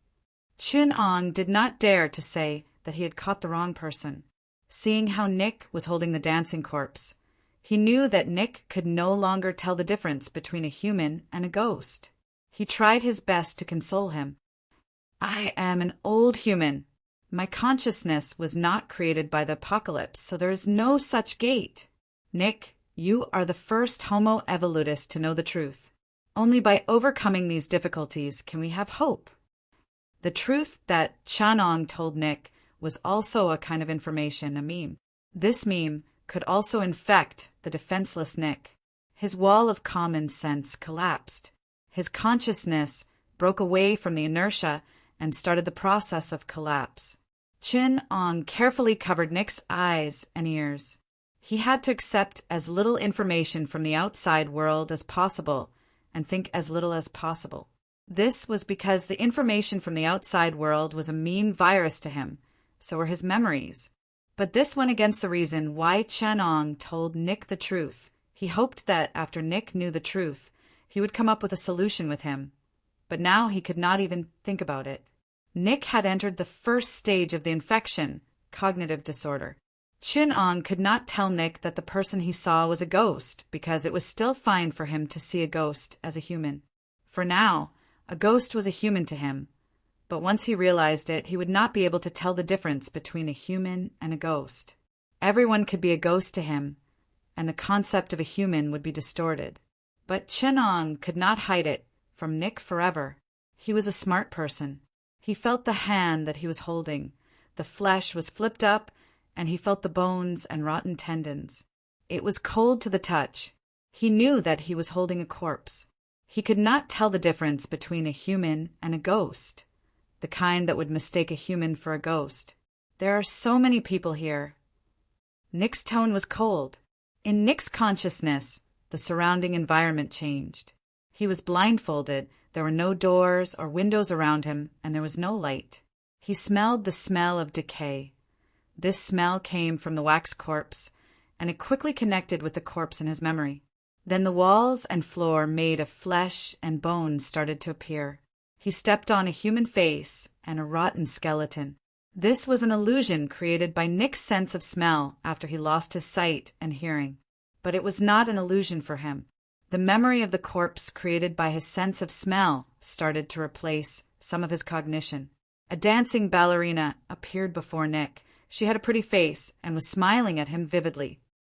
Chunong did not dare to say that he had caught the wrong person. Seeing how Nick was holding the dancing corpse, he knew that Nick could no longer tell the difference between a human and a ghost. He tried his best to console him. I am an old human. My consciousness was not created by the apocalypse, so there is no such gate. Nick, you are the first Homo evolutus to know the truth. Only by overcoming these difficulties can we have hope. The truth that Chunong told Nick was also a kind of information, a meme. This meme could also infect the defenseless Nick. His wall of common sense collapsed. His consciousness broke away from the inertia and started the process of collapse. Chunong carefully covered Nick's eyes and ears. He had to accept as little information from the outside world as possible and think as little as possible. This was because the information from the outside world was a meme virus to him, so were his memories. But this went against the reason why Chunong told Nick the truth. He hoped that after Nick knew the truth, he would come up with a solution with him. But now he could not even think about it. Nick had entered the first stage of the infection, cognitive disorder. Chunong could not tell Nick that the person he saw was a ghost because it was still fine for him to see a ghost as a human. For now, a ghost was a human to him, but once he realized it, he would not be able to tell the difference between a human and a ghost. Everyone could be a ghost to him, and the concept of a human would be distorted. But Chunong could not hide it from Nick forever. He was a smart person. He felt the hand that he was holding. The flesh was flipped up, and he felt the bones and rotten tendons. It was cold to the touch. He knew that he was holding a corpse. He could not tell the difference between a human and a ghost, the kind that would mistake a human for a ghost. There are so many people here. Nick's tone was cold. In Nick's consciousness, the surrounding environment changed. He was blindfolded, there were no doors or windows around him, and there was no light. He smelled the smell of decay. This smell came from the wax corpse, and it quickly connected with the corpse in his memory. Then the walls and floor made of flesh and bones started to appear. He stepped on a human face and a rotten skeleton. This was an illusion created by Nick's sense of smell after he lost his sight and hearing. But it was not an illusion for him. The memory of the corpse created by his sense of smell started to replace some of his cognition. A dancing ballerina appeared before Nick. She had a pretty face and was smiling at him vividly.